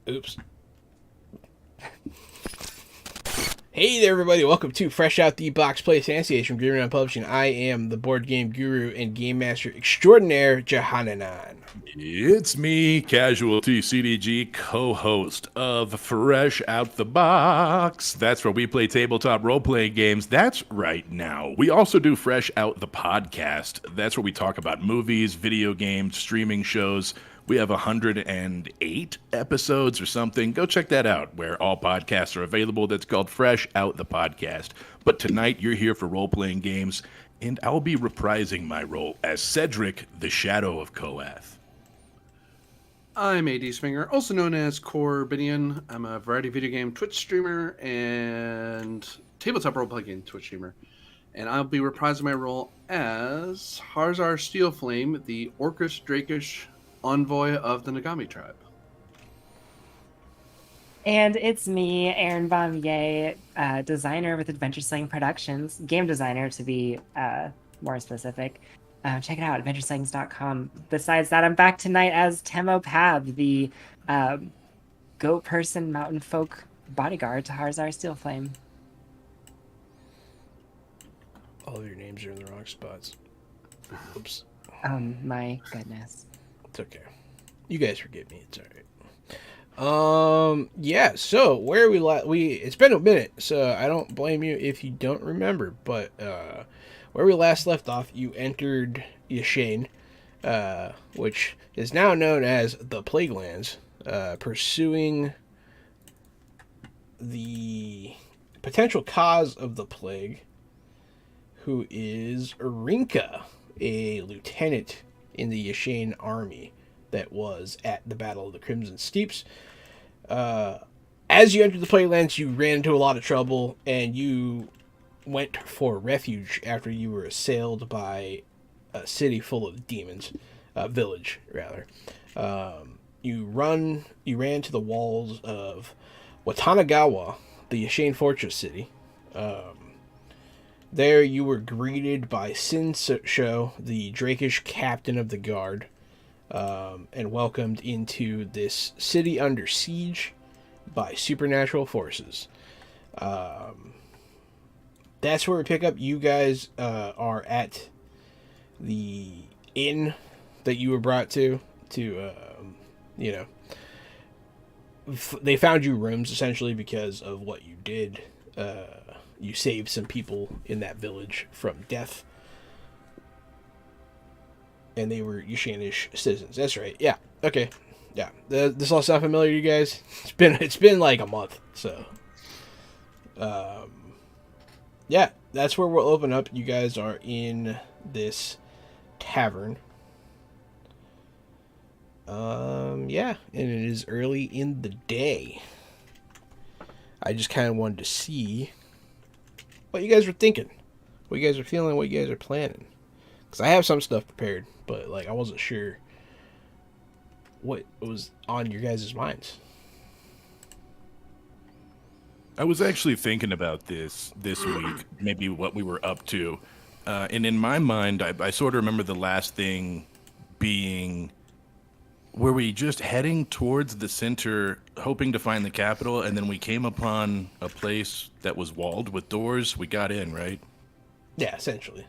Oops. Hey there, everybody. Welcome to Fresh Out the Box Play Fantasy from Dreaming on Publishing. I am the board game guru and game master extraordinaire, Jahananan. It's me, Casualty CDG, co-host of Fresh Out the Box. That's where we play tabletop role-playing games. That's right now. We also do Fresh Out the Podcast. That's where we talk about movies, video games, streaming shows. We have 108 episodes or something. Go check that out, where all podcasts are available. That's called Fresh Out the Podcast. But tonight, you're here for role-playing games, and I'll be reprising my role as Cedric, the Shadow of Koath. I'm AD Swinger, also known as Corbinian. I'm a variety video game Twitch streamer and tabletop role-playing game Twitch streamer. And I'll be reprising my role as Harzar Steelflame, the Orcish Drakish envoy of the Nagami tribe. And it's me, Aaron Bamier, designer with Adventure Slaying Productions, game designer to be more specific. Check it out, adventureslayings.com. Besides that, I'm back tonight as Temo Pab, the goat person mountain folk bodyguard to Harzar Steelflame. All of your names are in the wrong spots. Oops. Oh my goodness. It's okay. You guys forgive me. It's all right. Yeah, so where it's been a minute, so I don't blame you if you don't remember, but where we last left off, you entered Yashane, which is now known as the Plaguelands, pursuing the potential cause of the plague, who is Rinka, a lieutenant in the Yashane army that was at the Battle of the Crimson Steeps. As you entered the Playlands, you ran into a lot of trouble, and you went for refuge after you were assailed by a city full of demons, village rather. You ran to the walls of Watanagawa, the Yashane Fortress city. There you were greeted by Sin Sho, the Drakish captain of the guard, and welcomed into this city under siege by supernatural forces. That's where we pick up. You guys are at the inn that you were brought to they found you rooms essentially because of what you did. You saved some people in that village from death, and they were Yushanish citizens. That's right. Yeah. Okay. Yeah. This all sound familiar to you guys? It's been like a month. So, yeah, that's where we'll open up. You guys are in this tavern. Yeah, and it is early in the day. I just kind of wanted to see what you guys were thinking, what you guys are feeling, what you guys are planning. Because I have some stuff prepared, but like I wasn't sure what was on your guys' minds. I was actually thinking about this week, maybe what we were up to. And in my mind, I sort of remember the last thing being, were we just heading towards the center, hoping to find the capital, and then we came upon a place that was walled with doors? We got in, right? Yeah, essentially.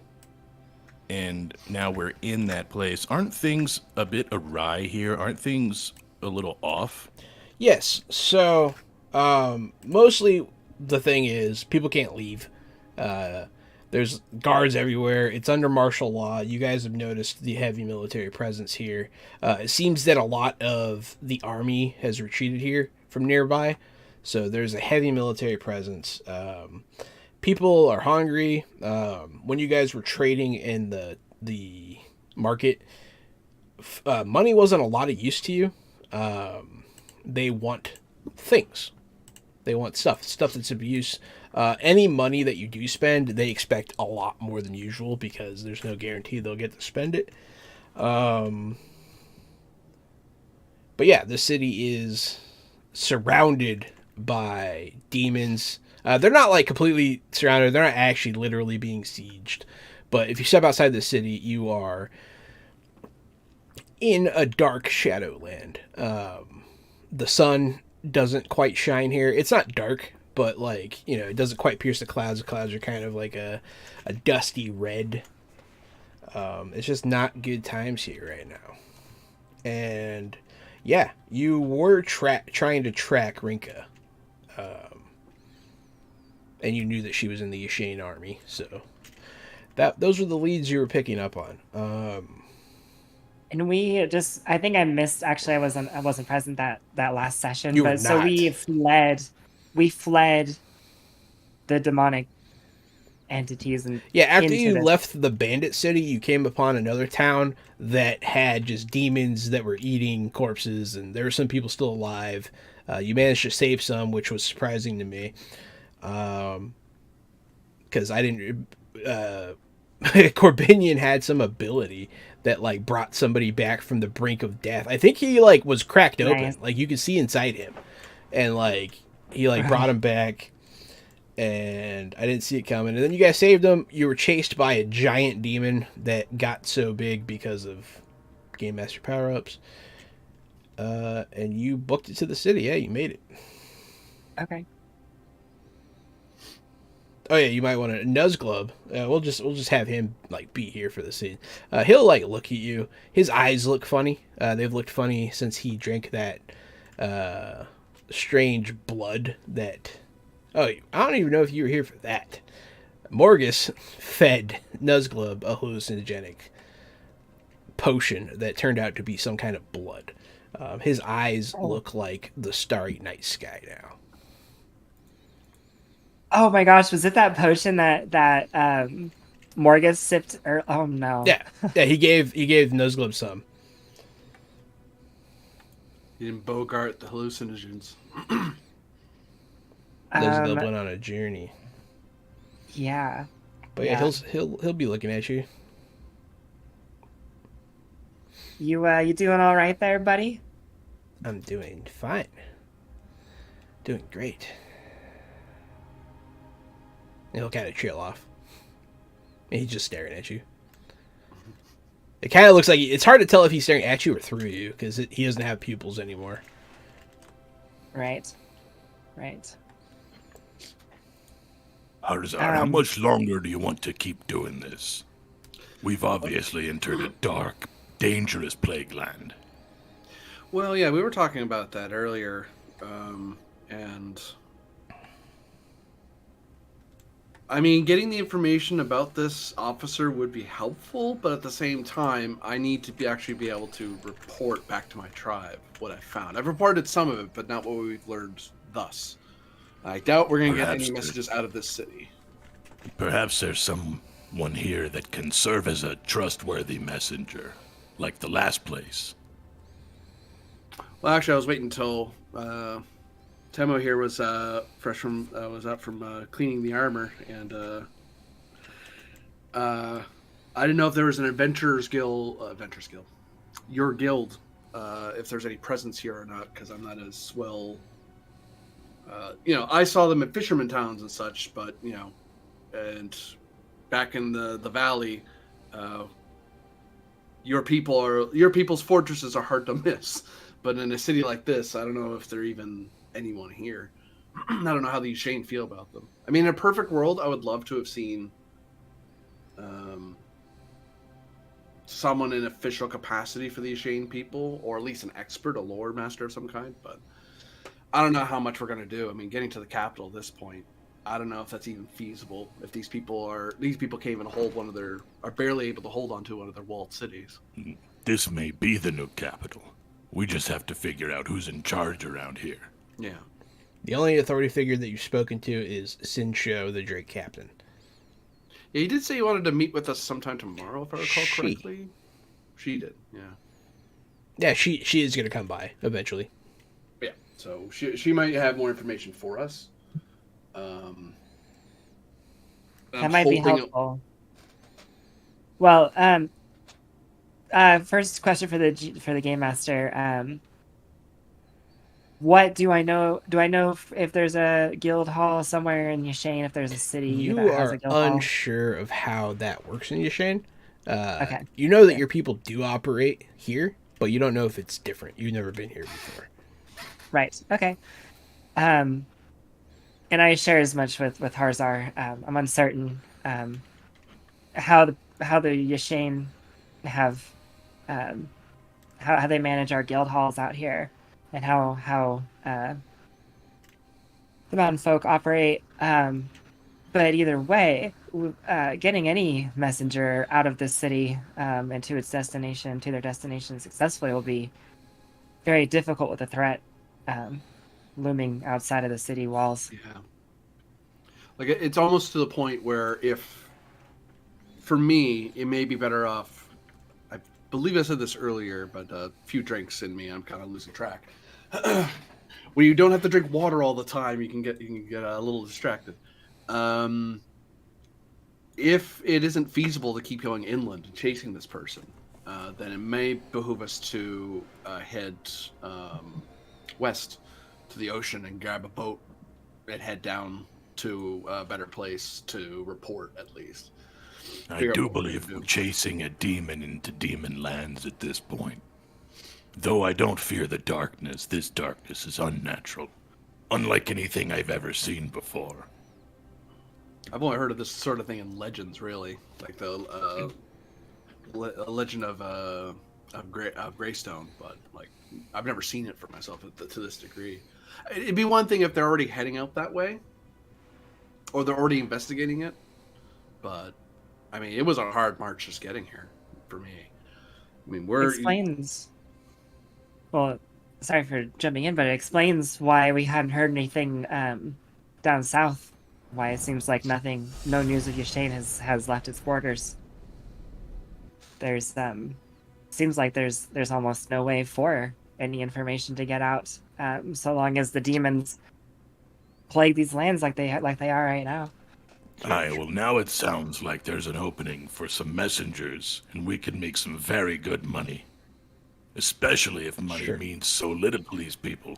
And now we're in that place. Aren't things a bit awry here? Aren't things a little off? Yes. So, mostly the thing is people can't leave. There's guards everywhere. It's under martial law. You guys have noticed the heavy military presence here. It seems that a lot of the army has retreated here from nearby. So there's a heavy military presence. People are hungry. When you guys were trading in the market, money wasn't a lot of use to you. They want things. They want stuff that's of use. Any money that you do spend, they expect a lot more than usual because there's no guarantee they'll get to spend it. But yeah, the city is surrounded by demons. They're not like completely surrounded. They're not actually literally being sieged. But if you step outside the city, you are in a dark shadowland. The sun doesn't quite shine here. It's not dark, but like, it doesn't quite pierce the clouds. The clouds are kind of like a dusty red. It's just not good times here right now. And yeah, you were trying to track Rinka. And you knew that she was in the Yashane army, so those were the leads you were picking up on. And I think I missed, actually, I wasn't present that last session, You were but so not. we fled the demonic entities and Yeah, after you into left the bandit city, you came upon another town that had just demons that were eating corpses, and there were some people still alive. You managed to save some, which was surprising to me. Because I didn't... Corbinian had some ability that like brought somebody back from the brink of death. I think he like was cracked open. Nice. Like you could see inside him. And like he like brought him back, and I didn't see it coming. And then you guys saved him. You were chased by a giant demon that got so big because of Game Master power-ups. And you booked it to the city. Yeah, you made it. Okay. Oh yeah, you might want to Nuzglub. We'll just have him like be here for the scene. He'll like look at you. His eyes look funny. They've looked funny since he drank that strange blood. That I don't even know if you were here for that. Morgus fed Nuzglub a hallucinogenic potion that turned out to be some kind of blood. His eyes look like the starry night sky now. Oh my gosh, was it that potion that Morgus sipped. Oh no. Yeah, he gave Nuzgleb some. You didn't bogart the hallucinogens. Nuzgleb went on a journey. Yeah. But yeah, he'll be looking at you. You doing all right there, buddy? I'm doing fine. Doing great. And he'll kind of trail off. And he's just staring at you. It kind of looks like it's hard to tell if he's staring at you or through you because he doesn't have pupils anymore. Right. Right. Harzar, how much longer do you want to keep doing this? We've obviously entered a dark, dangerous plague land. Well, yeah, we were talking about that earlier, and I mean, getting the information about this officer would be helpful, but at the same time, I need to actually be able to report back to my tribe what I found. I've reported some of it, but not what we've learned thus. I doubt we're going to get any messages out of this city. Perhaps there's someone here that can serve as a trustworthy messenger, like the last place. Well, actually, I was waiting until Temo here was fresh from was out from cleaning the armor, and I didn't know if there was an adventurer's guild, your guild, if there's any presence here or not, because I'm not as well. I saw them at fisherman towns and such, but and back in the valley, your people's fortresses are hard to miss. But in a city like this, I don't know if there even anyone here. I don't know how the Shane feel about them. I mean, in a perfect world, I would love to have seen someone in official capacity for the Shane people, or at least an expert, a lore master of some kind. But I don't know how much we're going to do. I mean, getting to the capital at this point, I don't know if that's even feasible. If these people can't even are barely able to hold on to one of their walled cities. This may be the new capital. We just have to figure out who's in charge around here. Yeah. The only authority figure that you've spoken to is Sinsho, the Drake captain. Yeah, he did say he wanted to meet with us sometime tomorrow, if I recall correctly. She did, yeah. Yeah, she is going to come by eventually. Yeah, so she might have more information for us. That might be helpful. Well, first question for the game master. What do I know? Do I know if there's a guild hall somewhere in Yashane? If there's a city that has a guild hall? You are unsure of how that works in Yashane. Okay. You know that your people do operate here, but you don't know if it's different. You've never been here before. Right. Okay. And I share as much with Harzar. I'm uncertain how the Yashane have how they manage our guild halls out here, and how the mountain folk operate. But either way, getting any messenger out of this city and to their destination successfully will be very difficult with the threat looming outside of the city walls. Yeah. Like, it's almost to the point where for me, it may be better off. I believe I said this earlier, but a few drinks in me, I'm kind of losing track. When you don't have to drink water all the time, you can get a little distracted. If it isn't feasible to keep going inland and chasing this person, then it may behoove us to head west to the ocean and grab a boat and head down to a better place to report, at least. I do believe we're chasing a demon into demon lands at this point. Though I don't fear the darkness, this darkness is unnatural. Unlike anything I've ever seen before. I've only heard of this sort of thing in legends, really. Like the legend of Greystone, but like I've never seen it for myself to this degree. It'd be one thing if they're already heading out that way, or they're already investigating it. But I mean, it was a hard march just getting here for me. I mean, Explains. Well, sorry for jumping in, but it explains why we hadn't heard anything down south why it seems like no news of Yashane has left its borders. There's seems like there's almost no way for any information to get out, so long as the demons plague these lands like they are right now. Aye, well, now it sounds like there's an opening for some messengers, and we can make some very good money. Especially if money Sure. means so little to these people.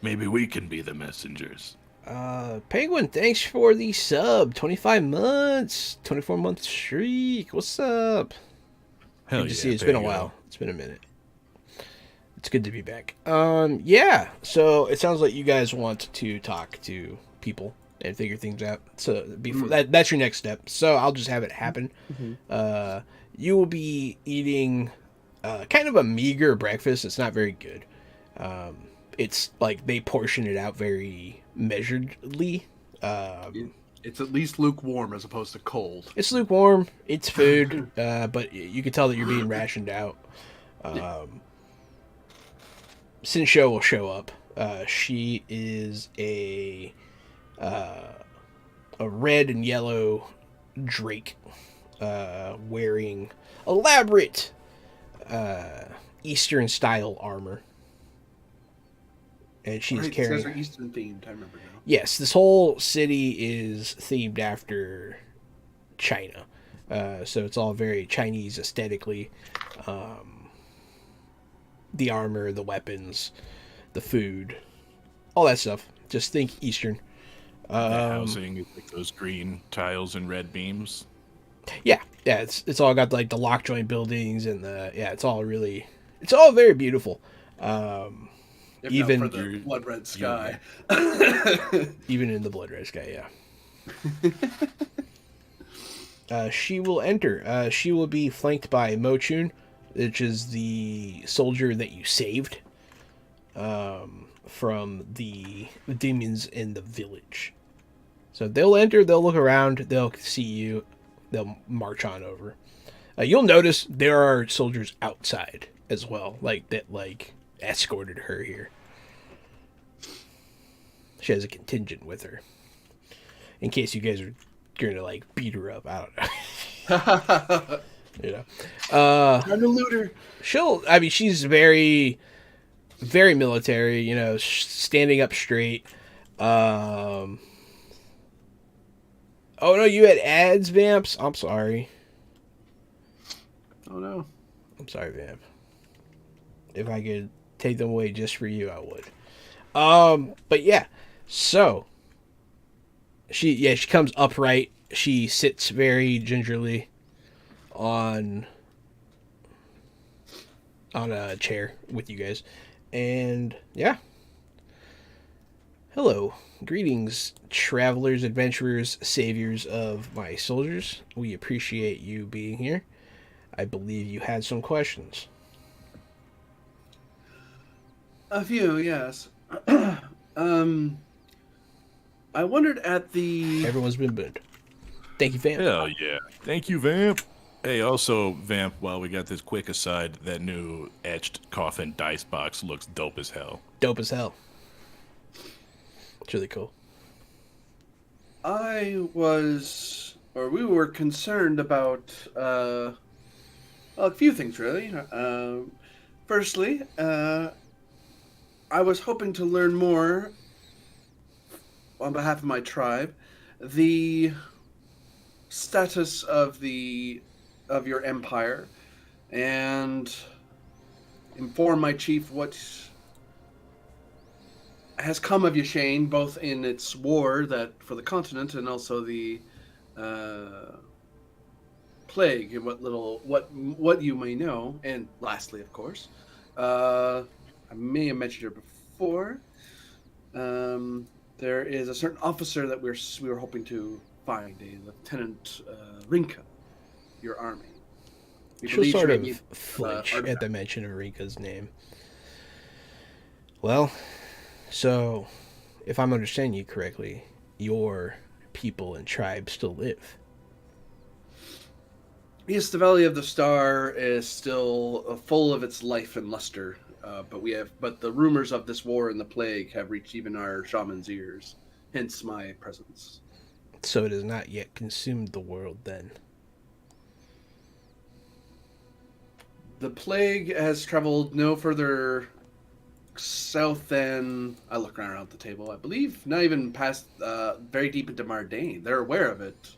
Maybe we can be the messengers. Penguin, thanks for the sub. 25 months, 24-month streak. What's up? Hell Good to yeah, see you. It's there been a you go. while. It's been a minute. It's good to be back. Yeah. So it sounds like you guys want to talk to people and figure things out. So before that's your next step. So I'll just have it happen. You will be eating kind of a meager breakfast. It's not very good. It's like they portion it out very measuredly. It's at least lukewarm as opposed to cold. It's lukewarm. It's food, but you can tell that you're being rationed out. Sinsho will show up. She is a red and yellow drake, wearing elaborate Eastern style armor, and she's Right, carrying. these guys are Eastern themed. I remember now. Yes, this whole city is themed after China. So it's all very Chinese aesthetically. The armor, the weapons, the food, all that stuff. Just think Eastern. The housing is like those green tiles and red beams. Yeah. It's all got like the lock joint buildings and it's all very beautiful. If Even- not for the blood red sky. Even in the blood red sky, yeah. She will enter. She will be flanked by Mochun, which is the soldier that you saved from the demons in the village. So they'll enter, they'll look around, they'll see you, they'll march on over. You'll notice there are soldiers outside as well, that escorted her here. She has a contingent with her. In case you guys are gonna beat her up. I don't know. You know. I'm a looter. She's very, very military, standing up straight. Oh no, you had ads, Vamps? I'm sorry. Oh no. I'm sorry, Vamp. If I could take them away just for you, I would. But yeah, so she comes upright. She sits very gingerly on a chair with you guys, and yeah. Hello, greetings, travelers, adventurers, saviors of my soldiers. We appreciate you being here. I believe you had some questions. A few, yes. I wondered at the. Everyone's been booed. Thank you, Vamp. Hell yeah. Thank you, Vamp. Hey, also, Vamp, while we got this quick aside, that new etched coffin dice box looks dope as hell. Dope as hell. It's really cool. We were concerned about a few things, really. Firstly, I was hoping to learn more on behalf of my tribe, the status of your empire, and inform my chief what has come of Yashane, both in its war for the continent and also the plague, and what you may know. And lastly, of course, I may have mentioned her before. There is a certain officer that we were hoping to find, a Lieutenant Rinka, your army. We She'll believe sort she of may be, flinch artifact. at the mention of Rika's name. Well, so if I'm understanding you correctly, your people and tribe still live. Yes, the Valley of the Star is still full of its life and luster, but the rumors of this war and the plague have reached even our shaman's ears. Hence my presence. So it has not yet consumed the world then. The plague has traveled no further south than I look around the table. I believe not even past very deep into Mardane. They're aware of it.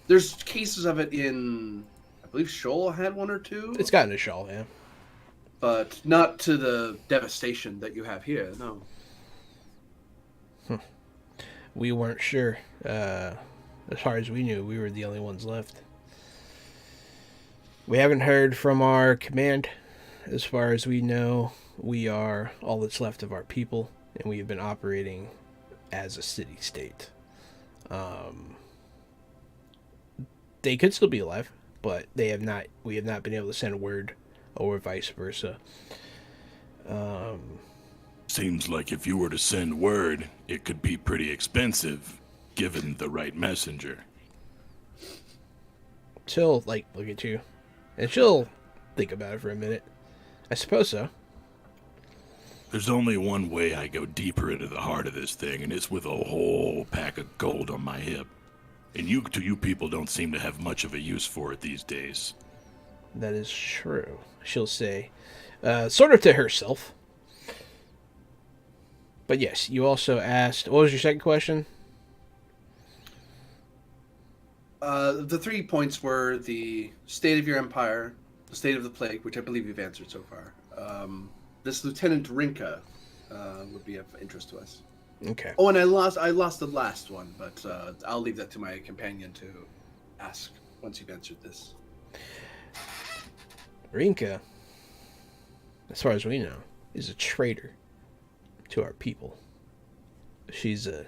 There's cases of it in, I believe Shoal had one or two. It's gotten a shawl, yeah. But not to the devastation that you have here. No. We weren't sure. As far as we knew, we were the only ones left. We haven't heard from our command. As far as we know, we are all that's left of our people, and we have been operating as a city-state. They could still be alive, but they have not. We have not been able to send word, or vice versa. Seems like if you were to send word, it could be pretty expensive, given the right messenger. She'll look at you, and she'll think about it for a minute. I suppose so. There's only one way I go deeper into the heart of this thing, and it's with a whole pack of gold on my hip. And you people don't seem to have much of a use for it these days. That is true, she'll say, sort of to herself. But yes, you also asked, what was your second question? The 3 points were the state of your empire, the state of the plague, which I believe you've answered so far. This Lieutenant Rinka would be of interest to us. Okay. Oh, and I lost the last one, but I'll leave that to my companion to ask once you've answered this. Rinka, as far as we know, is a traitor to our people. She's a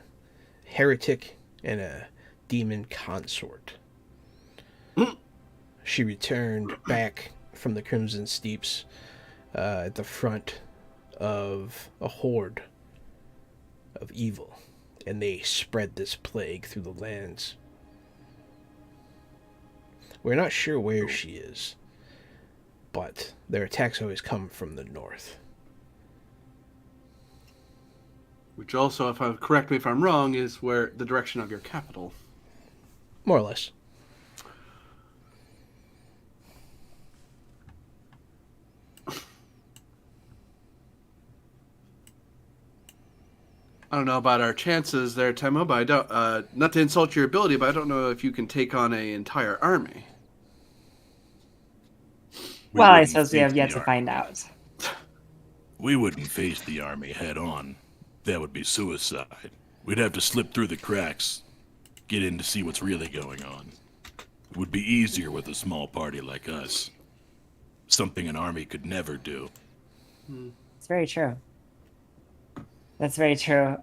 heretic and a demon consort. She returned back from the Crimson Steeps at the front of a horde of evil, and they spread this plague through the lands. We're not sure where she is, but their attacks always come from the north. Which also, if I correct me if I'm wrong, is where the direction of your capital. More or less. I don't know about our chances there, Temo, but I don't. Not to insult your ability, but I don't know if you can take on an entire army. Well, I suppose we have yet to find out. We wouldn't face the army head on. That would be suicide. We'd have to slip through the cracks, get in to see what's really going on. It would be easier with a small party like us. Something an army could never do. It's very true. That's very true.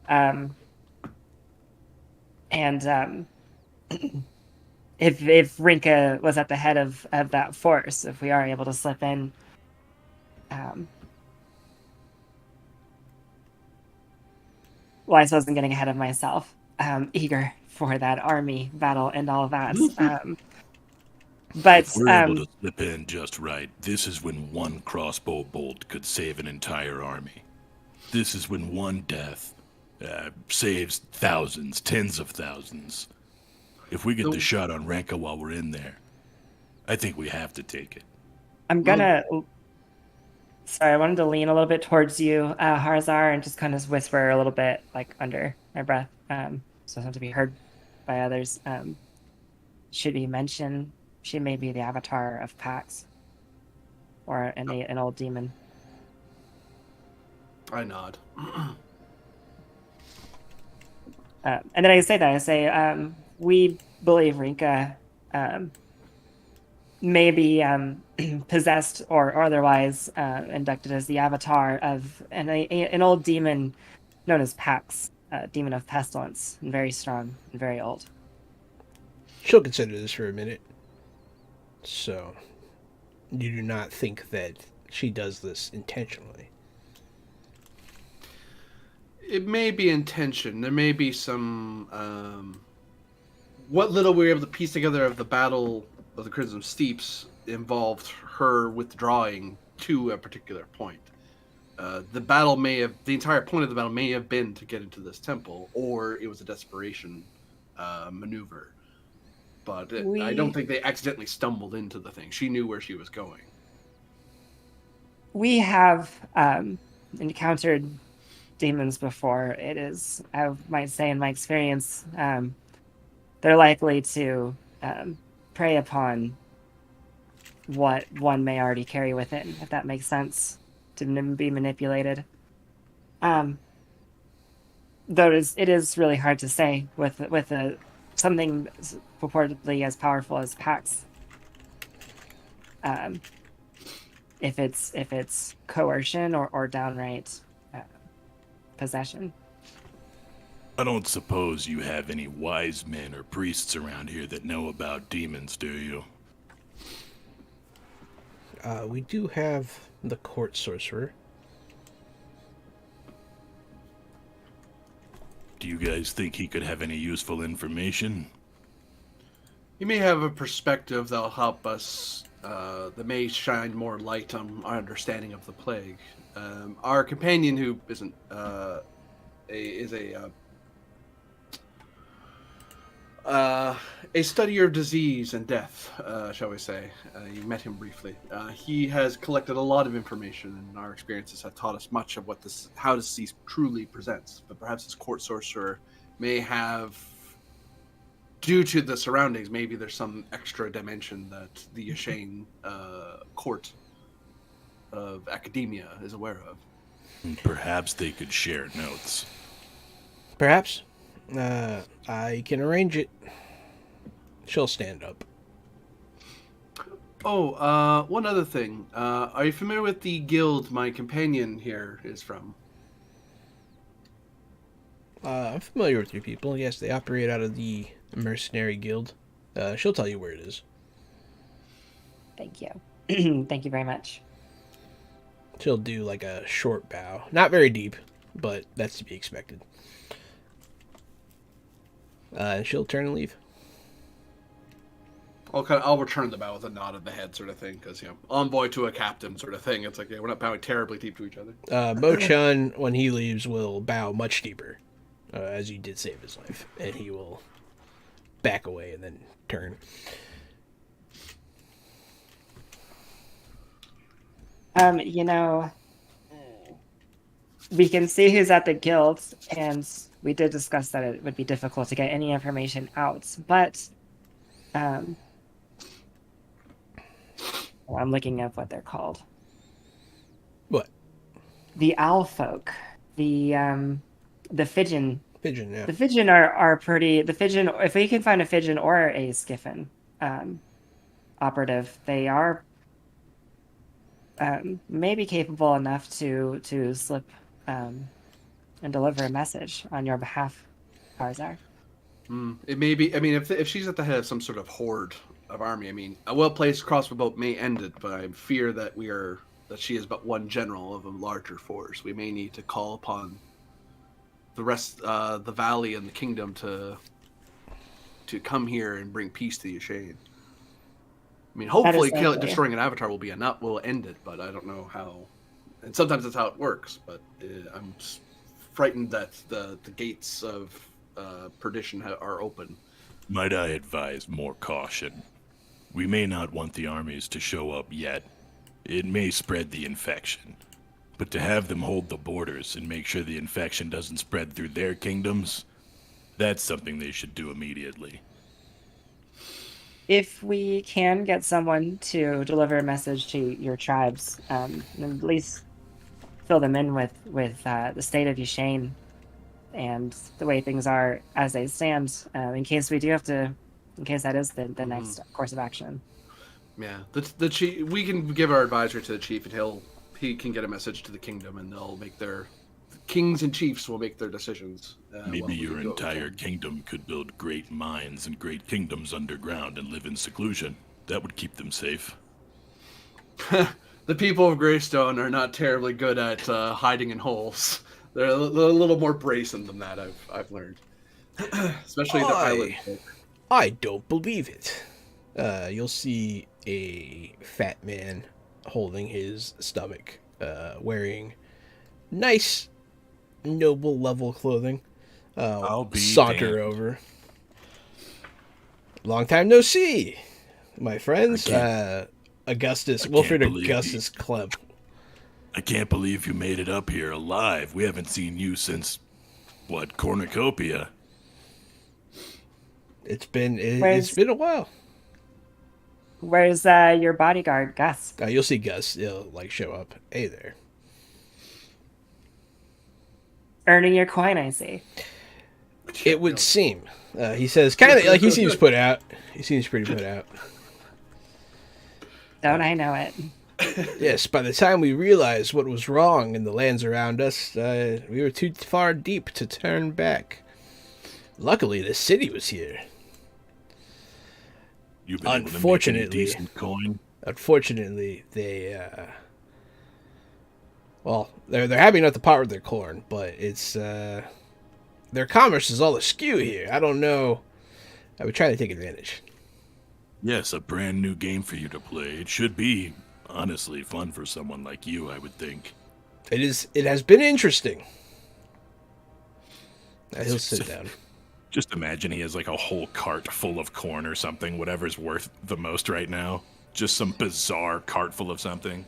If Rinka was at the head of that force, if we are able to slip in, well, I suppose I'm getting ahead of myself. Eager for that army battle and all of that. But if we're able to slip in just right, this is when one crossbow bolt could save an entire army. This is when one death saves thousands, tens of thousands. If we get the shot on Ranka while we're in there, I think we have to take it. I'm gonna... Sorry, I wanted to lean a little bit towards you, Harzar, and just kind of whisper a little bit, under my breath, so not to be heard by others. Should we mention she may be the avatar of Pax? Or an old demon? I nod. And then I say, we believe Rinka may be possessed or otherwise inducted as the avatar of an old demon known as Pax, demon of pestilence, and very strong and very old. She'll consider this for a minute. So, you do not think that she does this intentionally? It may be intention. There may be some... what little we were able to piece together of the battle of the Crimson Steeps involved her withdrawing to a particular point. The entire point of the battle may have been to get into this temple, or it was a desperation maneuver. But We- I don't think they accidentally stumbled into the thing. She knew where she was going. We have encountered demons before. It is, I might say, in my experience, they're likely to prey upon what one may already carry within, if that makes sense, to be manipulated. Though it is really hard to say with something purportedly as powerful as Pax. If it's coercion or downright possession. I don't suppose you have any wise men or priests around here that know about demons, do you? We do have the court sorcerer. Do you guys think he could have any useful information? You may have a perspective that'll help us, that may shine more light on our understanding of the plague. Our companion, who isn't a studier of disease and death, shall we say. You met him briefly. He has collected a lot of information, and our experiences have taught us much of how this disease truly presents. But perhaps this court sorcerer may have, due to the surroundings, maybe there's some extra dimension that the Yashane court of academia is aware of. Perhaps they could share notes. Perhaps. I can arrange it. She'll stand up. Oh, one other thing. Are you familiar with the guild my companion here is from? I'm familiar with your people. Yes, they operate out of the Mercenary Guild. She'll tell you where it is. Thank you. Thank you very much. She'll do like a short bow. Not very deep, but that's to be expected. And she'll turn and leave. I'll return the bow with a nod of the head, sort of thing, because envoy to a captain, sort of thing. It's like, yeah, we're not bowing terribly deep to each other. Mo-chan, when he leaves, will bow much deeper, as you did save his life, and he will back away and then turn. We can see who's at the guild, and we did discuss that it would be difficult to get any information out, but I'm looking up what they're called. What? The owl folk. The Fidgeon. Pigeon, yeah. The Fidgeon are pretty. The Fidgeon, if we can find a Fidgeon or a Skiffin operative, they are maybe capable enough to slip and deliver a message on your behalf, Karzar. It may be. I mean, if she's at the head of some sort of horde of army, I mean, a well-placed crossbow bolt may end it, but I fear that she is but one general of a larger force. We may need to call upon the rest, the valley and the kingdom to come here and bring peace to Yashane. I mean, hopefully, destroying an avatar will end it, but I don't know how. And sometimes that's how it works. But I'm frightened that the gates of perdition are open. Might I advise more caution? We may not want the armies to show up yet. It may spread the infection. But to have them hold the borders and make sure the infection doesn't spread through their kingdoms, that's something they should do immediately. If we can get someone to deliver a message to your tribes, and at least fill them in with the state of Yashane and the way things are as they stand, in case we do have to, in case that is the next course of action. Yeah, the chief. We can give our advisor to the chief, and he can get a message to the kingdom, and they'll make kings and chiefs will make their decisions. Maybe your entire kingdom could build great mines and great kingdoms underground and live in seclusion. That would keep them safe. The people of Greystone are not terribly good at hiding in holes. They're a little more brazen than that. I've learned, especially the island folk. I don't believe it. You'll see a fat man holding his stomach, wearing nice, noble level clothing. I'll be saunter damned. over. Long time no see, my friends. I Wilfred can't believe Augustus Club. I can't believe you made it up here alive. We haven't seen you since, what, Cornucopia? It's been Where's a while. Where's your bodyguard, Gus? You'll see Gus. He'll show up. Hey there. Earning your coin, I see. It would seem. He says, kind of like he seems put out. He seems pretty put out. Don't I know it? Yes, by the time we realized what was wrong in the lands around us, we were too far deep to turn back. Luckily, the city was here. You've been able to make any Unfortunately, decent coin? they they're happy enough to part with their corn, but it's their commerce is all askew here. I don't know. I would try to take advantage. Yes, a brand new game for you to play. It should be, honestly, fun for someone like you, I would think. It is. It has been interesting. He'll sit down. Just imagine he has like a whole cart full of corn or something, whatever's worth the most right now. Just some bizarre cart full of something.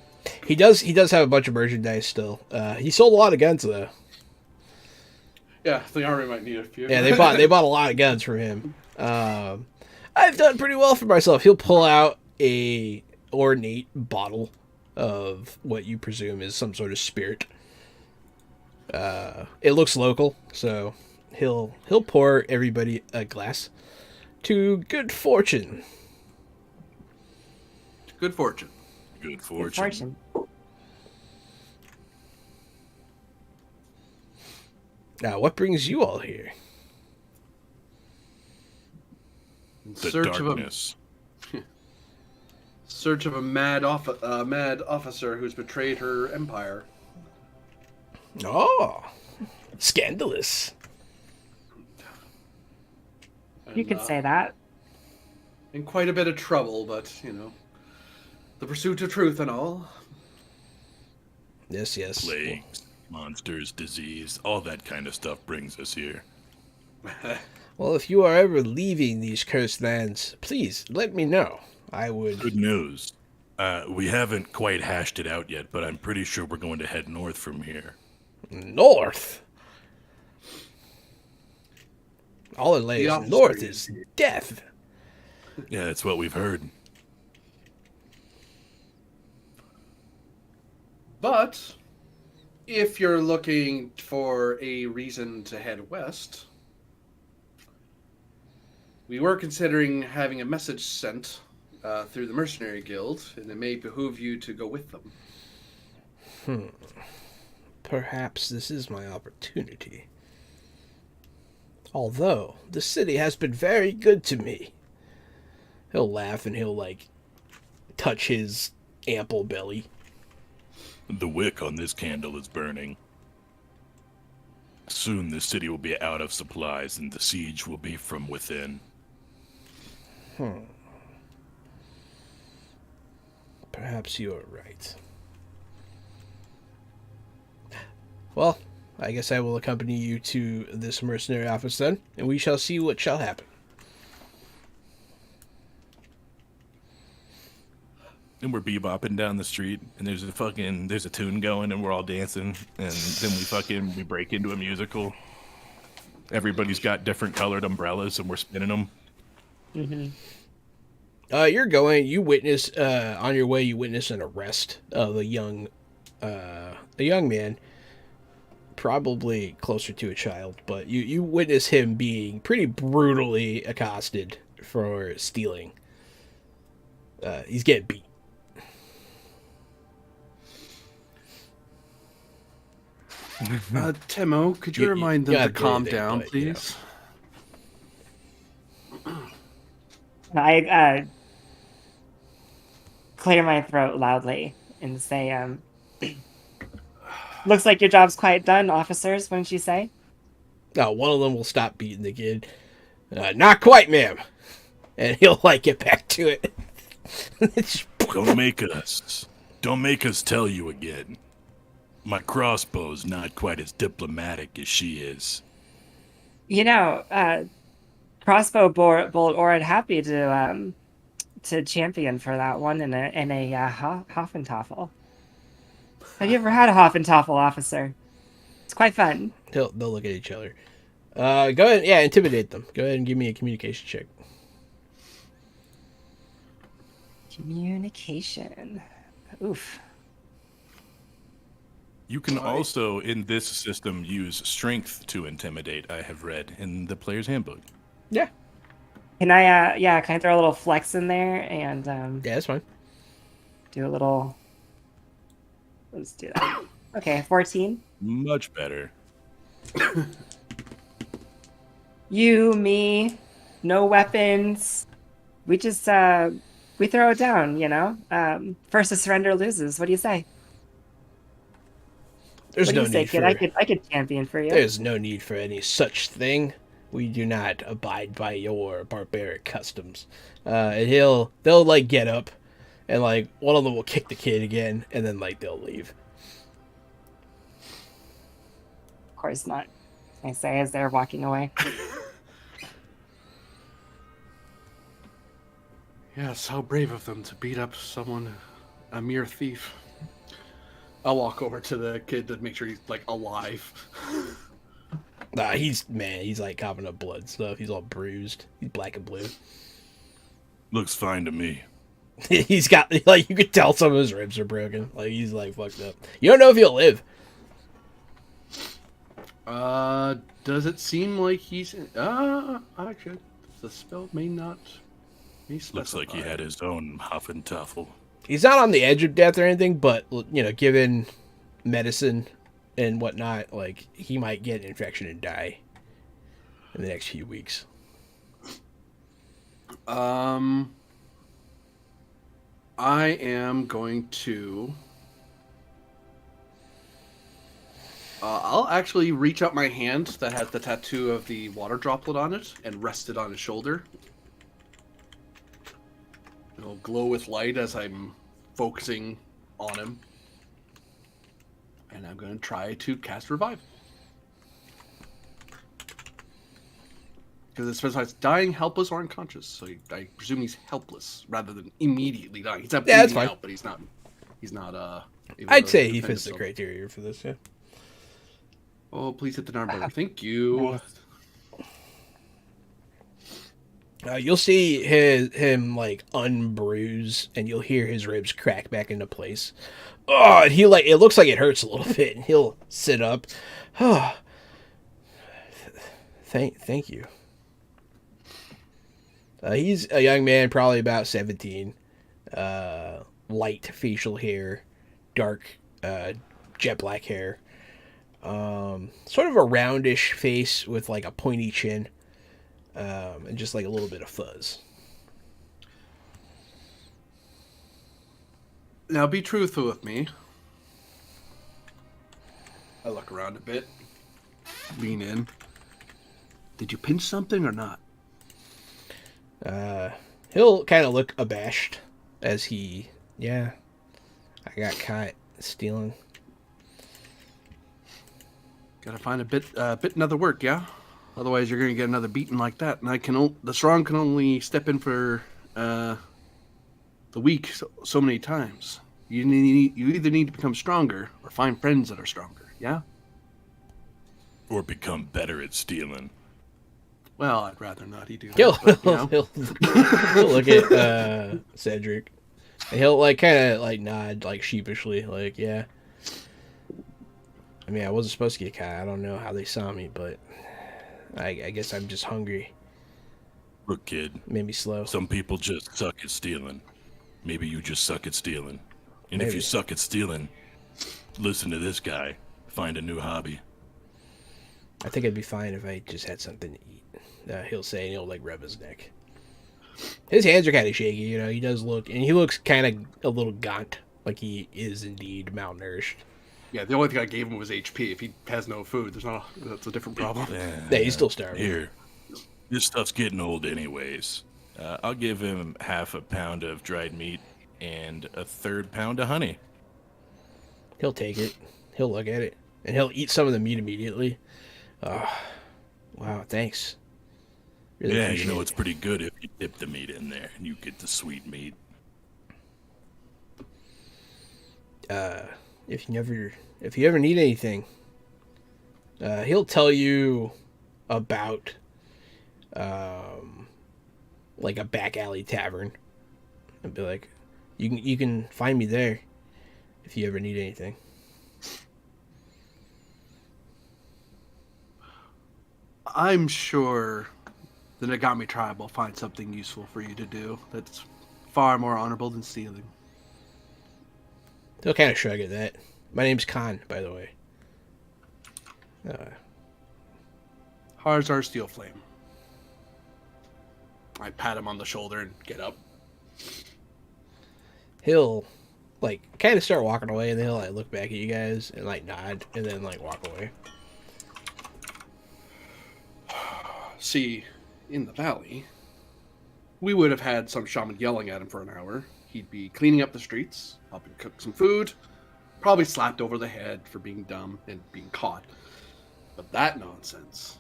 He does have a bunch of merchandise still. He sold a lot of guns though. Yeah, the army might need a few. Yeah, they bought a lot of guns from him. I've done pretty well for myself. He'll pull out a ornate bottle of what you presume is some sort of spirit. It looks local, so he'll pour everybody a glass to good fortune. Good fortune. Good fortune. Good fortune. Now, what brings you all here? In The search darkness. of a mad officer who's betrayed her empire. Oh, scandalous. You could say that. In quite a bit of trouble, but the pursuit of truth and all. Yes. Plagues, monsters, disease, all that kind of stuff brings us here. Well, if you are ever leaving these cursed lands, please let me know. I would. Good news. We haven't quite hashed it out yet, but I'm pretty sure we're going to head north from here. North. All that lays officer north is death. Yeah, that's what we've heard. But if you're looking for a reason to head west, we were considering having a message sent through the Mercenary Guild, and it may behoove you to go with them. Perhaps this is my opportunity. Although, the city has been very good to me. He'll laugh and he'll, touch his ample belly. The wick on this candle is burning. Soon the city will be out of supplies and the siege will be from within. Perhaps you are right. Well, I guess I will accompany you to this mercenary office then, and we shall see what shall happen. And we're bebopping down the street, and there's a tune going, and we're all dancing, and then we break into a musical. Everybody's got different colored umbrellas, and we're spinning them. Mm-hmm. You witness, on your way, you witness an arrest of a young man, probably closer to a child, but you witness him being pretty brutally accosted for stealing. He's getting beat. Timo, could you remind them gotta to do calm anything, down, but, please? I clear my throat loudly and say, looks like your job's quite done, officers, wouldn't you say? No, one of them will stop beating the kid. Not quite, ma'am. And he'll get back to it. Don't make us tell you again. My crossbow's not quite as diplomatic as she is. crossbow bolt, or I'd happy to champion for that one in a Hoffentoffel. Have you ever had a Hoffentoffel, officer? It's quite fun. They'll look at each other. Go ahead, yeah, intimidate them. Go ahead and give me a communication check. Communication. Oof. You can also, in this system, use strength to intimidate, I have read in the player's handbook. Yeah. Can I can I throw a little flex in there and Yeah, that's fine. do a little. Let's do that. Okay, 14. Much better. You, me, no weapons. We just we throw it down, you know. First to surrender loses. What do you say? There's What do no you say, need kid? for I could champion for you. there's no need for any such thing. We do not abide by your barbaric customs. And they'll like get up, and like one of them will kick the kid again, and then like they'll leave. Of course not. I say as they're walking away. Yes, how brave of them to beat up someone, a mere thief. I'll walk over to the kid to make sure he's like alive. Nah, he's like coughing up blood stuff. He's all bruised. He's black and blue. Looks fine to me. He's got like you could tell some of his ribs are broken. Like he's like fucked up. You don't know if he'll live. Does it seem like he's actually the spell may not be specified. Looks like he had his own Hoffentoffel. He's not on the edge of death or anything, but you know, given medicine and whatnot, like he might get an infection and die in the next few weeks. I am going to. I'll actually reach out my hand that has the tattoo of the water droplet on it and rest it on his shoulder. It'll glow with light as I'm focusing on him. And I'm going to try to cast Revive. Because it specifies dying, helpless, or unconscious. So I presume he's helpless rather than immediately dying. He's not Yeah, that's bleeding fine. out, but he's not able I'd to say he defend fits the himself. criteria for this. Yeah. Oh, please hit the number. Thank you. You'll see him like unbruise, and you'll hear his ribs crack back into place. Oh, and it looks like it hurts a little bit, and he'll sit up. Oh, thank you. He's a young man, probably about 17. Light facial hair, dark jet black hair. Sort of a roundish face with like a pointy chin. And just like a little bit of fuzz. Now be truthful with me. I look around a bit. Lean in. Did you pinch something or not? He'll kind of look abashed as I got caught stealing. Gotta find a bit another work, yeah? Otherwise, you're gonna get another beating like that, and the strong can only step in for the weak so many times. You either need to become stronger or find friends that are stronger, yeah? Or become better at stealing. Well, I'd rather not he do that. He'll, But, you know. he'll look at Cedric. And he'll like kind of like nod like sheepishly, like yeah. I mean, I wasn't supposed to get caught. I don't know how they saw me, but I guess I'm just hungry. Look, kid. Made me slow. Some people just suck at stealing. Maybe you just suck at stealing. And if Maybe. you suck at stealing, listen to this guy. Find a new hobby. I think I'd be fine if I just had something to eat. He'll say, and he'll like rub his neck. His hands are kind of shaky, you know. He does look, and he looks kind of a little gaunt, like he is indeed malnourished. Yeah, the only thing I gave him was HP. If he has no food, that's a different problem. Yeah, he's still starving. Here, this stuff's getting old anyways. I'll give him half a pound of dried meat and a third pound of honey. He'll take it. He'll look at it, and he'll eat some of the meat immediately. Wow, thanks. Really Yeah, appreciate it's pretty good if you dip the meat in there and you get the sweet meat. If you ever need anything, he'll tell you about like a back alley tavern, and be like, you can find me there if you ever need anything. I'm sure the Nagami tribe will find something useful for you to do that's far more honorable than stealing. He'll kind of shrug at that. My name's Khan, by the way. Harzar Steel Flame. I pat him on the shoulder and get up. He'll like kind of start walking away, and then he'll like look back at you guys and like nod, and then like walk away. See, in the valley, we would have had some shaman yelling at him for an hour. He'd be cleaning up the streets, helping cook some food, probably slapped over the head for being dumb and being caught. But that nonsense,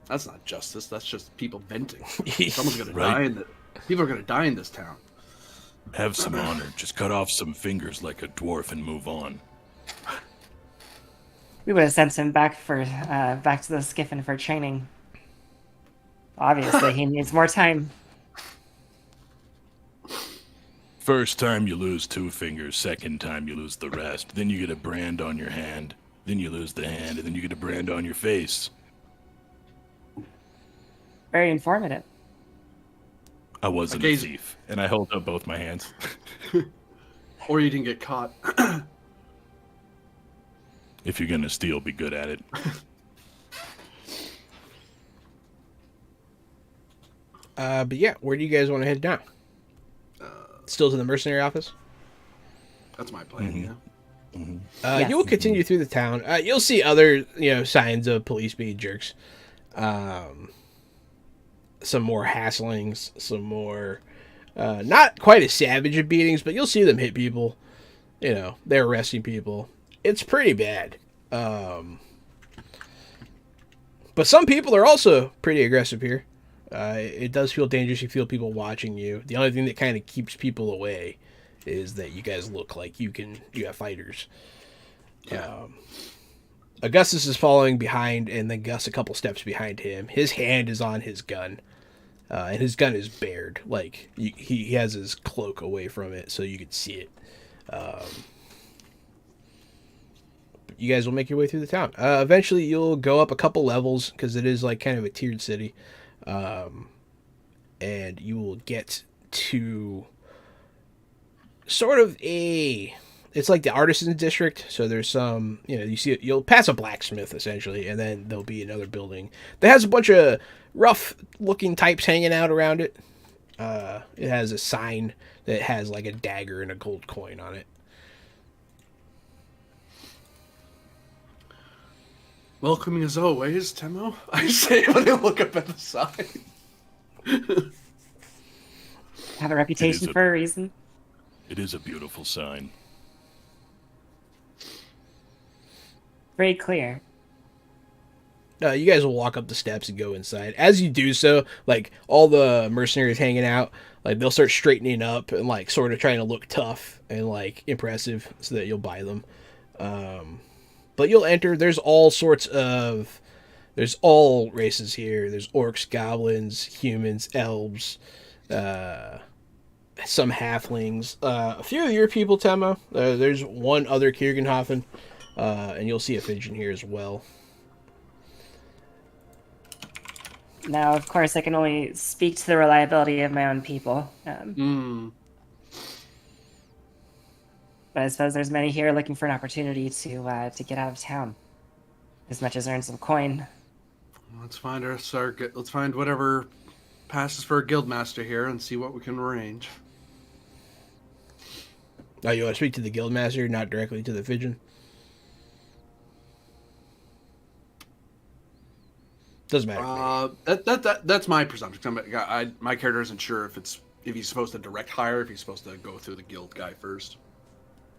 that's not justice. That's just people venting. Someone's gonna Right. die people are gonna die in this town. Have some honor. Just cut off some fingers like a dwarf and move on. We would have sent him back back to the Skiffin for training. Obviously, he needs more time. First time you lose 2 fingers, second time you lose the rest. Then you get a brand on your hand. Then you lose the hand, and then you get a brand on your face. Very informative. I wasn't Okay. a thief, and I hold up both my hands. Or you didn't get caught. If you're gonna steal, be good at it. But yeah, where do you guys want to head now? Still to the mercenary office? That's my plan, Mhm. yeah. Yes. You will continue through the town. You'll see other, signs of police being jerks. Some more hasslings, some more, not quite as savage of beatings, but you'll see them hit people. They're arresting people. It's pretty bad. But some people are also pretty aggressive here. It does feel dangerous. You feel people watching you. The only thing that kind of keeps people away is that you guys look like you have fighters. Yeah. Augustus is following behind, and then Gus a couple steps behind him. His hand is on his gun, and his gun is bared. Like he has his cloak away from it, so you can see it. You guys will make your way through the town. Eventually, you'll go up a couple levels because it is like kind of a tiered city, and you will get to sort of it's like the artisans district. So there's some, you'll pass a blacksmith essentially, and then there'll be another building that has a bunch of rough looking types hanging out around it. It has a sign that has like a dagger and a gold coin on it. Welcoming as always, Temo. I say when I look up at the sign. Have a reputation a- for a reason. It is a beautiful sign. Very clear. You guys will walk up the steps and go inside. As you do so, like all the mercenaries hanging out, like they'll start straightening up and like sort of trying to look tough and like impressive so that you'll buy them. But you'll enter. There's all races here. There's orcs, goblins, humans, elves, some halflings, a few of your people, Tema. There's one other Kiergenhofen, and you'll see a Fidgeon here as well. Now, of course, I can only speak to the reliability of my own people. But I suppose there's many here looking for an opportunity to get out of town, as much as earn some coin. Let's find let's find whatever passes for a guildmaster here and see what we can arrange. Oh, you want to speak to the guildmaster, not directly to the Fidgeon? Doesn't matter. That's my presumption. My character isn't sure if he's supposed to direct hire, if he's supposed to go through the guild guy first.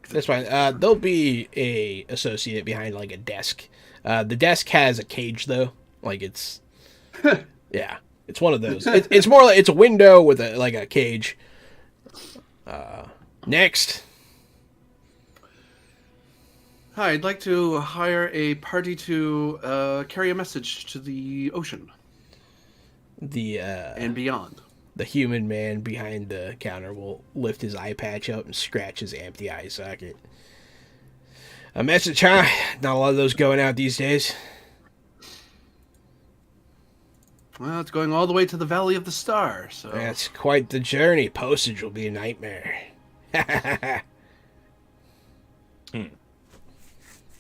That's fine. There'll be a associate behind like a desk. The desk has a cage though, like it's yeah. It's one of those. It's more like it's a window with a cage. Next. Hi, I'd like to hire a party to carry a message to the ocean and beyond. The human man behind the counter will lift his eye patch up and scratch his empty eye socket. A message, huh? Not a lot of those going out these days. Well, it's going all the way to the Valley of the Star, so... That's quite the journey. Postage will be a nightmare. Well,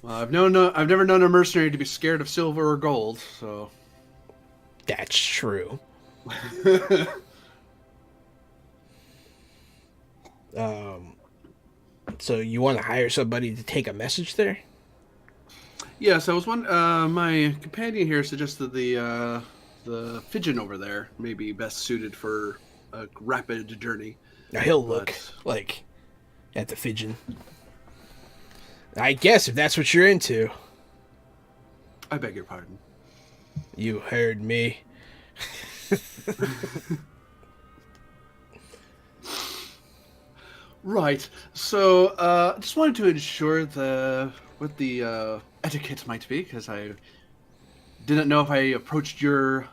I've never known a mercenary to be scared of silver or gold, so... That's true. So you want to hire somebody to take a message there? Yes, I was one. My companion here suggested the pigeon over there may be best suited for a rapid journey. Now he'll look like at the pigeon. I guess if that's what you're into. I beg your pardon. You heard me. Right. So, just wanted to ensure what the etiquette might be, because I didn't know if I approached the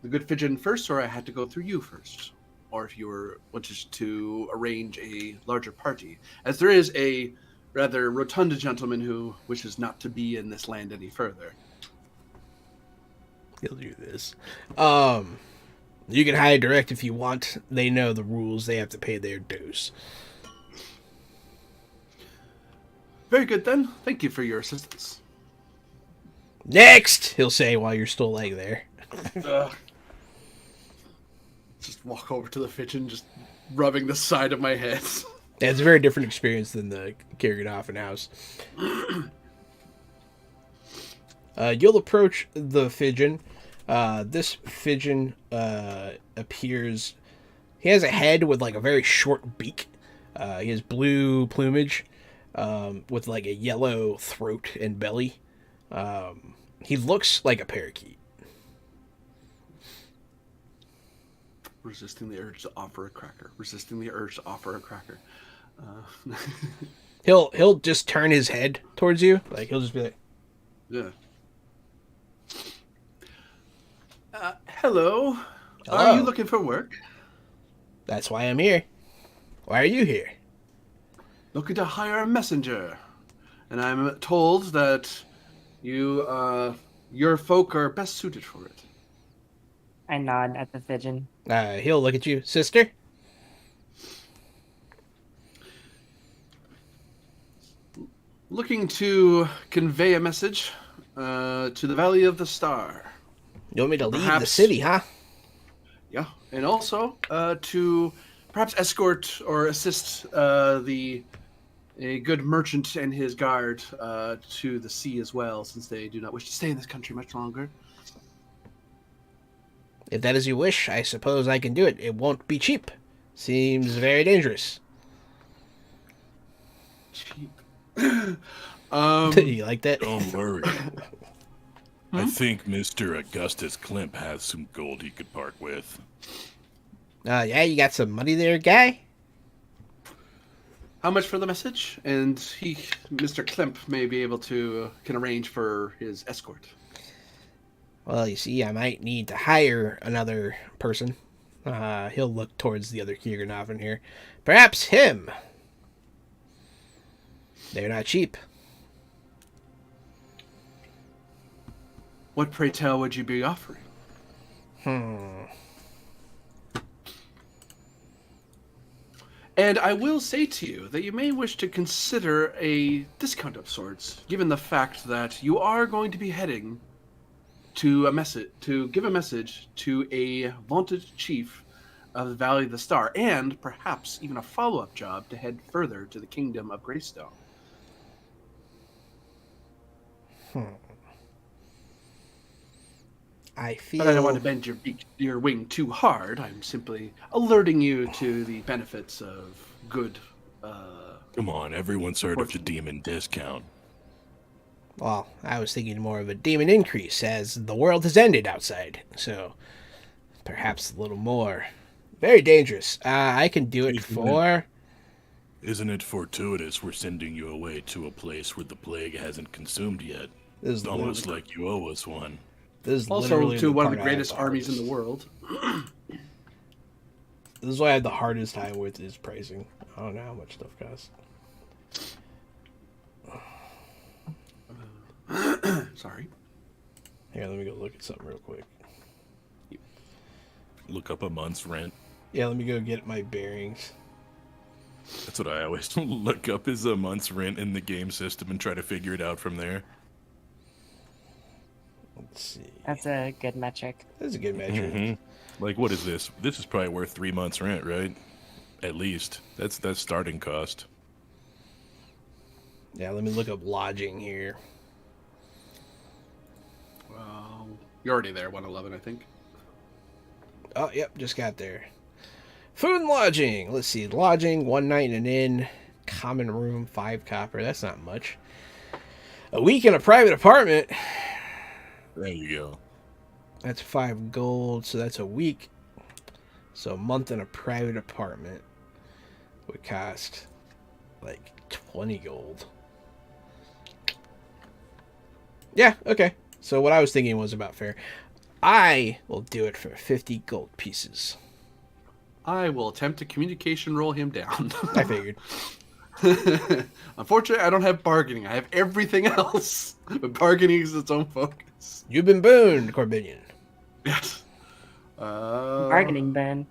good pigeon first, or I had to go through you first, or if you wanted to arrange a larger party, as there is a rather rotund gentleman who wishes not to be in this land any further. He'll do this. You can hire direct if you want. They know the rules. They have to pay their dues. Very good, then. Thank you for your assistance. Next, he'll say while you're still laying there. Just walk over to the pigeon, just rubbing the side of my head. Yeah, it's a very different experience than the Kirganoffen house. You'll approach the pigeon. This pigeon appears... He has a head with like a very short beak. He has blue plumage with like a yellow throat and belly. He looks like a parakeet. Resisting the urge to offer a cracker. Resisting the urge to offer a cracker. He'll just turn his head towards you. Like he'll just be like, yeah. Hello. Hello. Are you looking for work? That's why I'm here. Why are you here? Looking to hire a messenger, and I'm told that your folk are best suited for it. I nod at the pigeon. He'll look at you, sister. Looking to convey a message to the Valley of the Star. You want me to leave the Perhaps- city, huh? Yeah, and also to perhaps escort or assist a good merchant and his guard to the sea as well, since they do not wish to stay in this country much longer. If that is your wish, I suppose I can do it. It won't be cheap. Seems very dangerous. Cheap. You like that? Don't worry. I think Mr. Augustus Klimp has some gold he could part with. Yeah, you got some money there, guy? How much for the message? And Mr. Klimp, may be able to can arrange for his escort. Well, you see, I might need to hire another person. He'll look towards the other Kirganoffen here. Perhaps him. They're not cheap. What, pray tell, would you be offering? And I will say to you that you may wish to consider a discount of sorts, given the fact that you are going to be heading to give a message to a vaunted chief of the Valley of the Star, and perhaps even a follow-up job to head further to the Kingdom of Greystone. I feel... But I don't want to bend your wing too hard. I'm simply alerting you to the benefits of good... Come on, everyone's heard of the demon discount. Well, I was thinking more of a demon increase, as the world has ended outside. So, Perhaps a little more. Very dangerous. I can do it for... Isn't it fortuitous we're sending you away to a place where the plague hasn't consumed yet? This is It's almost like you owe us one. This is Also, literally to one of part the I have greatest armies in hardest. the world. This is what I have the hardest time with is pricing. I don't know how much stuff costs. Sorry. Here, let me go look at something real quick. Look up a month's rent. Yeah, let me go get my bearings. That's what I always look up is a month's rent in the game system and try to figure it out from there. Let's see. That's a good metric. That's a good metric. Like, what is this? This is probably worth 3 months' rent, right? At least. That's starting cost. Yeah, let me look up lodging here. Well, you're already there, 111, I think. Oh, yep, just got there. Food and lodging. Let's see. Lodging, 1 night and an inn. Common room, 5 copper. That's not much. A week in a private apartment. There you go. That's 5 gold, so that's a week. So a month in a private apartment would cost like 20 gold. Yeah, okay. So what I was thinking was about fair. I will do it for 50 gold pieces. I will attempt to communication roll him down. I figured. Unfortunately, I don't have bargaining. I have everything else. But bargaining is its own focus. You've been booned, Corbinian. Yes. Bargaining bin.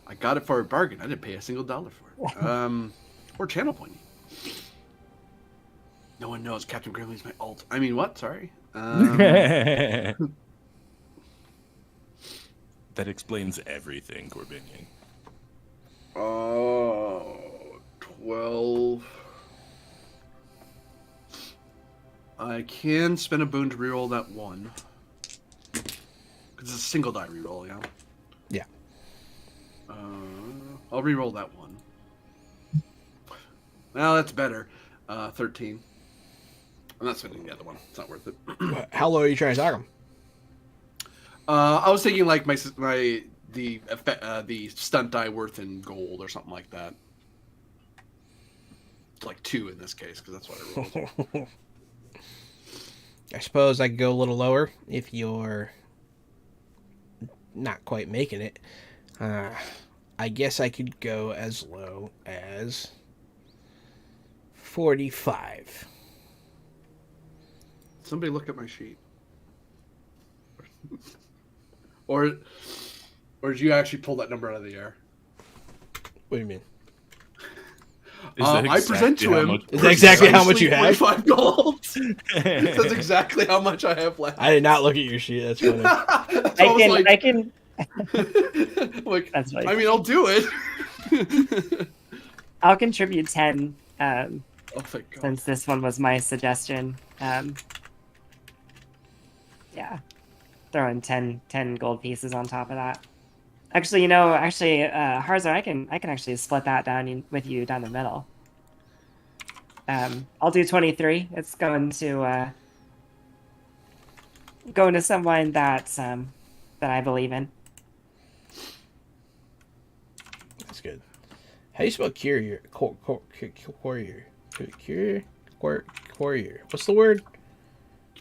I got it for a bargain. I didn't pay a single dollar for it. Or channel pointing. No one knows Captain Grimley's my alt. I mean, what? Sorry. That explains everything, Corbinian. 12. I can spend a boon to reroll that one. Because it's a single die reroll, yeah? Yeah. I'll reroll that one. Well, that's better. 13. I'm not spending the other one. It's not worth it. How low are you trying to talk him? I was thinking like the stunt die worth in gold or something like that. It's like 2 in this case because that's what I rolled. I suppose I could go a little lower if you're not quite making it. I guess I could go as low as 45. Somebody look at my sheet. Or did you actually pull that number out of the air? What do you mean? I present to him. Is that exactly how much you have? 5 gold. That's exactly how much I have left. I did not look at your sheet. That's funny. I can. Like, That's right. I mean, I'll do it. I'll contribute 10. Oh, thank God. Since this one was my suggestion. Yeah. Throw in 10 gold pieces on top of that. Actually, Harzar, I can actually split that down with you down the middle. I'll do 23. It's going to someone that I believe in. That's good. How do you spell courier? Courier. What's the word?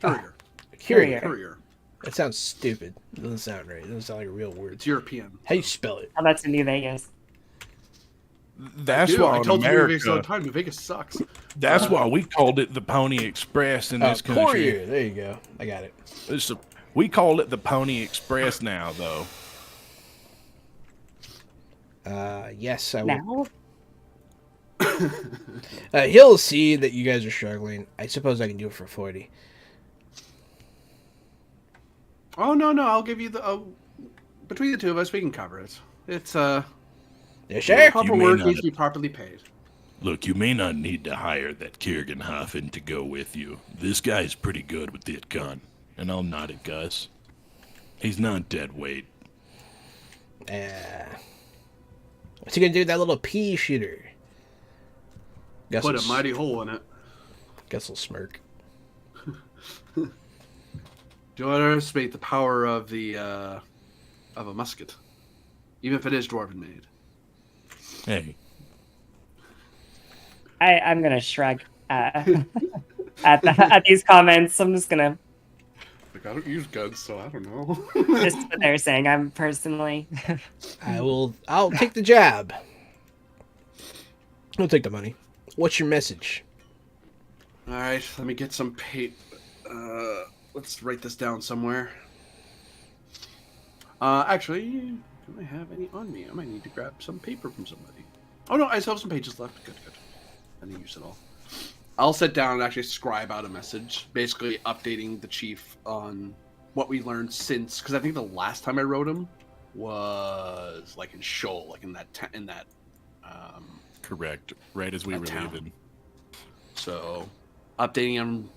Courier. Courier. Courier. That sounds stupid. It doesn't sound right. It doesn't sound like a real word. It's European. How do you spell it? Oh, that's in New Vegas. That's Dude, why I in told you New Vegas all the America. time. New Vegas sucks. That's why we called it the Pony Express in this country. Courier. There you go. I got it. We call it the Pony Express now, though. Yes, I will. Now? He'll see that you guys are struggling. I suppose I can do it for 40. Oh no, I'll give you the. Between the two of us, we can cover it. It's Yeah, sure. proper You may work not- needs to be properly paid. Look, you may not need to hire that Kiergenhofen to go with you. This guy's pretty good with it gun. And I'll nod at Gus. He's not dead weight. What's he gonna do with that little pea shooter? Gus Put will a mighty hole in it. Gus will smirk. Do not underestimate the power of a musket, even if it is dwarven made. Hey, I'm gonna shrug at these comments. I'm just gonna Like, I don't use guns, so I don't know. just what they're saying. I'm personally. I'll take the jab. I'll take the money. What's your message? All right, let me get some paper. Let's write this down somewhere. Actually, do I have any on me? I might need to grab some paper from somebody. Oh no, I still have some pages left. Good. I didn't use it all. I'll sit down and actually scribe out a message, basically updating the chief on what we learned since. Because I think the last time I wrote him was like in Shoal, like in that. correct. Right as we were town. leaving. So, updating him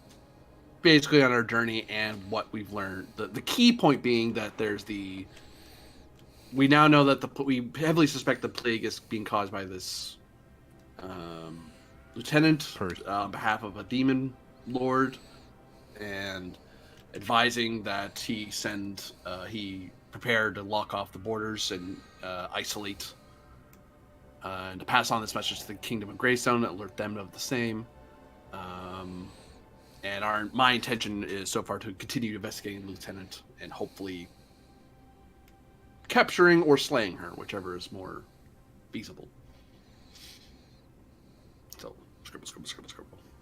basically on our journey and what we've learned. The key point being that we now know that we heavily suspect the plague is being caused by this lieutenant on behalf of a demon lord, and advising that he prepare to lock off the borders and isolate, and to pass on this message to the Kingdom of Greystone, alert them of the same. And my intention is so far to continue investigating the lieutenant and hopefully capturing or slaying her, whichever is more feasible. So, scribble.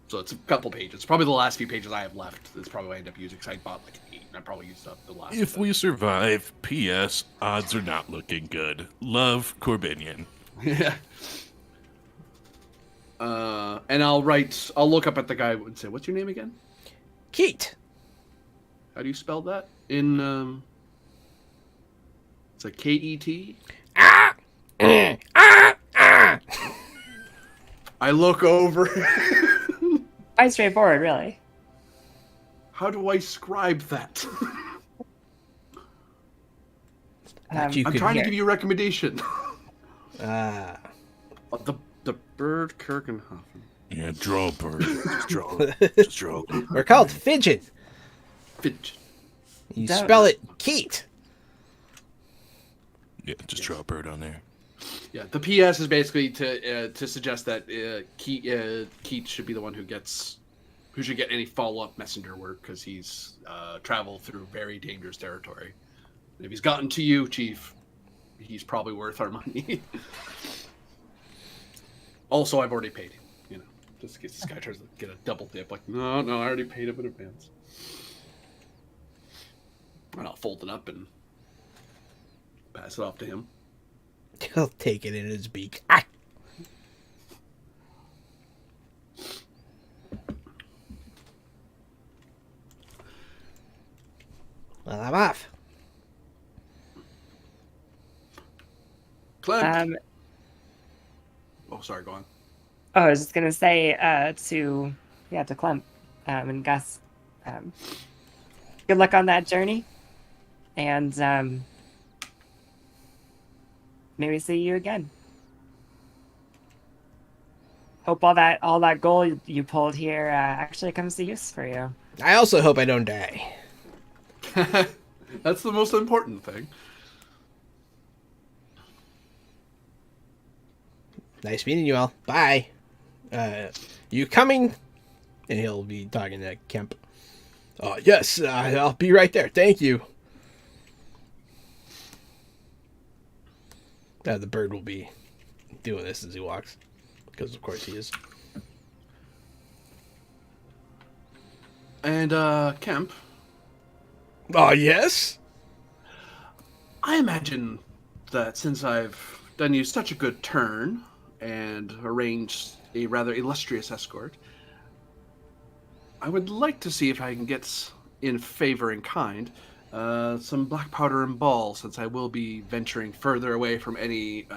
So it's a couple pages. Probably the last few pages I have left. That's probably what I end up using, because I bought like 8, and I probably used up the last. If we survive, P.S. odds are not looking good. Love, Corbinian. Yeah. And I'll look up at the guy and say, "What's your name again?" Keat. How do you spell that? It's a K-E-T? I look over. Quite straightforward, really. How do I scribe that? That you I'm could trying to hear. give you a recommendation. Ah. The bird Kirkenhofen. Yeah, draw a bird. Just draw. We're called Fidget. Fidget. You Don't- spell it Keat. Yeah, just draw a bird on there. Yeah, the PS is basically to suggest that Keat should be the one who should get any follow-up messenger work, because he's traveled through very dangerous territory. And if he's gotten to you, Chief, he's probably worth our money. Also, I've already paid him, just in case this guy tries to get a double dip. Like, no, I already paid him in advance. And I'll fold it up and pass it off to him. He'll take it in his beak. Ah. Well, I'm off. Clem. Oh, sorry, go on. Oh, I was just gonna say to Clem and Gus, good luck on that journey, and maybe see you again. Hope all that gold you pulled here actually comes to use for you. I also hope I don't die. That's the most important thing. Nice meeting you all. Bye. You coming? And he'll be talking to Kemp. Yes, I'll be right there. Thank you. The bird will be doing this as he walks, because of course he is. And, Kemp, Oh, yes? I imagine that since I've done you such a good turn and arranged a rather illustrious escort, I would like to see if I can get in favor in kind some black powder and ball, since I will be venturing further away from any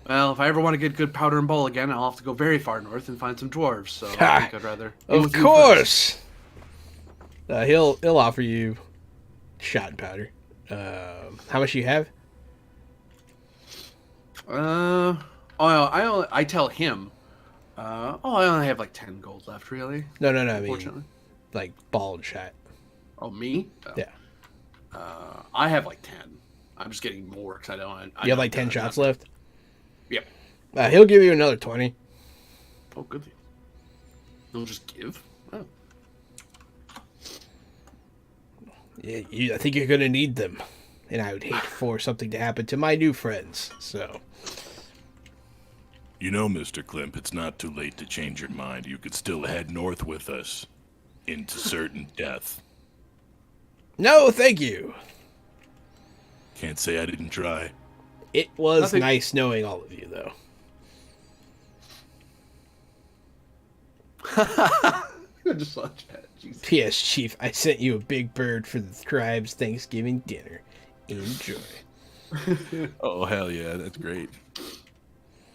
well, if I ever want to get good powder and ball again, I'll have to go very far north and find some dwarves, so I think I'd rather be Of with you course. He'll offer you shot powder. How much do you have? I tell him. I only have like 10 gold left, really. No. I mean, Unfortunately. like ball and shot. Oh, me? Oh. Yeah. I have like 10. I'm just getting more because I don't. You have like 10 shots left? Yep. He'll give you another 20. Oh, good. He'll just give? Oh. Yeah, I think you're going to need them. And I would hate for something to happen to my new friends, so... You know, Mr. Klimp, it's not too late to change your mind. You could still head north with us into certain death. No, thank you. Can't say I didn't try. It was nice knowing all of you, though. I just saw chat. Jesus. P.S. Chief, I sent you a big bird for the tribe's Thanksgiving dinner. Enjoy. Oh, hell yeah, that's great.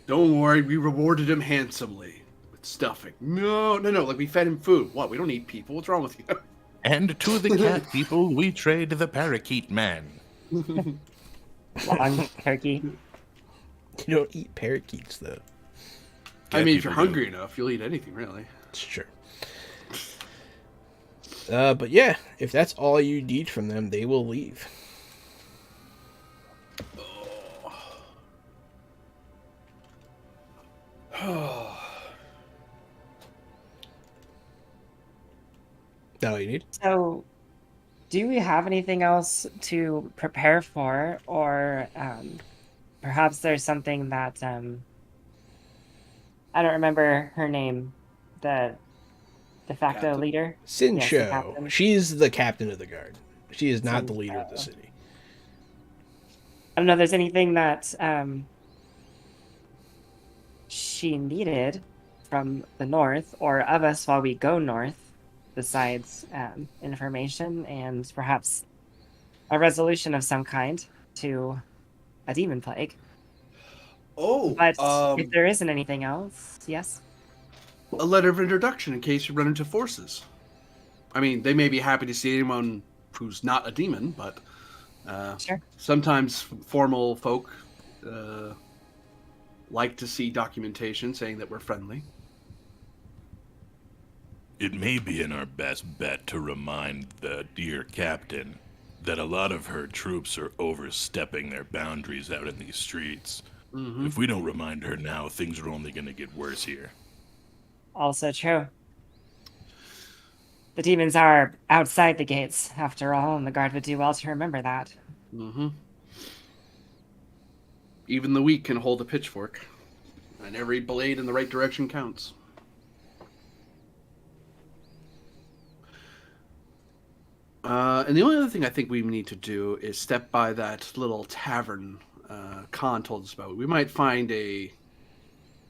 Don't worry, we rewarded him handsomely with stuffing. No, like we fed him food. What? We don't eat people. What's wrong with you? And to the cat people, we trade the parakeet man. Long turkey. You don't eat parakeets, though. I mean, if you're hungry enough, you'll eat anything, really. It's true. But yeah, if that's all you need from them, they will leave. That all you need? So, do we have anything else to prepare for, or perhaps there's something that I don't remember her name, the de facto Captain? leader. Sinsho. Yes, the captain. She's the captain of the guard. She is not the leader of the city. I don't know if there's anything that she needed from the north or of us while we go north, besides information and perhaps a resolution of some kind to a demon plague. Oh, But if there isn't anything else, yes? a letter of introduction in case you run into forces. I mean, they may be happy to see anyone who's not a demon, but Sure. sometimes formal folk like to see documentation saying that we're friendly. It may be in our best bet to remind the dear captain that a lot of her troops are overstepping their boundaries out in these streets. Mm-hmm. If we don't remind her now, things are only going to get worse here. Also true. The demons are outside the gates, after all, and the guard would do well to remember that. Mm-hmm. Even the weak can hold a pitchfork, and every blade in the right direction counts. And the only other thing I think we need to do is step by that little tavern Khan told us about. We might find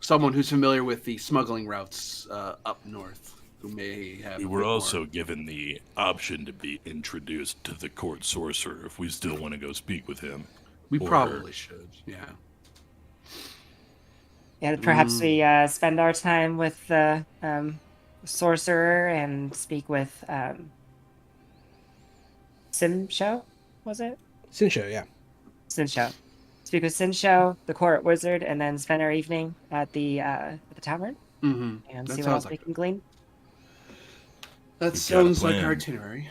someone who's familiar with the smuggling routes up north, who may have. We were also given the option to be introduced to the court sorcerer if we still want to go speak with him. We Or probably should, yeah. Yeah, perhaps we spend our time with the sorcerer and speak with Sinsho, was it? Sinsho, yeah. Sinsho. Speak with Sinsho, the court wizard, and then spend our evening at the tavern Mm-hmm. and That see what sounds else like we can glean. That We've got a sounds like plan. our itinerary.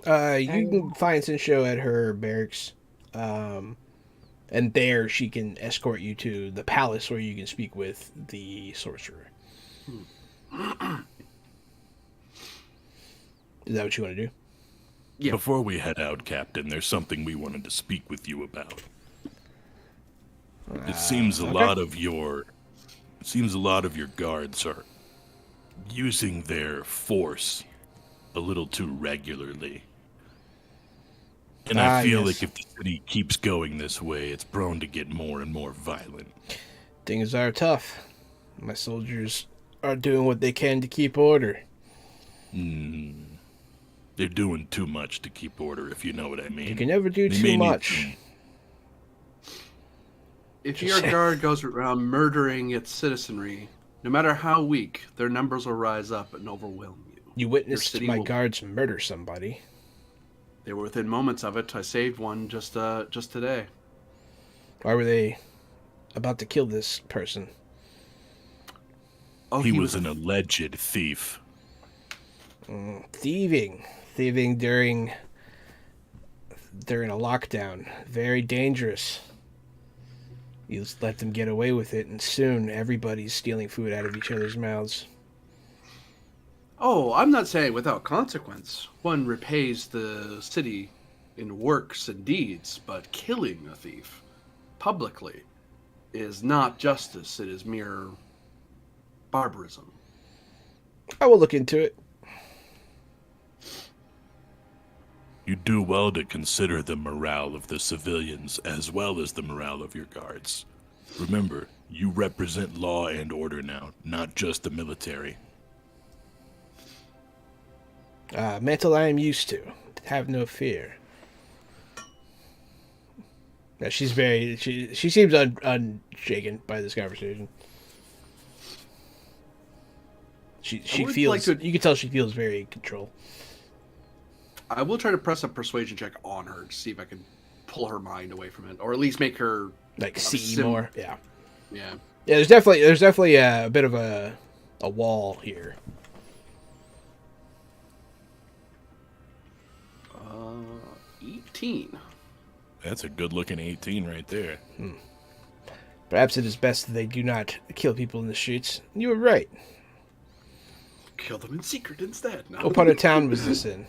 You can find Sinsho at her barracks. And there she can escort you to the palace where you can speak with the sorcerer. Is that what you want to do? Yeah. Before we head out, Captain, there's something we wanted to speak with you about. It seems a lot of your guards are using their force a little too regularly. And I feel like if the city keeps going this way, it's prone to get more and more violent. Things are tough. My soldiers are doing what they can to keep order. They're doing too much to keep order, if you know what I mean. You can never do They too may need much. If your guard goes around murdering its citizenry, no matter how weak, their numbers will rise up and overwhelm you. You witnessed city my will- guards murder somebody. They were within moments of it. I saved one just today. Why were they about to kill this person? Oh, He was an alleged thief. Thieving during a lockdown, very dangerous. You just let them get away with it, and soon everybody's stealing food out of each other's mouths. Oh, I'm not saying without consequence. One repays the city in works and deeds, but killing a thief publicly is not justice. It is mere barbarism. I will look into it. You do well to consider the morale of the civilians as well as the morale of your guards. Remember, you represent law and order now, not just the military. Mental I am used to. Have no fear. Yeah, she's very. She seems unshaken by this conversation. She would feels. like to- You can tell she feels very in control. I will try to press a persuasion check on her to see if I can pull her mind away from it, or at least make her Like see sim- more. Yeah. Yeah. Yeah. There's definitely a bit of a wall here. 18. That's a good-looking 18 right there. Perhaps it is best that they do not kill people in the streets. You were right. Kill them in secret instead. No. What part of town was this in?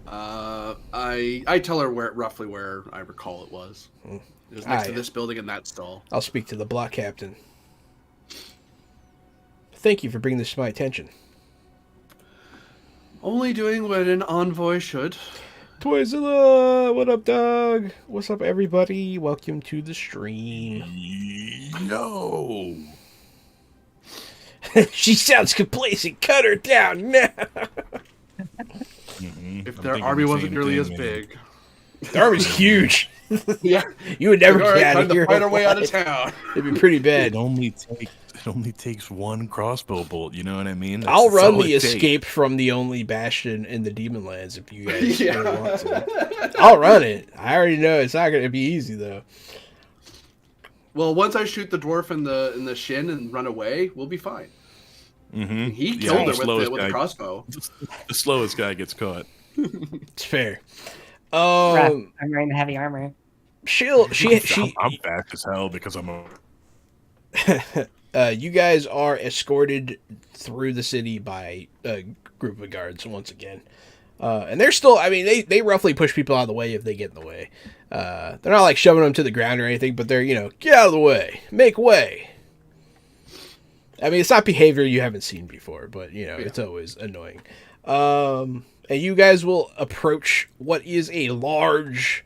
I tell her roughly where I recall it was. It was next to yeah. this building and that stall. I'll speak to the block captain. Thank you for bringing this to my attention. Only doing what an envoy should. Toyzilla, what up, dog? What's up, everybody? Welcome to the stream. No. She sounds complacent. Cut her down now. If their army wasn't nearly as big. The army's huge. Yeah. You would never All right, get out time of to here. fight our way out of town. It'd be pretty bad. It only takes one crossbow bolt, you know what I mean? That's I'll run all the it takes. escape from the only bastion in the Demon Lands if you guys Yeah. really want to. I'll run it. I already know it's not going to be easy, though. Well, once I shoot the dwarf in the shin and run away, we'll be fine. Mm-hmm. He killed her with the crossbow. The slowest guy gets caught. It's fair. Rough. I'm wearing the heavy armor. I'm fast as hell because I'm a... You guys are escorted through the city by a group of guards once again. And they're still, I mean, they roughly push people out of the way if they get in the way. They're not like shoving them to the ground or anything, but they're, get out of the way, make way. I mean, it's not behavior you haven't seen before, but, it's always annoying. And you guys will approach what is a large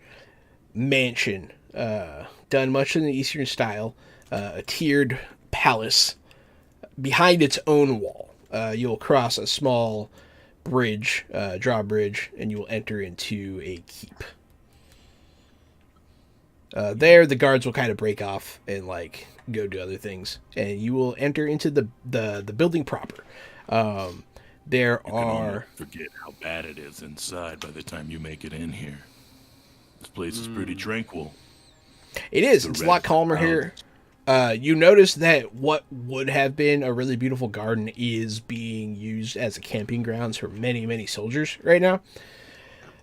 mansion, done much in the Eastern style, a tiered palace behind its own wall. You'll cross a small bridge, drawbridge, and you will enter into a keep. There, the guards will kind of break off and go do other things, and you will enter into the building proper. There You are. forget how bad it is inside by the time you make it in here. This place is pretty tranquil. It is. The It's a red lot calmer here. You notice that what would have been a really beautiful garden is being used as a camping grounds for many, many soldiers right now.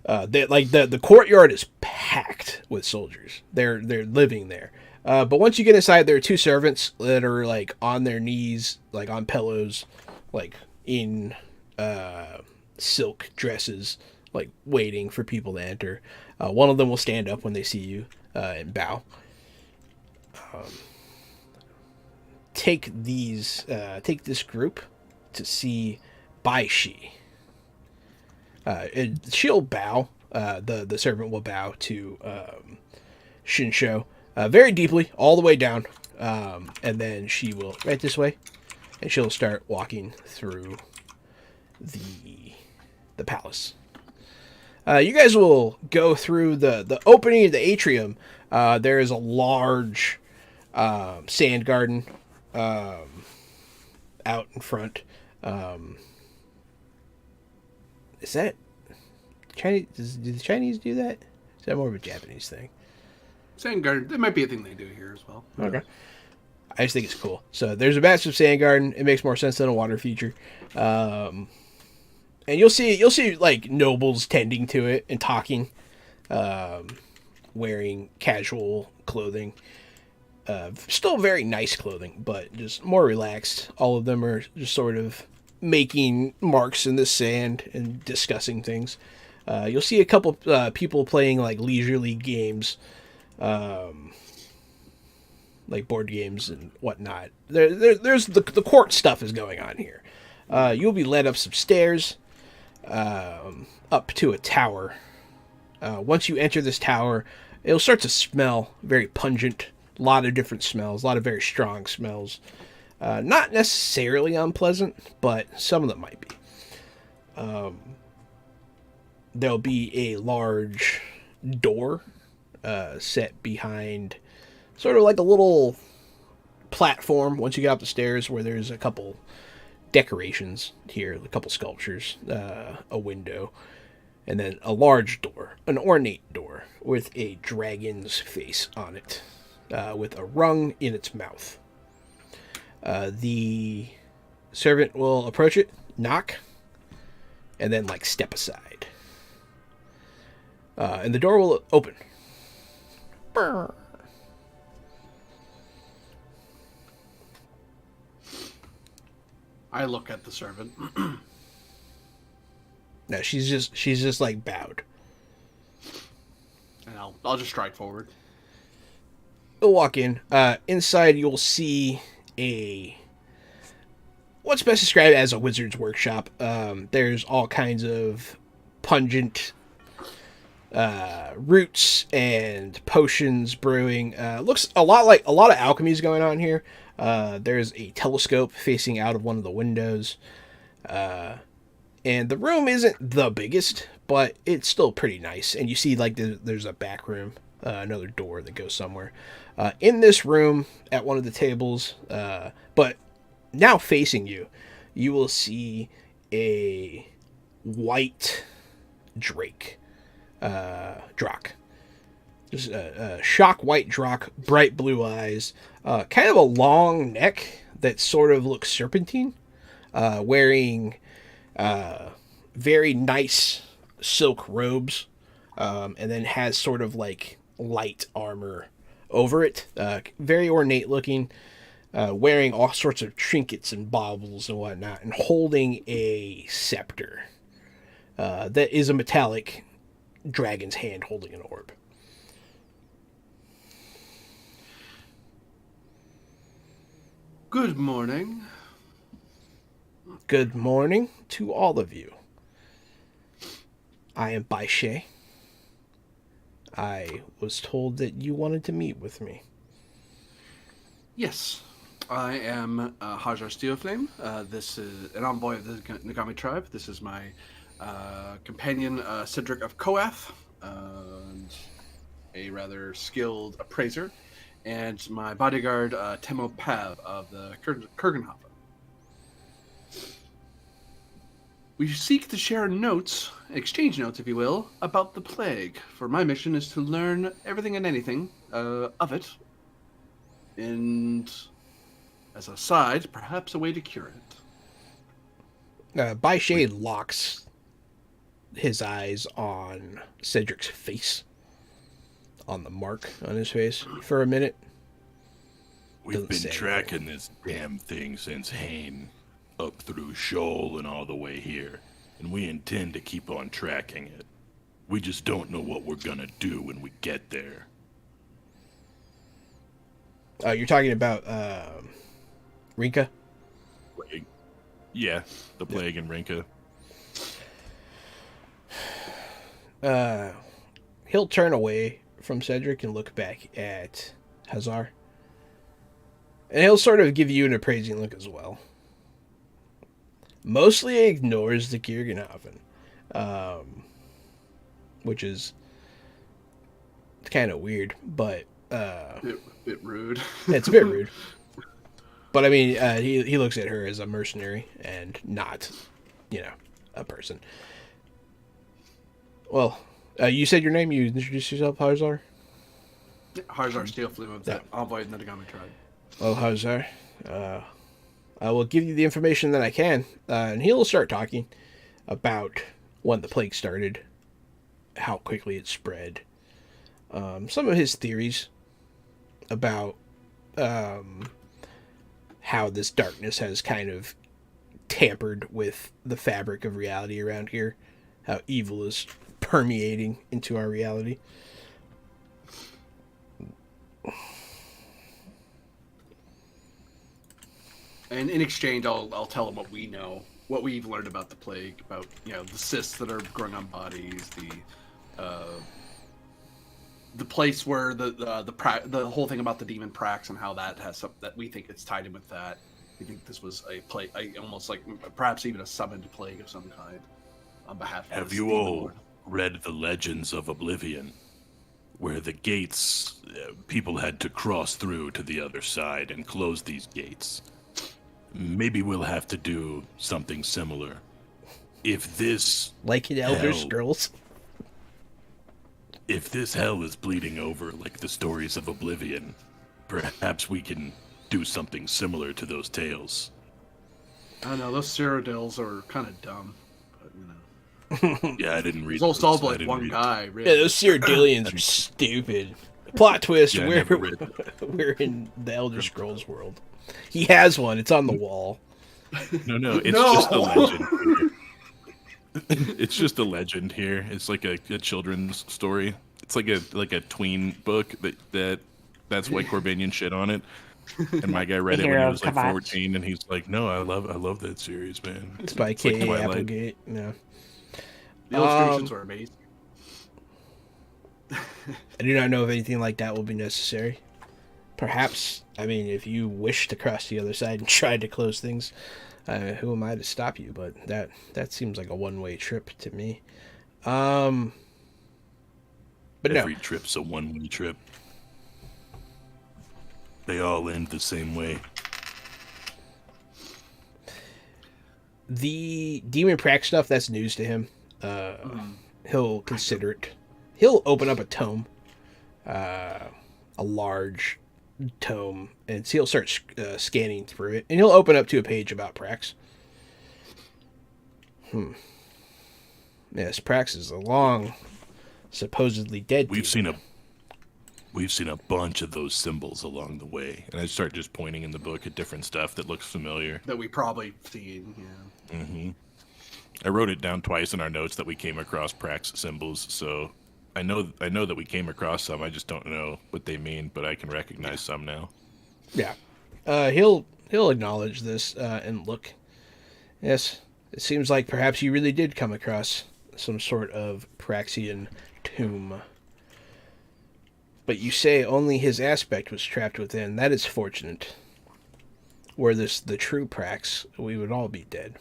The courtyard is packed with soldiers. They're living there. But once you get inside, there are two servants that are on their knees, on pillows, in silk dresses, waiting for people to enter. One of them will stand up when they see you and bow. Take this group to see Baishi. She'll bow. The servant will bow to Shinsho very deeply, all the way down, and then she will right this way, and she'll start walking through the palace. You guys will go through the opening of the atrium. There is a large sand garden out in front. Is that Chinese? Do the Chinese do that? Is that more of a Japanese thing? Sand garden. That might be a thing they do here as well. Okay. I just think it's cool. So there's a massive sand garden. It makes more sense than a water feature. And you'll see like nobles tending to it and talking, wearing casual clothing. Still very nice clothing, but just more relaxed. All of them are just sort of making marks in the sand and discussing things. You'll see a couple people playing like leisurely games, like board games and whatnot. There's the court stuff is going on here. You'll be led up some stairs, up to a tower. Once you enter this tower, it'll start to smell very pungent. A lot of different smells, a lot of very strong smells. Not necessarily unpleasant, but some of them might be. There'll be a large door set behind sort of like a little platform once you get up the stairs where there's a couple decorations here, a couple sculptures, a window, and then a large door, an ornate door with a dragon's face on it. With a rung in its mouth. The servant will approach it, knock, and then like step aside. And the door will open. I look at the servant. No, she's just like bowed. And I'll just stride forward. You'll walk in. Inside, you'll see what's best described as a wizard's workshop. There's all kinds of pungent roots and potions brewing. Looks a lot of alchemy is going on here. There's a telescope facing out of one of the windows. And the room isn't the biggest, but it's still pretty nice. And you see like there's a back room. Another door that goes somewhere. In this room, at one of the tables, but now facing you, you will see a white drake, drock. Just a shock white drock, bright blue eyes, kind of a long neck that sort of looks serpentine, wearing very nice silk robes, and then has sort of like light armor over it, very ornate looking, wearing all sorts of trinkets and baubles and whatnot, and holding a scepter that is a metallic dragon's hand holding an orb. Good morning. Good morning to all of you. I am Baishe. I was told that you wanted to meet with me. Yes, I am Hajar Steelflame. This is an envoy of the Nagami tribe. This is my companion, Cedric of Koath, and a rather skilled appraiser, and my bodyguard, Temo Pav of the Kurgenhofen. We seek to share notes, exchange notes, if you will, about the plague. For my mission is to learn everything and anything of it, and as a side, perhaps a way to cure it. Baishe locks his eyes on Cedric's face, on the mark on his face, for a minute. We've been tracking this damn thing since Hain, up through Shoal and all the way here, and we intend to keep on tracking it. We just don't know what we're gonna do when we get there. You're talking about Rinka? Plague. Yeah, the plague in Rinka. He'll turn away from Cedric and look back at Hazar. And he'll sort of give you an appraising look as well. Mostly ignores the Kirgenhofen, which is kind of weird, but Bit rude. it's a bit rude. But I mean, he looks at her as a mercenary and not, a person. Well, you said your name. You introduced yourself, Harzar? Harzar Steelflame of the envoy of the Nagami tribe. Well, Hazar, I will give you the information that I can, and he'll start talking about when the plague started, how quickly it spread, some of his theories about how this darkness has kind of tampered with the fabric of reality around here, how evil is permeating into our reality. And in exchange, I'll tell them what we know, what we've learned about the plague, about the cysts that are growing on bodies, the place where the whole thing about the demon prax and how that has something that we think it's tied in with that. We think this was a plague, almost like perhaps even a summoned plague of some kind on behalf of. Have you all read the Legends of Oblivion, where the gates people had to cross through to the other side and close these gates? Maybe we'll have to do something similar. If this like in Elder Scrolls. If this hell is bleeding over like the stories of Oblivion, perhaps we can do something similar to those tales. I don't know, those Cyrodiils are kind of dumb, but Yeah, I didn't read. It's all solved like one guy, really. Yeah, those Cyrodiilians are stupid. Plot twist: Yeah, we're in the Elder Scrolls world. He has one. It's on the wall. No, it's just a legend. It's just a legend here. It's like a children's story. It's like a tween book that's why Corbanian shit on it. And my guy read it when he was like 14, and he's like, "No, I love that series, man." It's by K. Like Applegate. No, the illustrations are amazing. I do not know if anything like that will be necessary. Perhaps, I mean, if you wish to cross the other side and try to close things, who am I to stop you? But that seems like a one-way trip to me. But every trip's a one-way trip. They all end the same way. The Demon Prac stuff, that's news to him. He'll consider it. He'll open up a tome, a large tome, and he'll start scanning through it, and he'll open up to a page about Prax. Yes, Prax is a long, supposedly dead. We've seen a bunch of those symbols along the way, and I start just pointing in the book at different stuff that looks familiar. That we probably seen, yeah. Mm-hmm. I wrote it down twice in our notes that we came across Prax symbols, so I know that we came across some. I just don't know what they mean, but I can recognize some now. Yeah, he'll acknowledge this and look. Yes, it seems like perhaps you really did come across some sort of Praxian tomb. But you say only his aspect was trapped within. That is fortunate. Were this the true Prax, we would all be dead.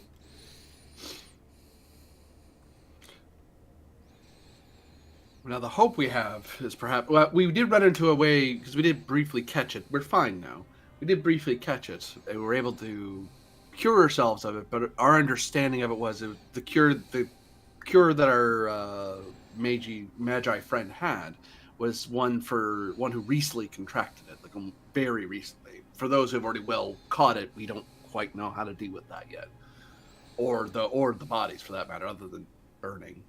Now, the hope we have is perhaps... Well, we did run into a way, because we did briefly catch it. We're fine now. We did briefly catch it, and we were able to cure ourselves of it, but our understanding of it was the cure that our Magi friend had was one who recently contracted it, like very recently. For those who have already caught it, we don't quite know how to deal with that yet. Or the bodies, for that matter, other than burning.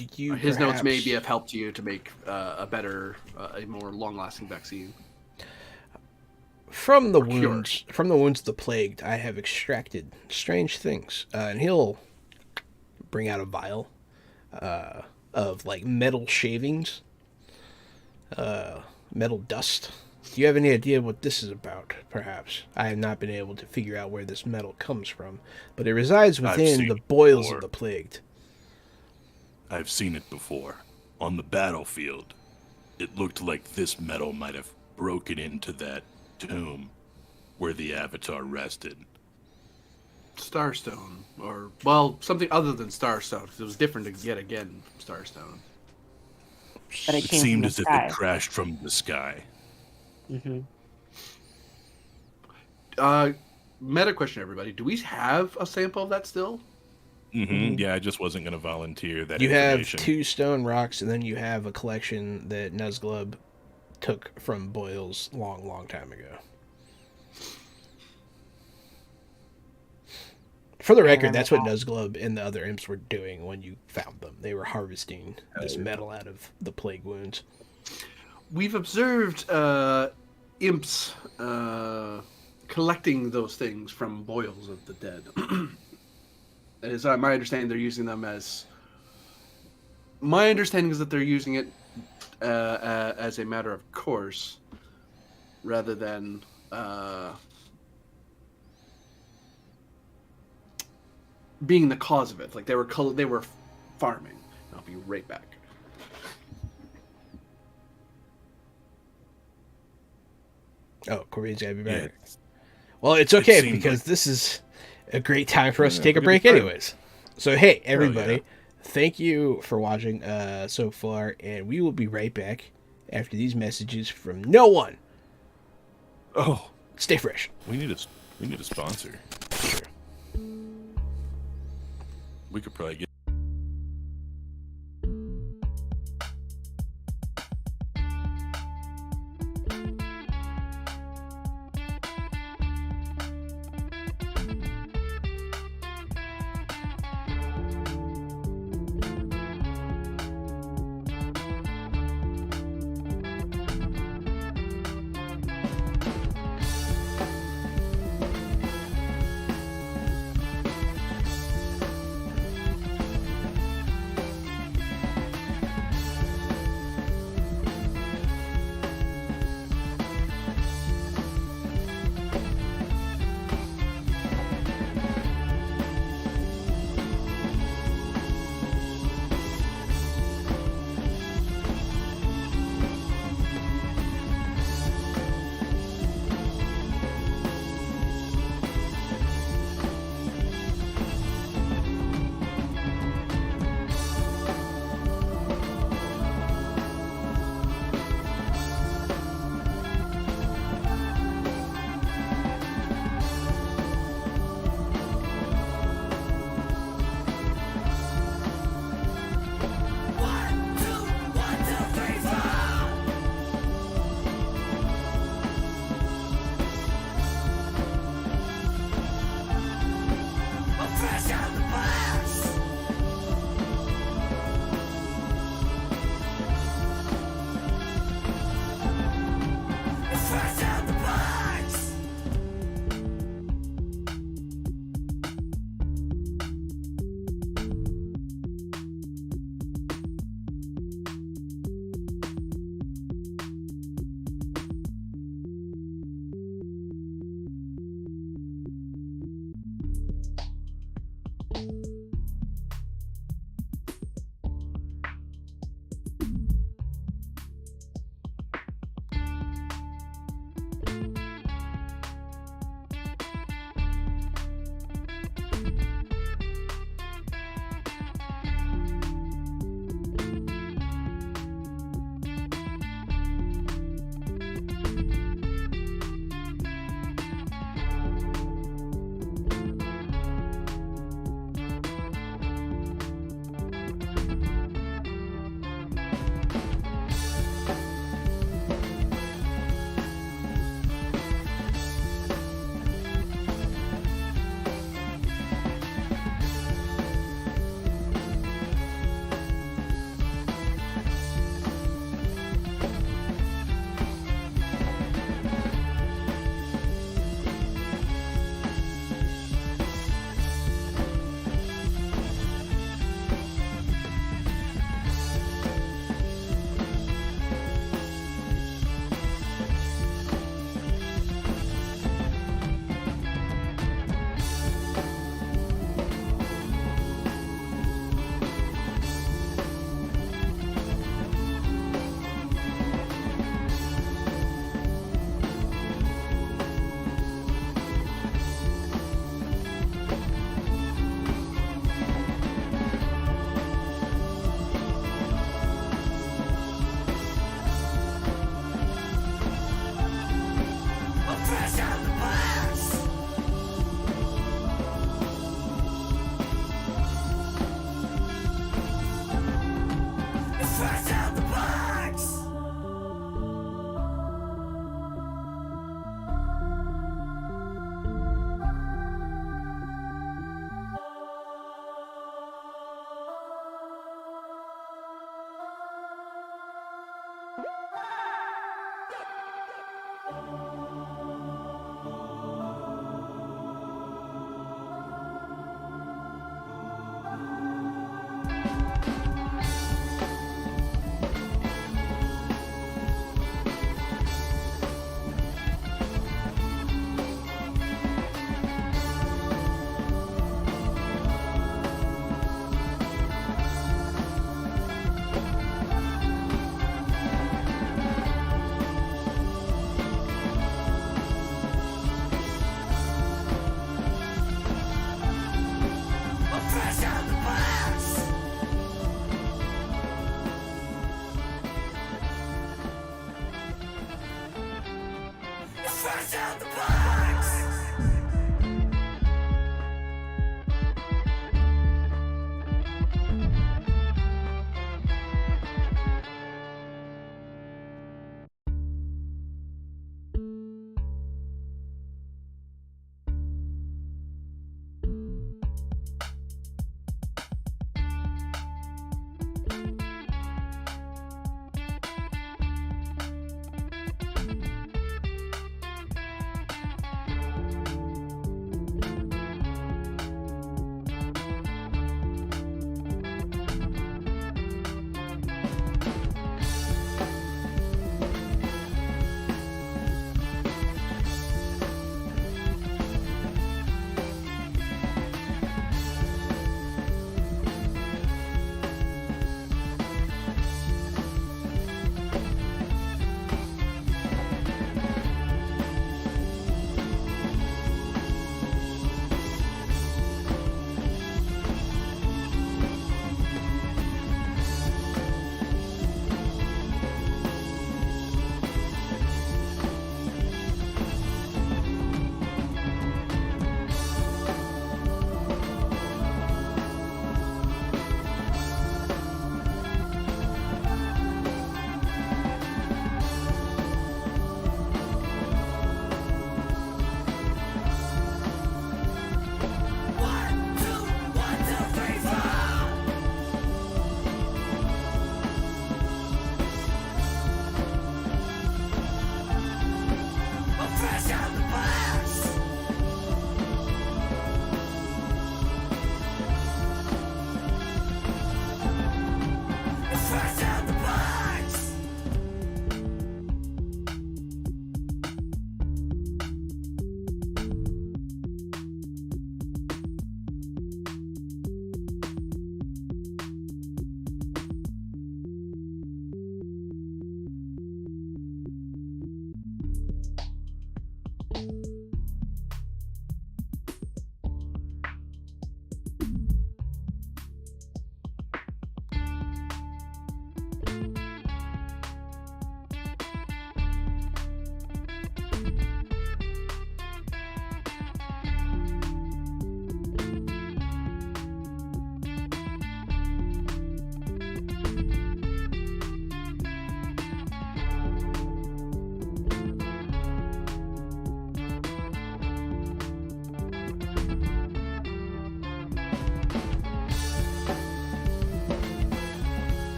His notes maybe have helped you to make a more long-lasting vaccine. From the wounds of the plagued, I have extracted strange things, and he'll bring out a vial of like metal shavings, metal dust. Do you have any idea what this is about? Perhaps I have not been able to figure out where this metal comes from, but it resides within the boils of the plagued. I've seen it before. On the battlefield, it looked like this metal might have broken into that tomb where the Avatar rested. Starstone, or, well, something other than Starstone, because it was different to get again from Starstone. But it seemed as if it crashed from the sky. Mm-hmm. Meta question, everybody. Do we have a sample of that still? Mm-hmm. Yeah, I just wasn't going to volunteer that You have information. 2 stone rocks, and then you have a collection that Nuzglub took from boils long time ago. For the record, that's what Nuzglub and the other imps were doing when you found them. They were harvesting this metal out of the plague wounds. We've observed imps collecting those things from boils of the dead. It is my understanding they're using them as... My understanding is that they're using it as a matter of course, rather than being the cause of it. Like they were farming. I'll be right back. Oh, Corey's gotta be back. Yeah. Well, it's okay because this is a great time for us to take a break anyways. So, hey, everybody, thank you for watching so far, and we will be right back after these messages from no one. Oh, stay fresh. We need a sponsor. Sure. We could probably get...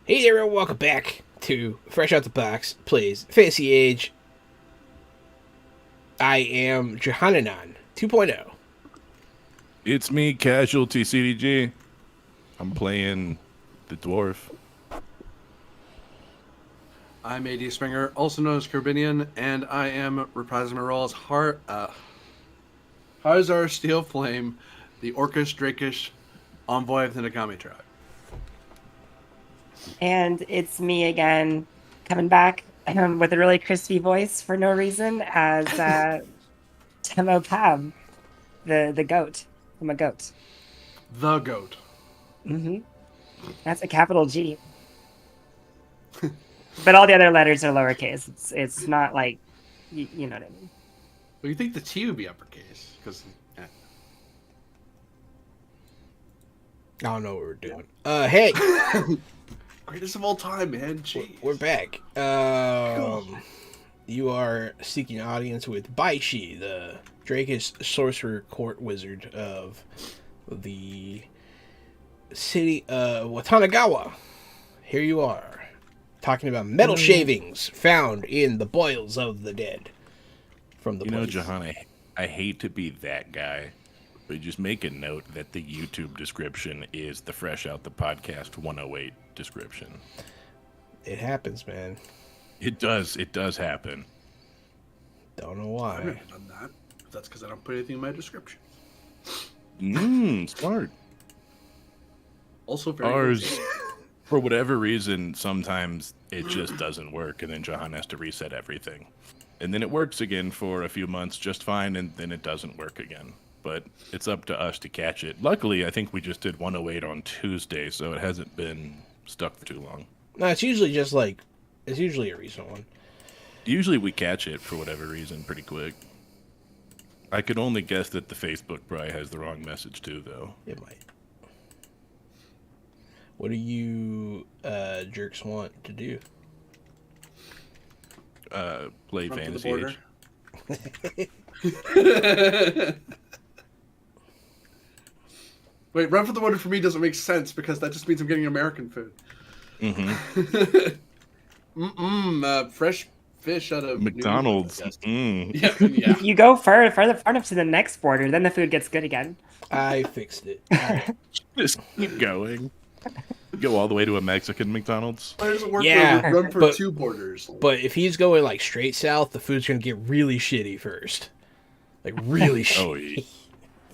Hey there, everyone, welcome back to Fresh Out the Box Plays Fantasy Age. I am Johananon 2.0. It's me, Casualty CDG. I'm playing the dwarf. I'm AD Springer, also known as Corbinian, and I am reprising my role as Harzar Steel Flame, the Orcish Drakish envoy of the Nagami tribe. And it's me again, coming back with a really crispy voice for no reason as Temo Pab, the goat from a goat. The goat. hmm That's a capital G. But all the other letters are lowercase. It's not like, you know what I mean. Well, you think the T would be uppercase? Because I don't know what we're doing. Hey, greatest of all time, man. Jeez. we're back. You are seeking audience with Baishi, the Drakish sorcerer court wizard of the city of Watanagawa. Here you are, talking about metal shavings found in the boils of the dead. From the place. Jahan, I hate to be that guy, but just make a note that the YouTube description is the Fresh Out the Podcast 108 description. It happens, man. It does happen. Don't know I've why. never done that. That's because I don't put anything in my description. Smart. Also very Ours, good. for whatever reason, sometimes it just doesn't work, and then Jahan has to reset everything. And then it works again for a few months just fine, and then it doesn't work again. But it's up to us to catch it. Luckily, I think we just did 108 on Tuesday, so it hasn't been stuck for too long. No, it's usually just like, it's usually a recent one. Usually we catch it for whatever reason pretty quick. I could only guess that the Facebook probably has the wrong message too, though. It might. What do you jerks want to do? Play Run for the Fantasy border. Age. Wait, run for the border for me doesn't make sense because that just means I'm getting American food. Fresh fish out of McDonald's. New England, I guess. Yeah. You go far enough to the next border, then the food gets good again. I fixed it. All right. Just keep going. Go all the way to a Mexican McDonald's. Why does it work? Yeah, Run for but- 2 borders. But if he's going like straight south, the food's gonna get really shitty first. Like really Oh, shitty.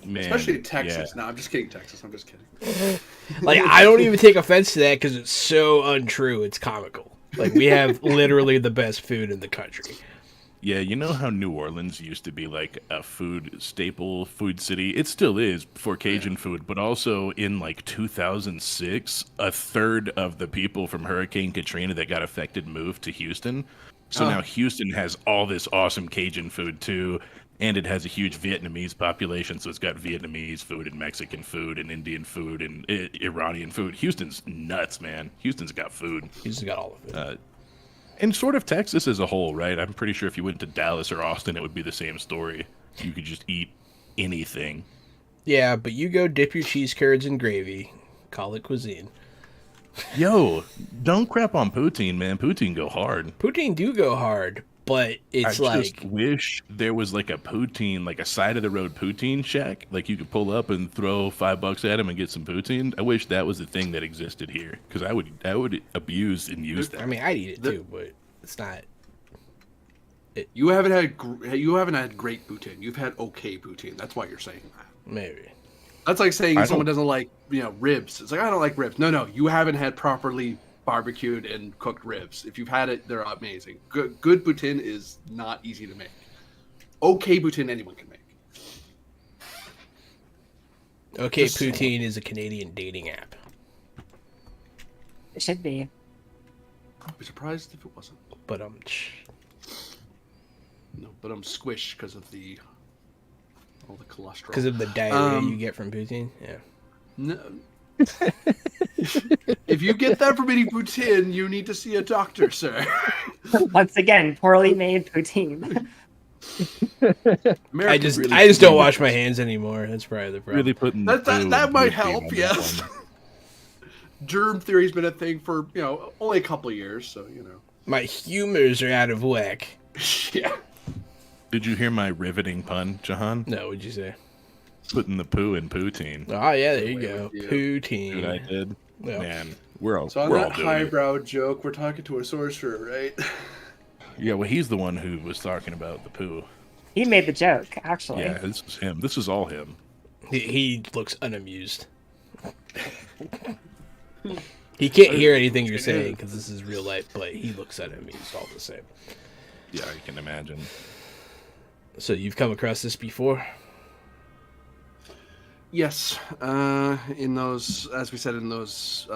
man. Especially in Texas. Yeah. No, I'm just kidding, Texas. I'm just kidding. Like I don't even take offense to that because it's so untrue. It's comical. Like we have literally the best food in the country. Yeah, you know how New Orleans used to be like a food staple, food city? It still is for Cajun food, but also in like 2006, a third of the people from Hurricane Katrina that got affected moved to Houston. So now Houston has all this awesome Cajun food too, and it has a huge Vietnamese population, so it's got Vietnamese food and Mexican food and Indian food and Iranian food. Houston's nuts, man. Houston's got food. He's got all of it. And sort of Texas as a whole, right? I'm pretty sure if you went to Dallas or Austin, it would be the same story. You could just eat anything. Yeah, but you go dip your cheese curds in gravy. Call it cuisine. Yo, don't crap on poutine, man. Poutine go hard. Poutine do go hard, but it's I like just wish there was like a poutine, like a side of the road poutine shack. Like you could pull up and throw $5 at him and get some poutine. I wish that was the thing that existed here because I would abuse and use that. I mean, I'd eat it too, but it's not. You haven't had great poutine. You've had okay poutine. That's why you're saying that. Maybe. That's like saying I someone don't- doesn't like, ribs. It's like, I don't like ribs. No, you haven't had properly barbecued and cooked ribs. If you've had it, they're amazing. Good poutine is not easy to make. Okay poutine anyone can make. Okay, Just saying. Poutine is a Canadian dating app. It should be. I'd be surprised if it wasn't. But No, but I'm squished because of all the cholesterol. because of the diarrhea Um, you get from poutine, yeah. No. If you get that from eating poutine, you need to see a doctor, sir. Once again, poorly made poutine. I just don't wash my hands anymore. That's probably the problem. Really putting the poo That and might poutine help, on that yes. one. Germ theory's been a thing for, only a couple of years, so, My humors are out of whack. Yeah. Did you hear my riveting pun, Jahan? No, what'd you say? Putting the poo in poutine. Oh yeah, there you Away go. with you. Poutine. Dude, I did. Yeah. Man, we're all So on we're all that doing it. highbrow joke, we're talking to a sorcerer, right? Yeah, well, he's the one who was talking about the poo. He made the joke, actually. Yeah, this is him. This is all him. He looks unamused. He can't hear anything you're saying because this is real life, but he looks at him. He's all the same. Yeah, I can imagine. So you've come across this before? Yes, in those, as we said, in those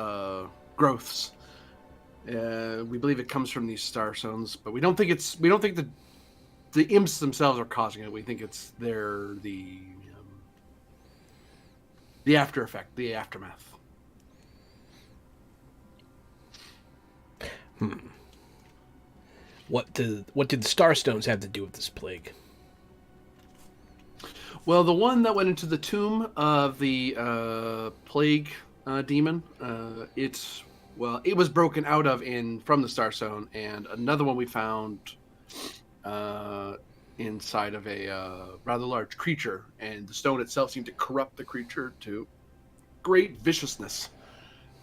growths. We believe it comes from these star stones, but we don't think the imps themselves are causing it. We think it's the after effect, the aftermath. What did the star stones have to do with this plague? Well, the one that went into the tomb of the plague demon, it was broken out of from the Starstone, and another one we found inside of a rather large creature, and the stone itself seemed to corrupt the creature to great viciousness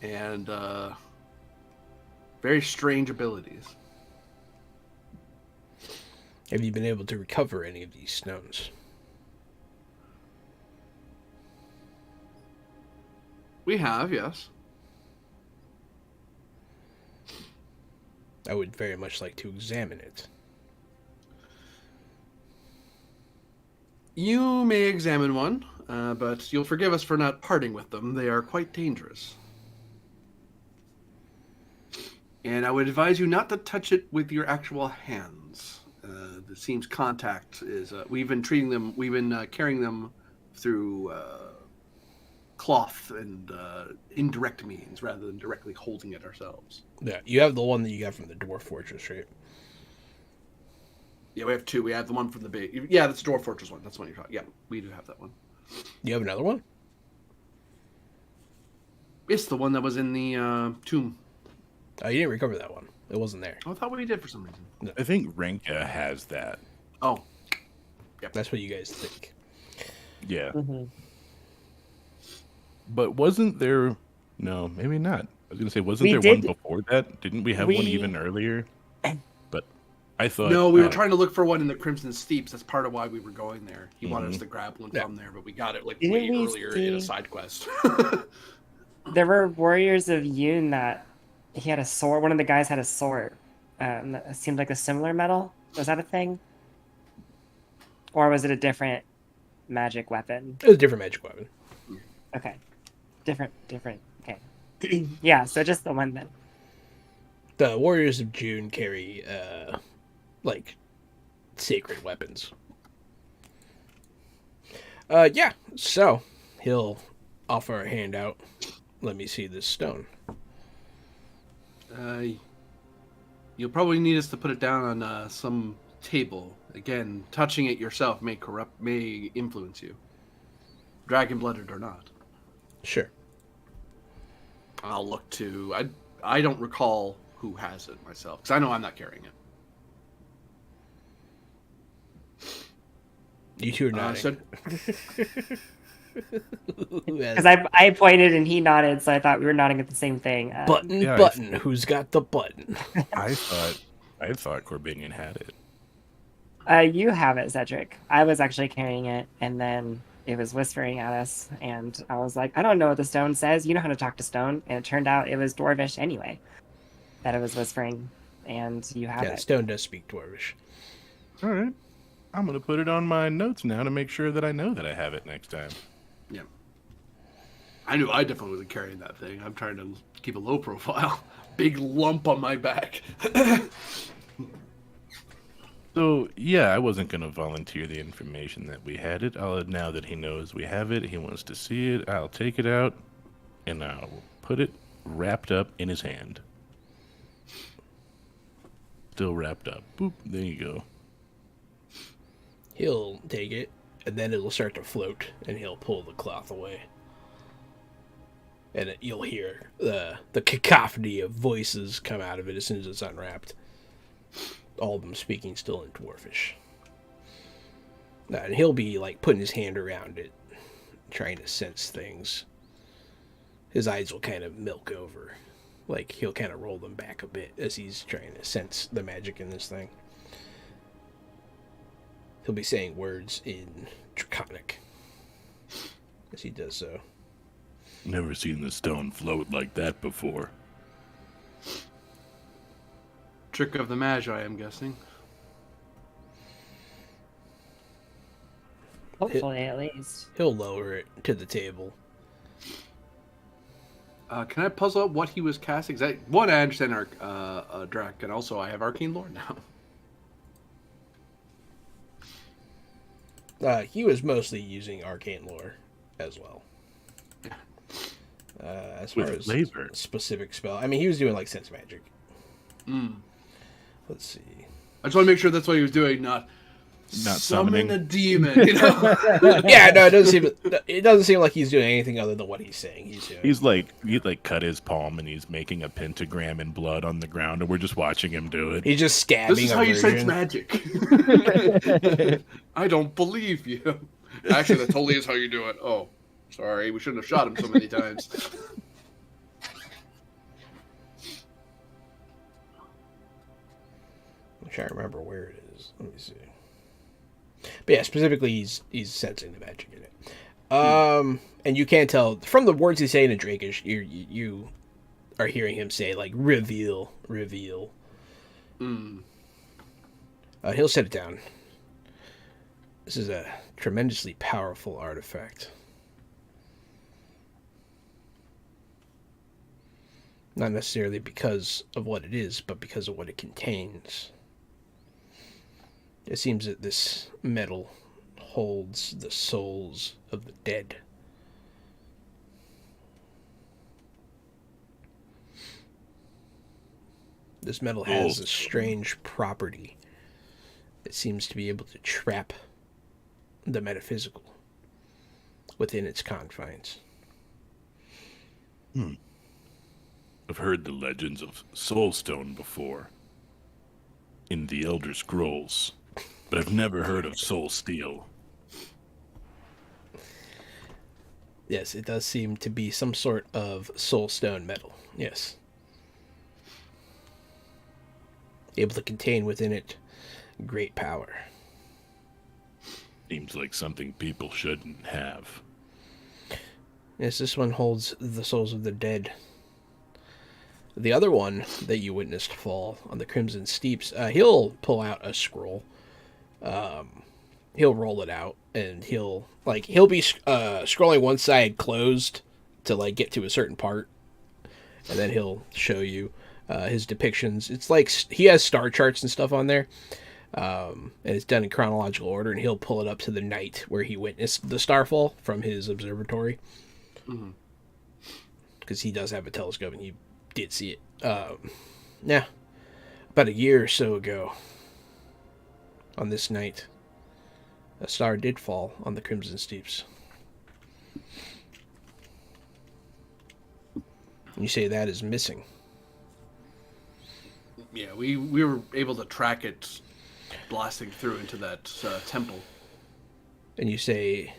and very strange abilities. Have you been able to recover any of these stones? We have, yes. I would very much like to examine it. You may examine one, but you'll forgive us for not parting with them. They are quite dangerous. And I would advise you not to touch it with your actual hands. It seems contact is... we've been carrying them through cloth and indirect means rather than directly holding it ourselves. Yeah, you have the one that you got from the Dwarf Fortress, right? Yeah, we have two. We have the one from the big... Yeah, that's the Dwarf Fortress one. That's the one you're talking... Yeah, we do have that one. You have another one? It's the one that was in the tomb. Oh, you didn't recover that one. It wasn't there. Oh, I thought we did for some reason. No. I think Renka has that. Oh. Yep. That's what you guys think. Yeah. Mm-hmm. But wasn't there... No, maybe not. I was going to say, wasn't We there did- one before that? Didn't we have one even earlier? But I thought... No, we were trying to look for one in the Crimson Steeps. That's part of why we were going there. He wanted us to grab one from there, but we got it like Didn't way we earlier in a see- side quest. There were warriors of Yoon that he had a sword. One of the guys had a sword. That seemed like a similar metal. Was that a thing? Or was it a different magic weapon? It was a different magic weapon. Okay. Different. Okay. Yeah, so just the one then. The Warriors of June carry, like, sacred weapons. Yeah, so he'll offer a handout. Let me see this stone. You'll probably need us to put it down on some table. Again, touching it yourself may influence you. Dragon-blooded or not. Sure. I'll look to... I don't recall who has it myself, because I know I'm not carrying it. You two are nodding. Because I pointed and he nodded, so I thought we were nodding at the same thing. Button. Who's got the button? I thought Corbinian had it. You have it, Cedric. I was actually carrying it, and then it was whispering at us, and I was like, I don't know what the stone says. You know how to talk to stone. And it turned out it was Dwarvish anyway that it was whispering, and you have Yeah, it. stone does speak Dwarvish. All right. I'm going to put it on my notes now to make sure that I know that I have it next time. Yeah. I knew I definitely wasn't carrying that thing. I'm trying to keep a low profile. Big lump on my back. So, yeah, I wasn't going to volunteer the information that we had it. Now that he knows we have it, he wants to see it, I'll take it out, and I'll put it wrapped up in his hand. Still wrapped up. Boop, there you go. He'll take it, and then it'll start to float, and he'll pull the cloth away. And you'll hear the cacophony of voices come out of it as soon as it's unwrapped. All of them speaking still in Dwarfish. And he'll be, like, putting his hand around it, trying to sense things. His eyes will kind of milk over. Like, he'll kind of roll them back a bit as he's trying to sense the magic in this thing. He'll be saying words in Draconic as he does so. Never seen the stone float like that before. Trick of the Magi, I'm guessing. Hopefully, at least. He'll lower it to the table. Can I puzzle up what he was casting? 'Cause one, I understand Drac, and also I have Arcane Lore now. He was mostly using arcane lore as well. As far With as laser. specific spell, I mean, he was doing like sense magic. Mm. Let's see. I just want to make sure that's what he was doing, not summoning. summon a demon. You know? Yeah, no, it doesn't seem like he's doing anything other than what he's saying he's doing. He cut his palm and he's making a pentagram in blood on the ground, and we're just watching him do it. He's just stabbing. This is how you sense magic. I don't believe you. Actually, that totally is how you do it. Oh, sorry, we shouldn't have shot him so many times. I'm trying to remember where it is. Let me see. But yeah, specifically, he's sensing the magic in it. And you can't tell from the words he's saying in Drakish. You are hearing him say like reveal. Mm. He'll set it down. This is a tremendously powerful artifact. Not necessarily because of what it is, but because of what it contains. It seems that this metal holds the souls of the dead. This metal has a strange property. It seems to be able to trap the metaphysical within its confines. I've heard the legends of Soulstone before in the Elder Scrolls, but I've never heard of Soul Steel. Yes, it does seem to be some sort of soulstone metal. Yes. Able to contain within it great power. Seems like something people shouldn't have. Yes, this one holds the souls of the dead. The other one that you witnessed fall on the Crimson Steeps, he'll pull out a scroll. He'll roll it out, and he'll be scrolling one side closed to like get to a certain part, and then he'll show you his depictions. It's like he has star charts and stuff on there, and it's done in chronological order, and he'll pull it up to the night where he witnessed the starfall from his observatory. Because he does have a telescope, and he did see it. Yeah, about a year or so ago, on this night, a star did fall on the Crimson Steeps. You say that is missing. Yeah, we were able to track it blasting through into that temple. And you say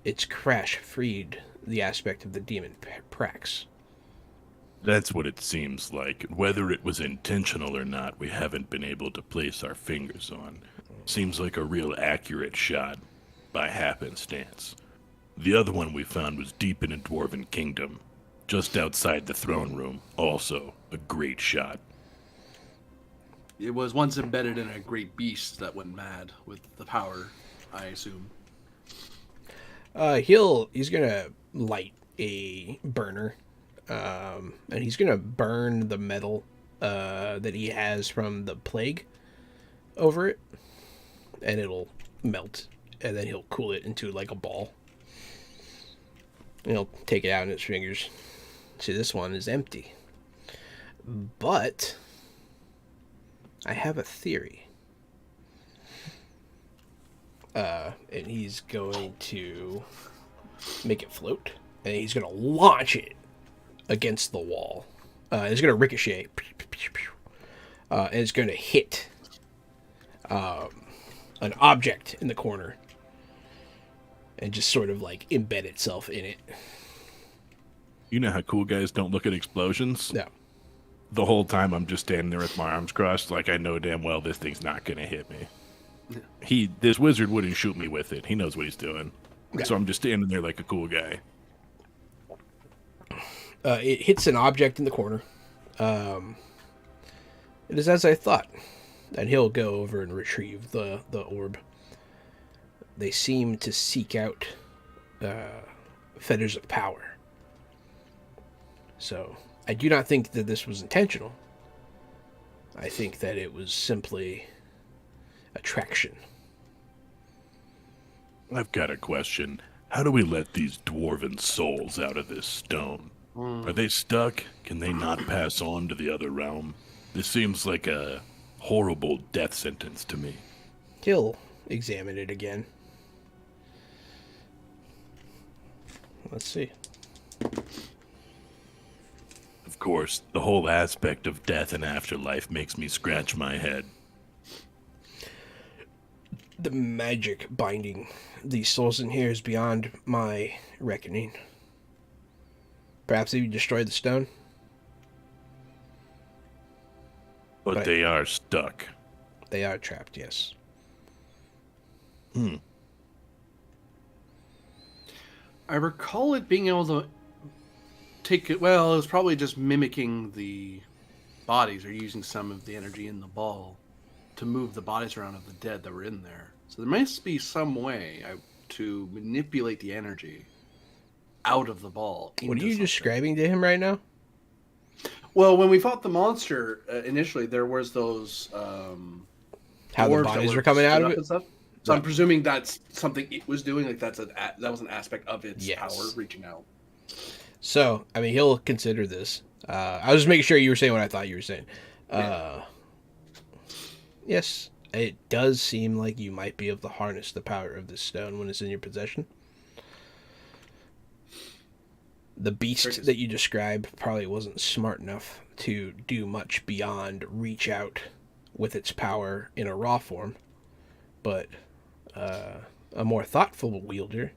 its crash freed the aspect of the demon Prax. That's what it seems like. Whether it was intentional or not, we haven't been able to place our fingers on. Seems like a real accurate shot by happenstance. The other one we found was deep in a dwarven kingdom, just outside the throne room. Also a great shot. It was once embedded in a great beast that went mad with the power, I assume. He's gonna light a burner, and he's gonna burn the metal that he has from the plague over it, and it'll melt, and then he'll cool it into like a ball. And he'll take it out in his fingers. See, this one is empty, but I have a theory. And he's going to make it float, and he's going to launch it against the wall. It's going to ricochet, and it's going to hit an object in the corner, and just sort of like embed itself in it. You know how cool guys don't look at explosions? No. The whole time I'm just standing there with my arms crossed, like I know damn well this thing's not gonna hit me. This wizard wouldn't shoot me with it. He knows what he's doing. Yeah. So I'm just standing there like a cool guy. It hits an object in the corner. It is as I thought. And he'll go over and retrieve the orb. They seem to seek out fetters of power. So, I do not think that this was intentional. I think that it was simply attraction. I've got a question. How do we let these dwarven souls out of this stone? Are they stuck? Can they not pass on to the other realm? This seems like a horrible death sentence to me. He'll examine it again. Let's see. Of course, the whole aspect of death and afterlife makes me scratch my head. The magic binding these souls in here is beyond my reckoning. Perhaps if you destroy the stone? But Right. they are stuck. They are trapped, yes. I recall it being able to take it. Well, it was probably just mimicking the bodies or using some of the energy in the ball to move the bodies around of the dead that were in there. So there must be some way to manipulate the energy out of the ball. What are into you something. describing to him right now? Well, when we fought the monster initially, there was those How the dwarves that bodies were coming out stood of up it? and stuff. So I'm presuming that's something it was doing. Like that was an aspect of its Yes. power reaching out. So, I mean, he'll consider this. I was just making sure you were saying what I thought you were saying. Yes, it does seem like you might be able to harness the power of this stone when it's in your possession. The beast that you described probably wasn't smart enough to do much beyond reach out with its power in a raw form, but a more thoughtful wielder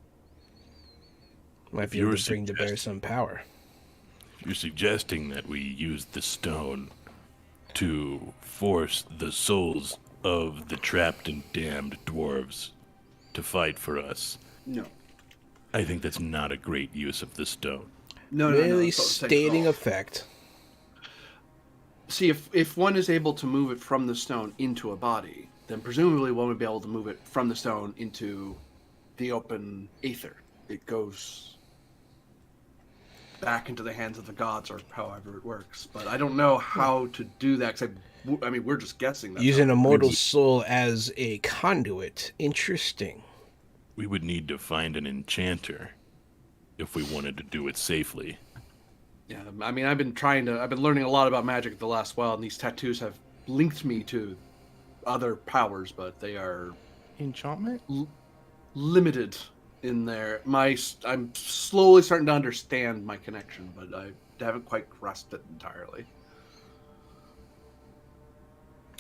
might be able to bring to bear some power. You're suggesting that we use the stone to force the souls of the trapped and damned dwarves to fight for us. No. I think that's not a great use of the stone. No. Really that's what I'm saying. stating a fact. See, if one is able to move it from the stone into a body, then presumably one would be able to move it from the stone into the open aether. It goes back into the hands of the gods, or however it works. But I don't know how to do that. Cause I mean, we're just guessing. That's Using how- a mortal soul as a conduit. Interesting. We would need to find an enchanter if we wanted to do it safely. Yeah, I mean, I've been learning a lot about magic the last while, and these tattoos have linked me to other powers, but they are Enchantment? limited in there. I'm slowly starting to understand my connection, but I haven't quite grasped it entirely.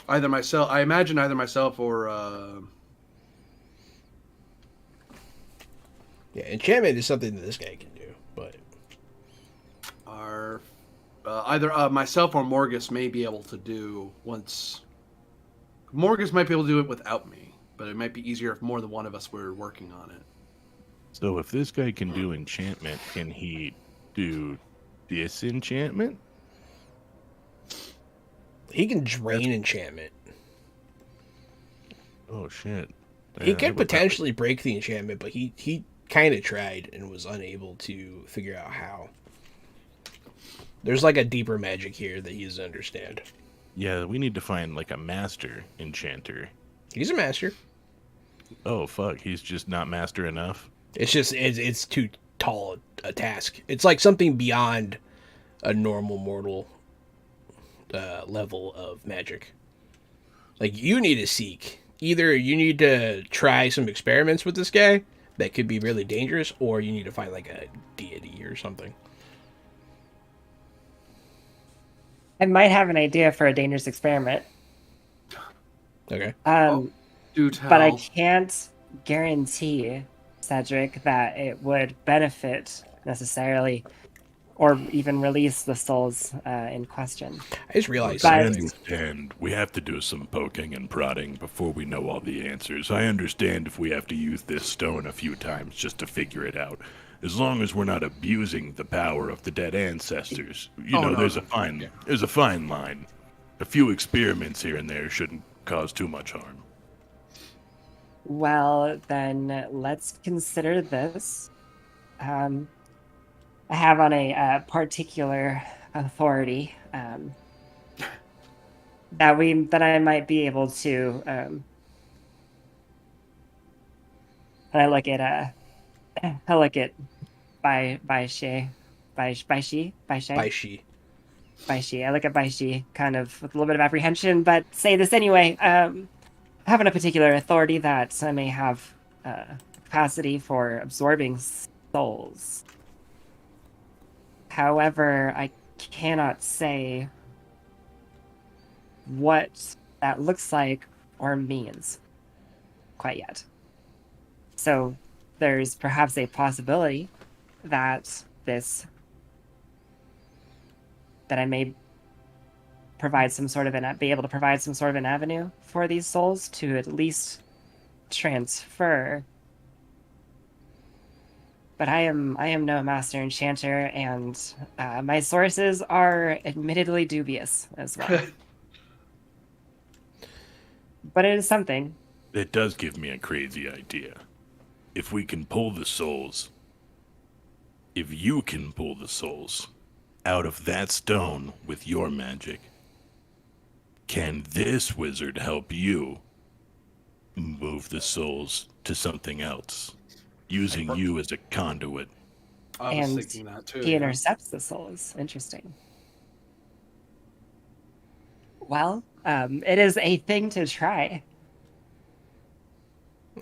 I imagine either myself or Yeah, enchantment is something that this guy can do, but either myself or Morgus may be able to do once. Morgus might be able to do it without me, but it might be easier if more than one of us were working on it. So if this guy can do enchantment, can he do disenchantment? he can drain enchantment. Oh shit. He could potentially break the enchantment, but he kind of tried and was unable to figure out how. There's like a deeper magic here that he doesn't understand. Yeah, we need to find like a master enchanter. He's a master. Oh fuck, he's just not master enough. It's just it's too tall a task. It's like something beyond a normal mortal level of magic. Like you need to seek. Either you need to try some experiments with this guy that could be really dangerous, or you need to find like a deity or something. I might have an idea for a dangerous experiment. Okay. Do tell. But I can't guarantee, Cedric, that it would benefit necessarily or even release the souls in question. I just realized But- I something. understand we have to do some poking and prodding before we know all the answers. I understand if we have to use this stone a few times just to figure it out. As long as we're not abusing the power of the dead ancestors. You know, no, there's no. a fine line. A few experiments here and there shouldn't cause too much harm. Well, then let's consider this. I have on a particular authority that I might be able to. And I look at by she, by she, by she. By she. Baishi. I look at Baishi kind of with a little bit of apprehension, but say this anyway. Having a particular authority that I may have capacity for absorbing souls. However, I cannot say what that looks like or means quite yet. So there's perhaps a possibility that I may provide some sort of be able to provide some sort of an avenue for these souls to at least transfer. But I am no master enchanter, and my sources are admittedly dubious as well. But it is something. It does give me a crazy idea. If we can pull the souls, if you can pull the souls out of that stone with your magic, can this wizard help you move the souls to something else, using you as a conduit? I was And thinking that too. he yeah. intercepts the souls. Interesting. Well, it is a thing to try.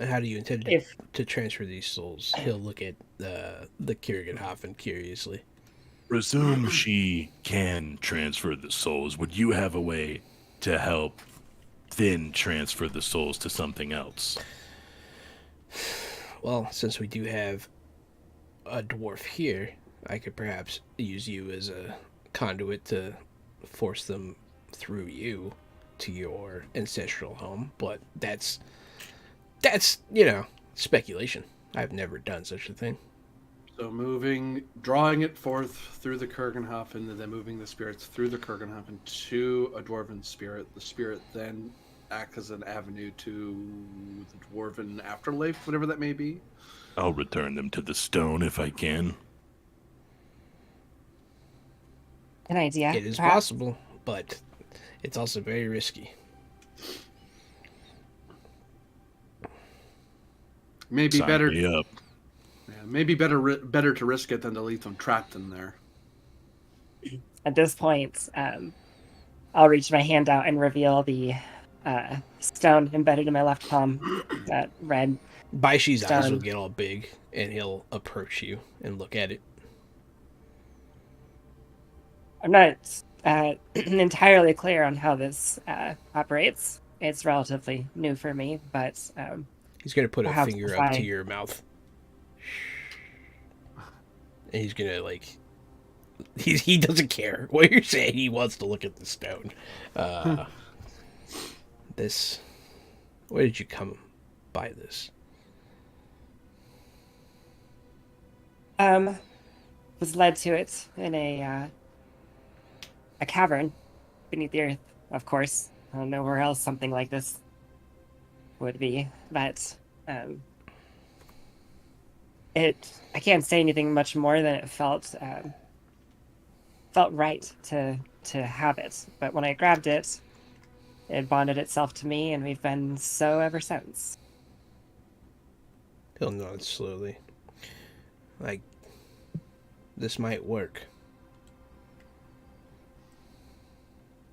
And how do you intend If to transfer these souls? He'll look at the Kirgenhofen curiously. Presume she can transfer the souls. Would you have a way to help then transfer the souls to something else? Well, since we do have a dwarf here, I could perhaps use you as a conduit to force them through you to your ancestral home, but that's speculation. I've never done such a thing. So drawing it forth through the Kurgenhofen, and then moving the spirits through the Kurgenhofen to a dwarven spirit. The spirit then acts as an avenue to the dwarven afterlife, whatever that may be. I'll return them to the stone if I can. an idea. It is perhaps. possible, but it's also very risky. Maybe Sign better. me up. Yeah, maybe better to risk it than to leave them trapped in there. At this point, I'll reach my hand out and reveal the stone embedded in my left palm. That red. Baishi's eyes Stone. will get all big, and he'll approach you and look at it. I'm not entirely clear on how this operates. It's relatively new for me, but He's going to put a Perhaps finger if up I- to your mouth. And he's going to, like... He doesn't care what you're saying. He wants to look at the stone. This... Where did you come by this? was led to it in a cavern beneath the earth, of course. I don't know where else something like this would be, but I can't say anything much more than it felt right to have it. But when I grabbed it, it bonded itself to me, and we've been so ever since. He'll nod slowly. Like, this might work.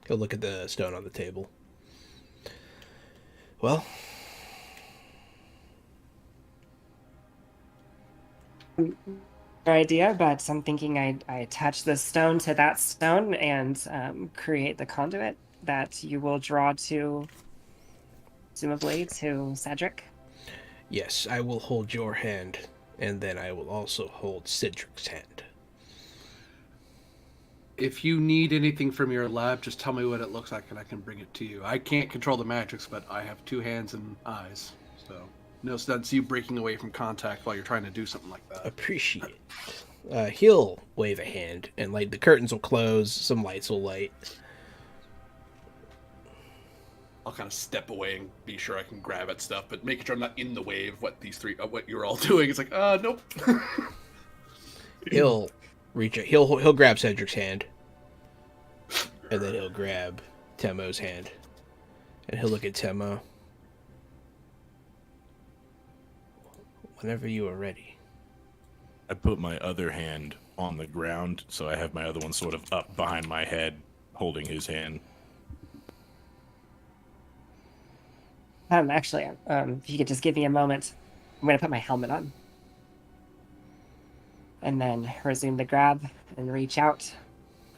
He'll look at the stone on the table. Well, No idea, but I'm thinking I attach this stone to that stone and create the conduit that you will draw to, presumably, to Cedric. yes, I will hold your hand, and then I will also hold Cedric's hand. If you need anything from your lab, just tell me what it looks like and I can bring it to you. I can't control the magics, but I have 2 hands and eyes. So no sense you breaking away from contact while you're trying to do something like that. Appreciate. He'll wave a hand, and like the curtains will close, some lights will light. I'll kind of step away and be sure I can grab at stuff, but making sure I'm not in the way of what you're all doing. It's like, nope. He'll reach out. He'll grab Cedric's hand, and then he'll grab Temo's hand, and he'll look at Temo. Whenever you are ready. I put my other hand on the ground, so I have my other one sort of up behind my head, holding his hand. Actually, if you could just give me a moment, I'm gonna put my helmet on, and then resume the grab and reach out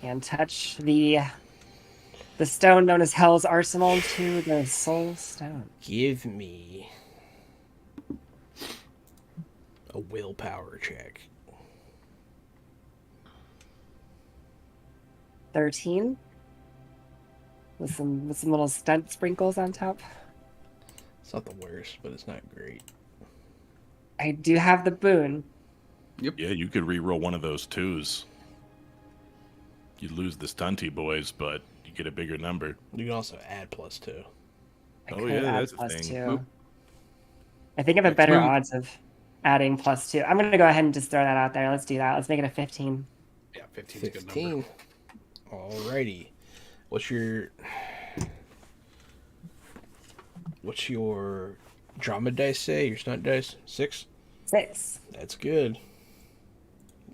and touch the stone known as Hell's Arsenal to the Soul Stone. Give me a willpower check. 13 with some little stunt sprinkles on top. It's not the worst, but it's not great. I do have the boon. Yep. Yeah, you could re-roll one of those twos. You lose the stunty boys, but you get a bigger number. You can also add +2. I Oh, could yeah, add that's a thing. +2. Oop. I think I have a better Oop. odds of adding +2. I'm gonna go ahead and just throw that out there. Let's do that. Let's make it a 15. Yeah, 15's a good 15. number. Alrighty. What's your drama dice say? Your stunt dice? 6? 6. That's good.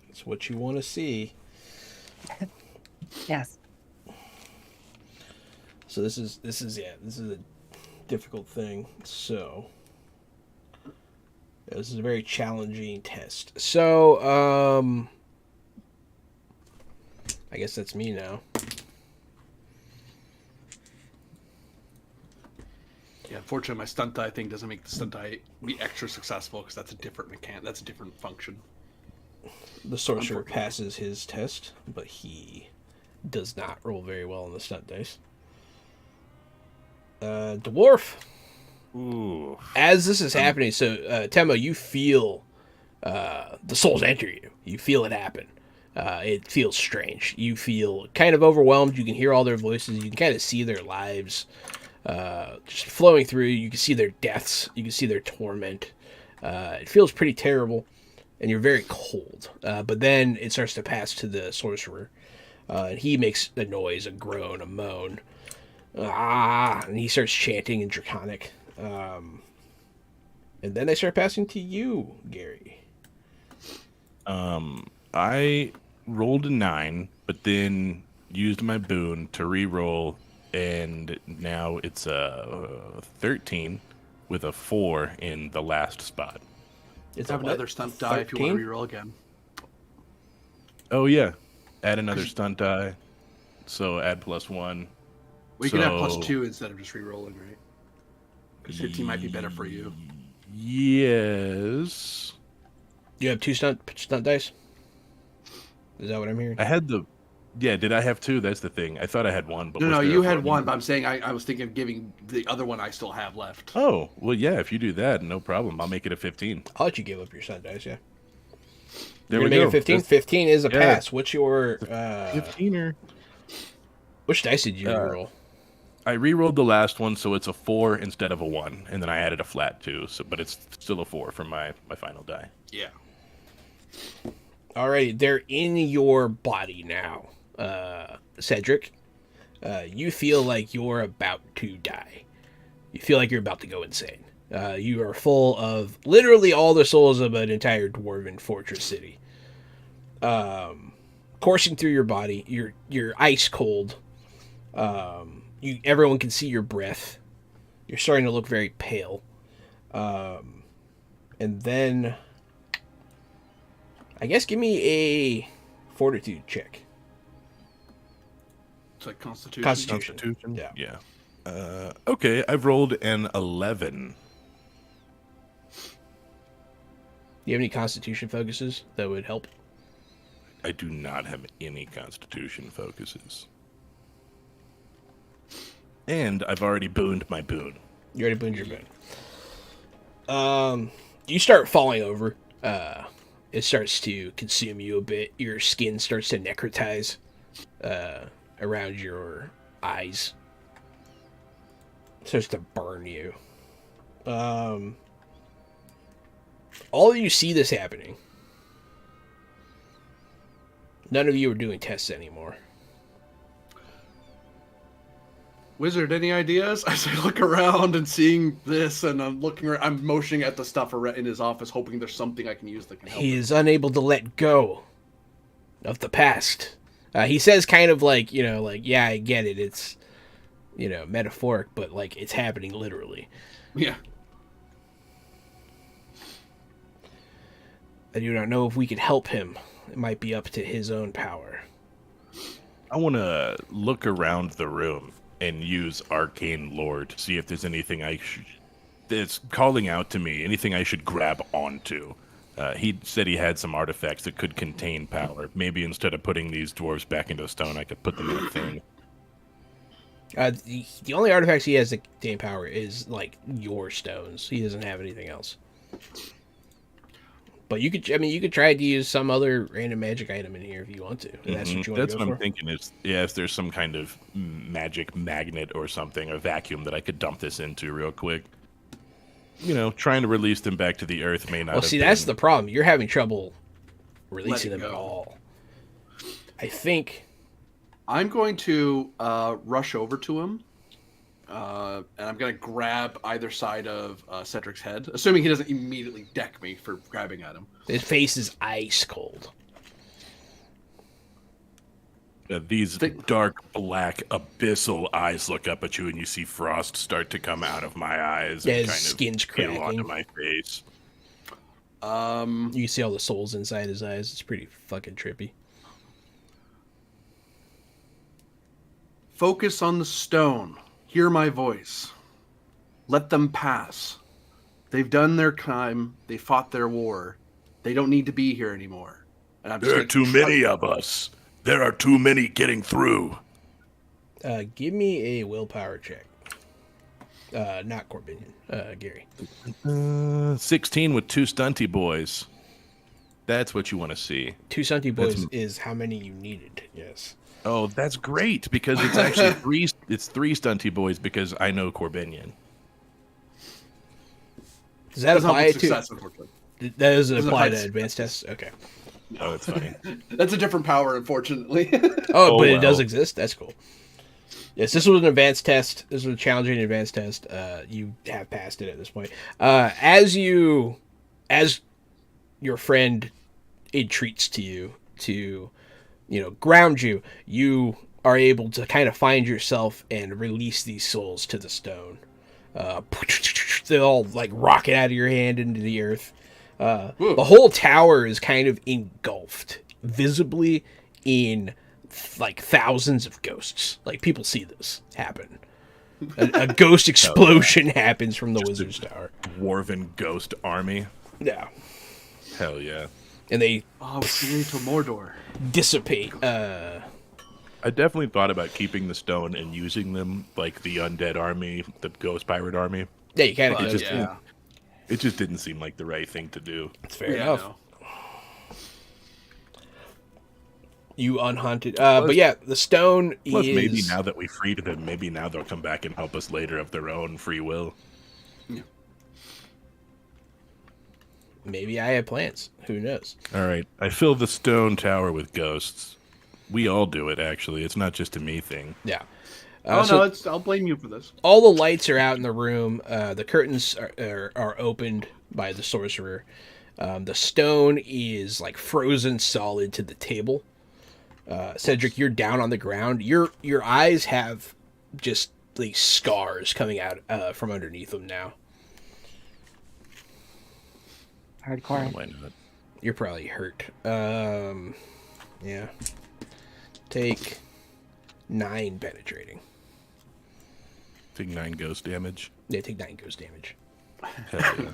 That's what you want to see. Yes. So this is a difficult thing. So this is a very challenging test. So I guess that's me now. Yeah, unfortunately, my stunt die thing doesn't make the stunt die be extra successful because that's a different mechanic. That's a different function. The sorcerer passes his test, but he does not roll very well on the stunt dice. Dwarf. Ooh. As this is happening, so Temo, you feel the souls enter you. You feel it happen. It feels strange. You feel kind of overwhelmed. You can hear all their voices. You can kind of see their lives just flowing through. You can see their deaths. You can see their torment. It feels pretty terrible, and you're very cold. But then it starts to pass to the sorcerer. And he makes a noise, a groan, a moan. And he starts chanting in Draconic. And then they start passing to you, Gary. I rolled a 9, but then used my boon to re-roll, and now it's a 13 with a 4 in the last spot. It's Have another stunt die if you want to reroll again. Oh yeah, add another stunt die, so add +1. Well, you can have +2 instead of just rerolling, right? Because 15 might be better for you. Yes. You have 2 stunt dice? Is that what I'm hearing? I had the... Yeah, did I have 2? That's the thing. I thought I had 1. But No, was no, there you a had fourth? 1, but I'm saying I was thinking of giving the other one I still have left. Oh, well, yeah, if you do that, no problem. I'll make it a 15. I'll let you give up your stunt dice, yeah. There You're we gonna go. make it 15? That's 15 is a yeah. pass. What's your 15er. which dice did you roll? I re-rolled the last one, so it's a 4 instead of a 1, and then I added a flat 2, so, but it's still a 4 for my final die. Yeah. Alrighty, they're in your body now. Cedric, you feel like you're about to die. You feel like you're about to go insane. You are full of literally all the souls of an entire dwarven fortress city. Coursing through your body, you're ice cold. Everyone can see your breath. You're starting to look very pale. And then, I guess, give me a fortitude check. It's like Constitution. Constitution. Yeah. Yeah. Okay, I've rolled an 11. Do you have any Constitution focuses that would help? I do not have any Constitution focuses. And I've already booned my boon. You already booned your boon. You start falling over. It starts to consume you a bit. Your skin starts to necrotize around your eyes. Starts to burn you. All of you see this happening. None of you are doing tests anymore. Wizard, any ideas? As I look around and seeing this, and I'm looking, I'm motioning at the stuff in his office, hoping there's something I can use that can help. He is unable to let go of the past. He says kind of like, yeah, I get it. It's, metaphoric, but like it's happening literally. Yeah. I do not know if we could help him. It might be up to his own power. I want to look around the room and use arcane lore to see if there's anything that's calling out to me, anything I should grab onto. He said he had some artifacts that could contain power. Maybe instead of putting these dwarves back into stone, I could put them in a thing. The only artifacts he has that contain power is like your stones. He doesn't have anything else. But you could try to use some other random magic item in here if you want to. And that's what you want That's to go what for? I'm thinking is, if there's some kind of magic magnet or something, a vacuum that I could dump this into real quick. Trying to release them back to the earth may not. Well, see, that's the problem. You're having trouble releasing Letting them at go. all. I think I'm going to rush over to him, and I'm going to grab either side of Cedric's head, assuming he doesn't immediately deck me for grabbing at him. his face is ice cold. These dark, black, abyssal eyes look up at you, and you see frost start to come out of my eyes Yeah, and his kind skin's of peel onto cracking. my face. You can see all the souls inside his eyes. It's pretty fucking trippy. Focus on the stone. Hear my voice. Let them pass. They've done their time. They fought their war. They don't need to be here anymore. And I'm just There are too many of us. There are too many getting through. Give me a willpower check. Not Corbinian. Gary. 16 with 2 stunty boys. That's what you want to see. 2 Sunty boys That's- is how many you needed. Yes. Oh, that's great, because it's actually 3. It's 3 stunty boys because I know Corbinian. Does that Doesn't help apply with to? success, unfortunately. That doesn't Doesn't apply apply to to advanced tests. Okay. Oh, that's funny. That's a different power, unfortunately. Oh, but it well. does exist. That's cool. Yes, this was an advanced test. This was a challenging advanced test. You have passed it at this point. As your friend entreats to you to, ground you, you are able to kind of find yourself and release these souls to the stone. They all like rocket out of your hand into the earth. The whole tower is kind of engulfed visibly in like thousands of ghosts. Like people see this happen. A ghost explosion happens from the wizard's tower. Dwarven ghost army. Yeah, Hell yeah. and they Oh, it's near to Mordor. dissipate. I definitely thought about keeping the stone and using them like the undead army, the ghost pirate army. Yeah, you kind of But, just yeah. It just didn't seem like the right thing to do. It's fair Yeah, enough. no. You unhaunted. But yeah, the stone Plus, is maybe now that we freed them, maybe now they'll come back and help us later of their own free will. Maybe I have plans. Who knows? All right, I fill the stone tower with ghosts. We all do it, actually. It's not just a me thing. Yeah. Oh So no, I'll blame you for this. all the lights are out in the room. The curtains are opened by the sorcerer. The stone is like frozen solid to the table. Cedric, you're down on the ground. Your eyes have just these scars coming out from underneath them now. Hardcore. Why not? You're probably hurt. Yeah. Take 9 penetrating. Take 9 ghost damage. Yeah, take 9 ghost damage. Hell yeah.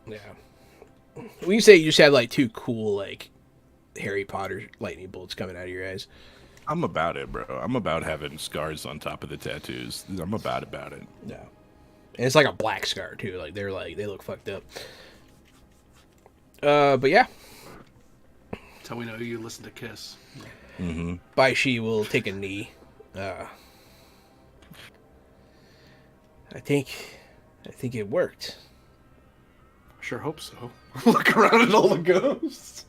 Yeah. When you say you just have like 2 cool like Harry Potter lightning bolts coming out of your eyes. I'm about it, bro. I'm about having scars on top of the tattoos. I'm about it. Yeah. And it's like a black scar too. Like they look fucked up. But yeah, That's how we know you listen to Kiss. Bai Shi will take a knee. Uh, I think it worked. Sure hope so. Look around at all the ghosts.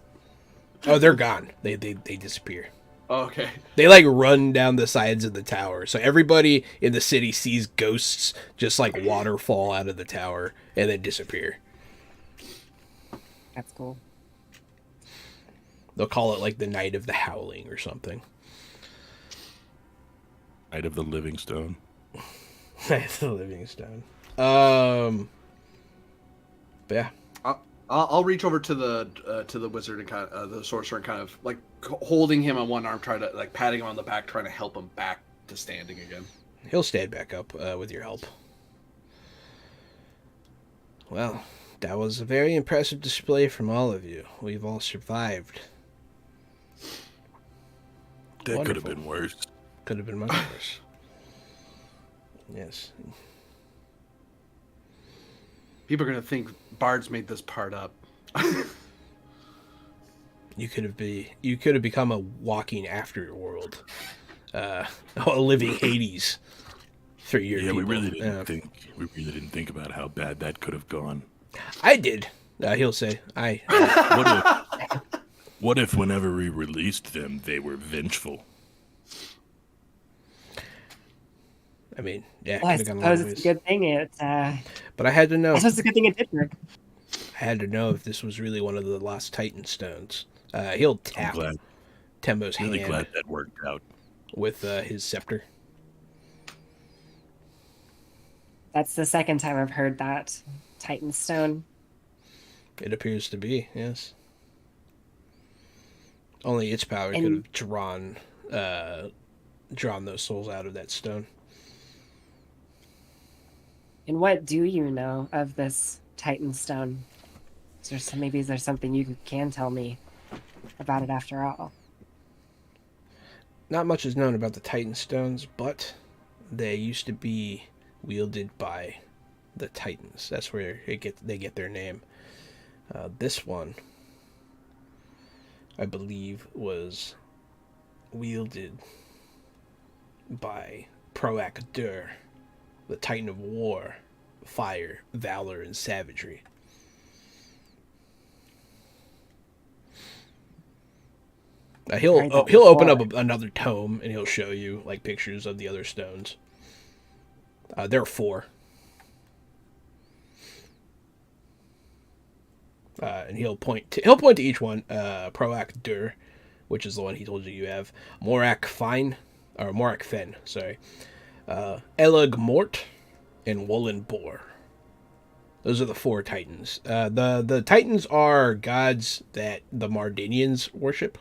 Oh, they're gone. They disappear. Oh, okay. They like run down the sides of the tower. So everybody in the city sees ghosts just like waterfall out of the tower and then disappear. That's cool. They'll call it like the Night of the Howling or something. Night of the Living Stone. Night of the Living Stone. But yeah. I'll reach over to the wizard and kind of the sorcerer and kind of like holding him on one arm, trying to like patting him on the back, trying to help him back to standing again. He'll stand back up with your help. Well, that was a very impressive display from all of you. We've all survived. That could have been worse. Could have been much worse. Yes. People are gonna think bards made this part up. You could have become a walking afterworld, a living Hades. For your Yeah, people. we really didn't think about how bad that could have gone. I did. He'll say, What if whenever we released them, they were vengeful? I mean, yeah, Well, I could have gone a lot suppose of it's ways. a good thing it. But I had to know. I suppose it's a good thing it did work. I had to know if this was really one of the lost Titan stones. He'll tap Tembo's hand Really glad that worked out. with his scepter. That's the second time I've heard that Titan Stone. It appears to be, yes. Only its power could have drawn those souls out of that stone. And what do you know of this Titan Stone? Maybe there's something you can tell me about it after all. Not much is known about the Titan stones, but they used to be wielded by the Titans. That's where they get their name. This one, I believe, was wielded by Proactor, the Titan of War, Fire, Valor, and Savagery. He'll open up another tome and he'll show you like pictures of the other stones. There are 4. And he'll point to each one. Proac Dur, which is the one he told you have. Morak Fen, sorry. Eleg Mort, and Wollen Bor. Those are the 4 Titans. The Titans are gods that the Mardinians worship.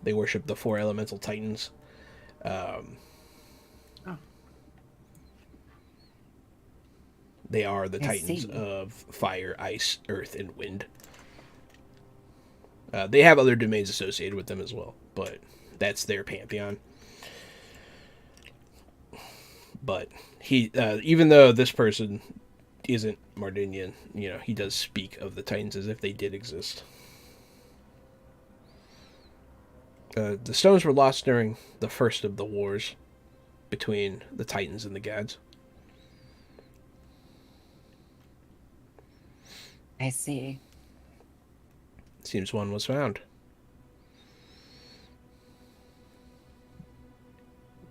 They worship the 4 elemental Titans. They are the Titans of fire, ice, earth, and wind. They have other domains associated with them as well, but that's their pantheon. But he, even though this person isn't Mardinian, he does speak of the Titans as if they did exist. The stones were lost during the first of the wars between the Titans and the gods. I see. Seems one was found.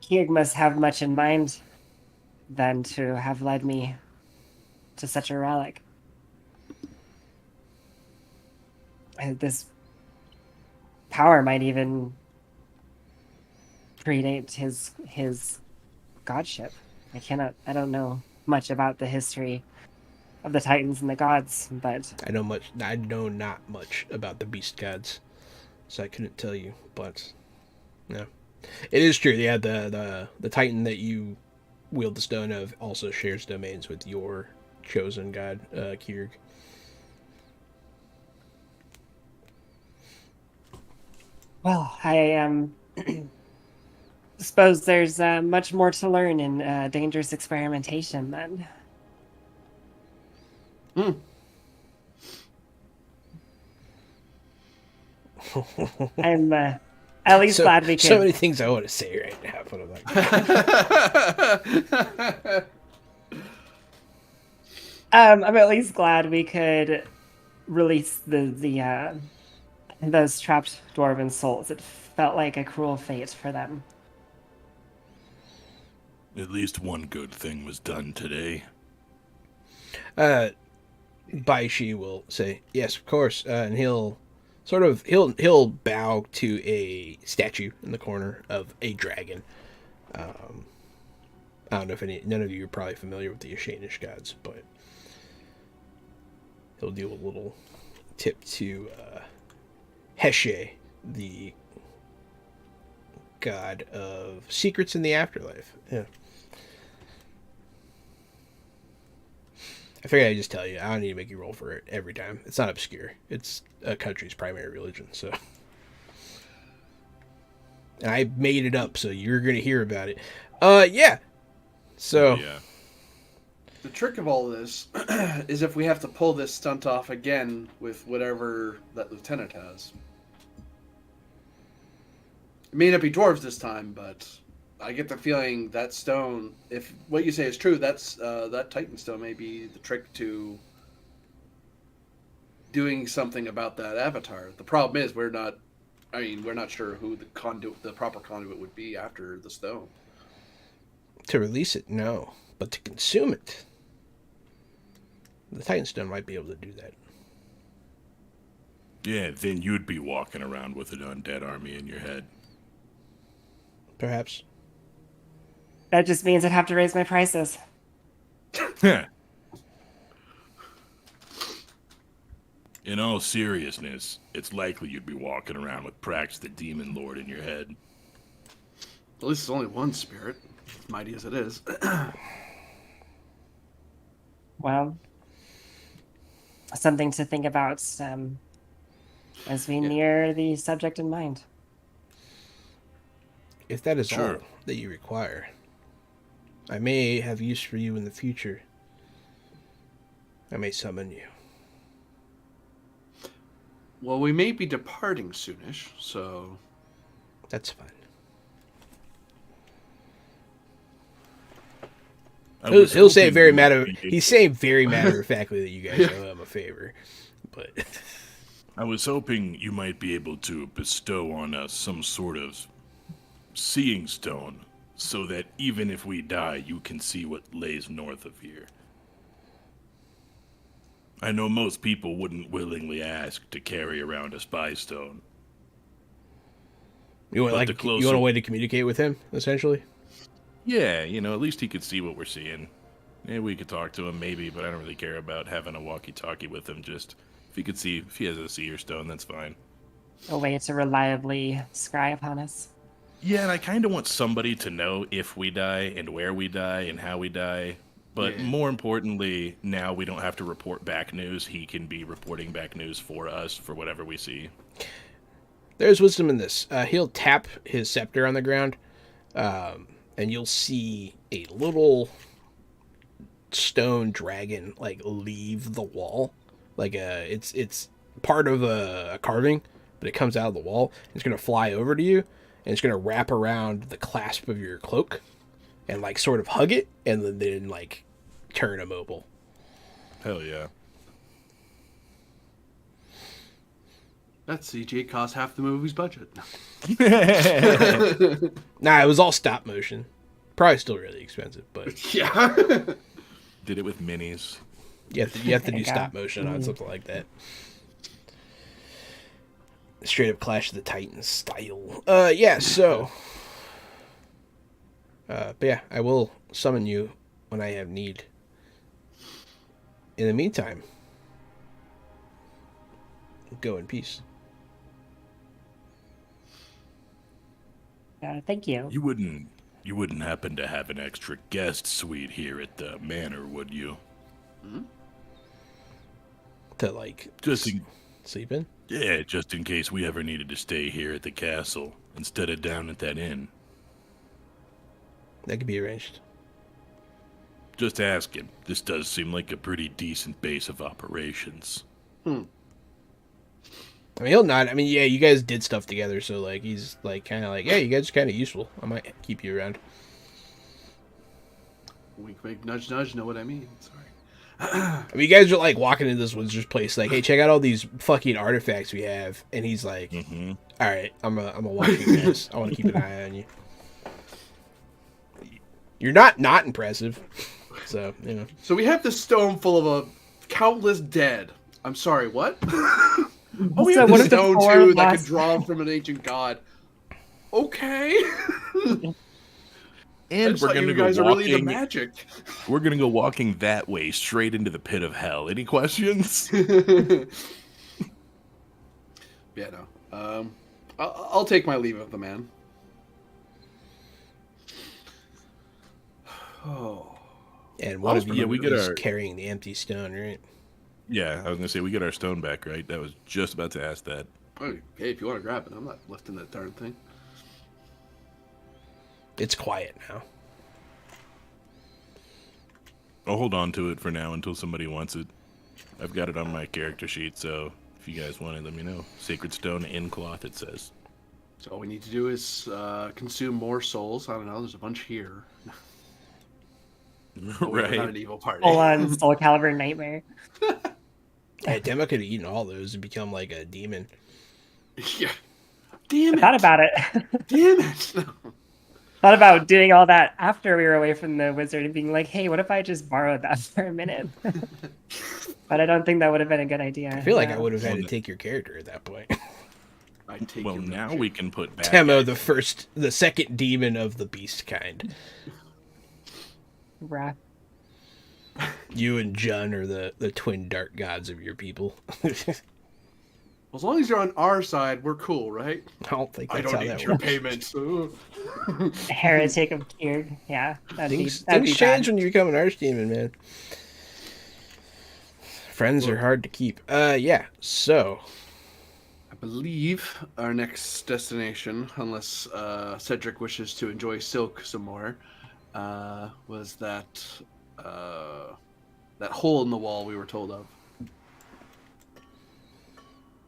Kieg must have much in mind, then, to have led me to such a relic. This power might even predate his godship. I don't know much about the history of the Titans and the gods, but I know not much about the beast gods, so I couldn't tell you. But yeah, it is true. Yeah, the Titan that you wield the stone of also shares domains with your chosen god, Kierg. well, I suppose there's much more to learn in dangerous experimentation then. I'm At least glad we So could. many things I want to say right now, but I'm not. I'm at least glad we could release those trapped dwarven souls. It felt like a cruel fate for them. At least one good thing was done today. Baishi will say, "Yes, of course," and he'll bow to a statue in the corner of a dragon. I don't know if none of you are probably familiar with the Ashanish gods, but he'll do a little tip to Heshe, the god of secrets in the afterlife. Yeah. I figured I'd just tell you. I don't need to make you roll for it every time. It's not obscure. It's a country's primary religion, so. And I made it up, so you're gonna hear about it. Yeah. So. Yeah. The trick of all this is if we have to pull this stunt off again with whatever that lieutenant has. It may not be dwarves this time, but I get the feeling that stone, if what you say is true, that Titan stone may be the trick to doing something about that avatar. The problem is we're not sure who the proper conduit would be after the stone. To release it, no. But to consume it, the Titan stone might be able to do that. Yeah, then you'd be walking around with an undead army in your head. Perhaps. That just means I'd have to raise my prices. In all seriousness, it's likely you'd be walking around with Prax the Demon Lord in your head. At least it's only one spirit, as mighty as it is. Well, something to think about as we near the subject in mind. If that is Sure. all that you require, I may have use for you in the future. I may summon you. Well, we may be departing soonish, so That's fine. He'll say it very He's saying very matter of factly that you guys owe him a favor, but I was hoping you might be able to bestow on us some sort of seeing stone, so that even if we die, you can see what lays north of here. I know most people wouldn't willingly ask to carry around a spy stone. you want But you want a way to communicate with him, essentially. Yeah, at least he could see what we're seeing. Maybe we could talk to him, maybe, but I don't really care about having a walkie-talkie with him. Just if he has a seer stone, that's fine. A way to reliably scry upon us. Yeah, and I kind of want somebody to know if we die and where we die and how we die. But more importantly, now we don't have to report back news. He can be reporting back news for us for whatever we see. There's wisdom in this. He'll tap his scepter on the ground, and you'll see a little stone dragon leave the wall. It's part of a carving, but it comes out of the wall. It's gonna fly over to you, and it's gonna wrap around the clasp of your cloak, and sort of hug it, and then turn immobile. Hell yeah. that CG cost half the movie's budget. Nah, it was all stop motion. Probably still really expensive, but Yeah. Did it with minis. you have to There do you go. stop motion on something like that. Straight up Clash of the Titans style. Yeah, so. But yeah, I will summon you when I have need. In the meantime, go in peace. Thank you. You wouldn't happen to have an extra guest suite here at the manor, would you? To Just in, sleep in. yeah, just in case we ever needed to stay here at the castle instead of down at that inn. That could be arranged. Just asking. This does seem like a pretty decent base of operations. I mean, he'll nod. I mean, yeah, you guys did stuff together, so like he's like kind of like, yeah, you guys are kind of useful. I might keep you around. Wink, wink, nudge, nudge. Know what I mean? Sorry. I mean, you guys are like walking into this wizard's place, like, hey, check out all these fucking artifacts we have, and he's like, all right, I'm gonna watch you guys. I want to keep an eye on you. You're not impressive, so you know. So we have this stone full of a countless dead. I'm sorry, what? Oh, we So have what this if the stone four too of that us- could draw from an ancient god. Okay. And It's we're like gonna you go guys are really into walking. magic. We're gonna go walking that way, straight into the pit of hell. Any questions? Yeah, no. I'll take my leave of the man. Oh. And one of you we get is our- carrying the empty stone, right? Yeah, I was gonna say we get our stone back, right? That was just about to ask that. Hey, if you want to grab it, I'm not lifting that darn thing. It's quiet now. I'll hold on to it for now until somebody wants it. I've got it on my character sheet, so if you guys want it, let me know. Sacred stone in cloth, it says. So all we need to do is consume more souls. I don't know. There's a bunch here. Oh, we're not Right. an evil party. Full on Soul Calibur nightmare. Hey, Demo could have eaten all those and become like a demon. Yeah. Damn I it. thought about it. Damn it. Thought about doing all that after we were away from the wizard and being like, hey, what if I just borrowed that for a minute? But I don't think that would have been a good idea. I feel like I No. would have had Well, to take your character at that point. I take Well, your now magic. we can put back. Demo, the second demon of the beast kind. Rah. You and Jun are the twin dark gods of your people. As long as you're on our side, we're cool, right? I don't think I that's don't how need that your works. payments. Heretic of Kyrd. Yeah, that'd Things be change bad. when you become an archdemon, man. Friends are hard to keep. Yeah. So I believe our next destination, unless Cedric wishes to enjoy Silk some more, was that hole in the wall we were told of.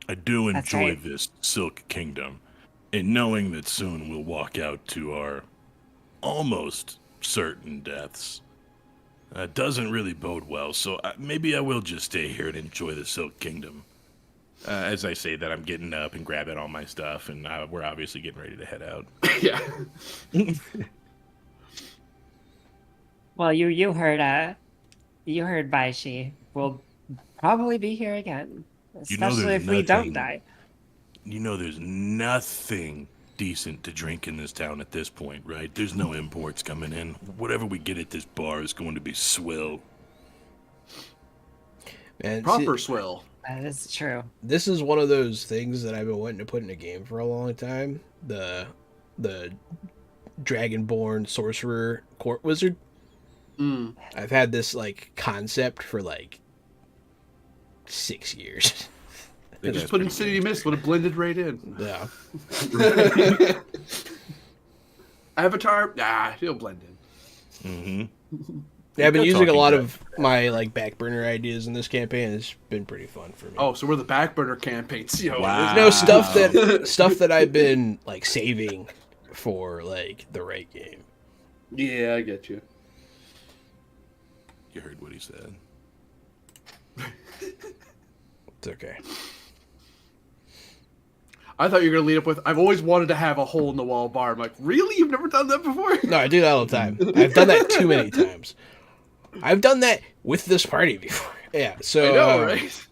I do That's enjoy right. this Silk Kingdom, and knowing that soon we'll walk out to our almost certain deaths doesn't really bode well. So maybe I will just stay here and enjoy the Silk Kingdom. As I say that, I'm getting up and grabbing all my stuff, and we're obviously getting ready to head out. Yeah. Well, you heard Baishi. We'll probably be here again. You know Especially there's if we don't nothing- die. You know there's nothing decent to drink in this town at this point, right? There's no imports coming in. Whatever we get at this bar is going to be swill. and Proper swill. That is true. this is one of those things that I've been wanting to put in a game for a long time. The Dragonborn sorcerer court wizard. Mm. I've had this like concept for like 6 years. Just put in City Mist, would have blended right in. Yeah. Avatar, he'll blend in. Mm-hmm. Yeah, I've been Good using a talking lot guy. of my like back burner ideas in this campaign. It's been pretty fun for me. Oh, so we're the back burner campaigns. Yo, Wow. No, stuff that I've been like saving for like the right game. Yeah, I get you. You heard what he said. It's okay. I thought you were gonna lead up with, I've always wanted to have a hole in the wall bar. I'm like, really? You've never done that before? No, I do that all the time. I've done that too many times. I've done that with this party before. Yeah, so I know, right?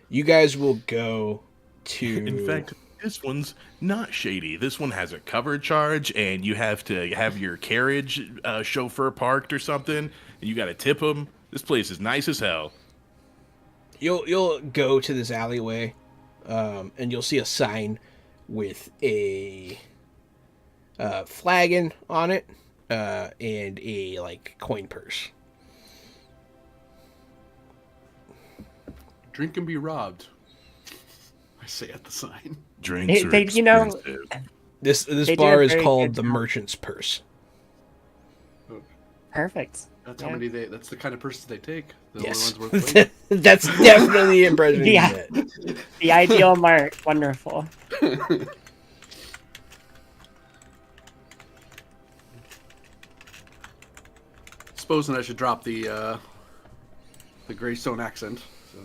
you guys will go to. In fact, this one's not shady. This one has a cover charge, and you have to have your carriage chauffeur parked or something, and you got to tip him. This place is nice as hell. You'll go to this alleyway, and you'll see a sign with a flagon on it, and a like coin purse. Drink and be robbed. I say at the sign. Drinks are You know- expensive. This They do bar a is very called good the job. Merchant's Purse. Perfect. That's how many that's the kind of person they take. The Yes. only ones worth That's definitely the impression you Yeah. get. The ideal mark. Wonderful. waiting. Supposing I should drop the Greystone accent. So.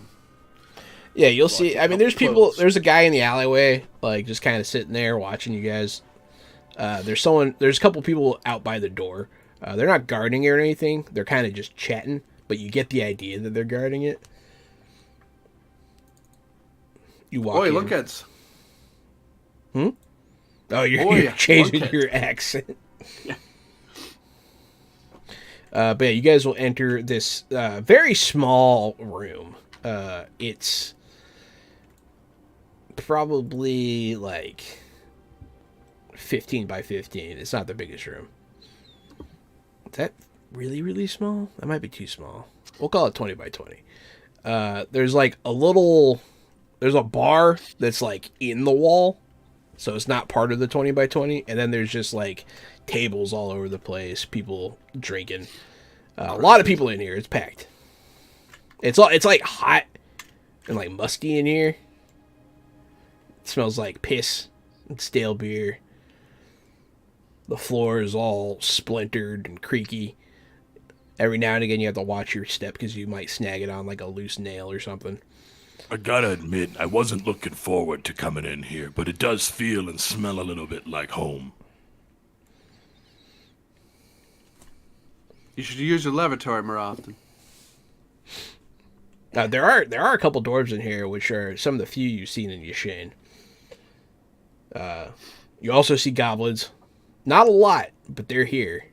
Yeah, you'll see. I mean, there's people. Close. There's a guy in the alleyway, like just kind of sitting there watching you guys. There's a couple people out by the door. They're not guarding it or anything. They're kind of just chatting, but you get the idea that they're guarding it. You walk Boy, in. lunkheads. Oh, Boy, you're changing lunkhead. your accent. Yeah. But yeah, you guys will enter this very small room. It's probably like 15 by 15. It's not the biggest room. Is that really, really small? That might be too small. We'll call it 20 by 20. There's like there's a bar that's like in the wall. So it's not part of the 20 by 20. And then there's just like tables all over the place. People drinking. A lot of people in here. It's packed. It's like hot and like musty in here. It smells like piss and stale beer. The floor is all splintered and creaky. Every now and again you have to watch your step because you might snag it on like a loose nail or something. I gotta admit, I wasn't looking forward to coming in here, but it does feel and smell a little bit like home. You should use your lavatory more often. There are a couple dwarves in here, which are some of the few you've seen in Yashain. You also see goblins. Not a lot, but they're here.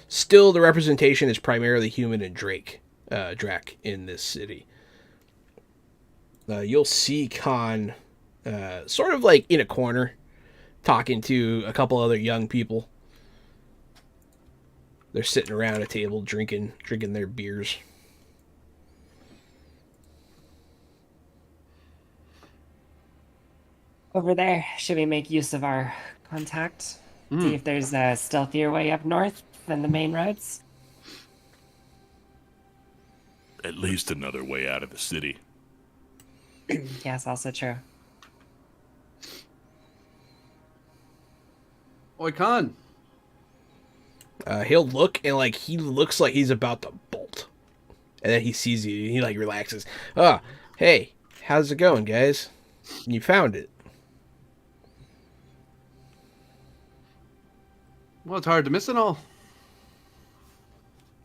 Still, the representation is primarily human and Drac in this city. You'll see Khan sort of like in a corner, talking to a couple other young people. They're sitting around a table drinking their beers. Over there, should we make use of our contact? See if there's a stealthier way up north than the main roads? At least another way out of the city. Yes, also true. Oi, Khan. He'll look and like he looks like he's about to bolt, and then he sees you and he like relaxes. Oh, hey, how's it going, guys? You found it. Well, it's hard to miss it all.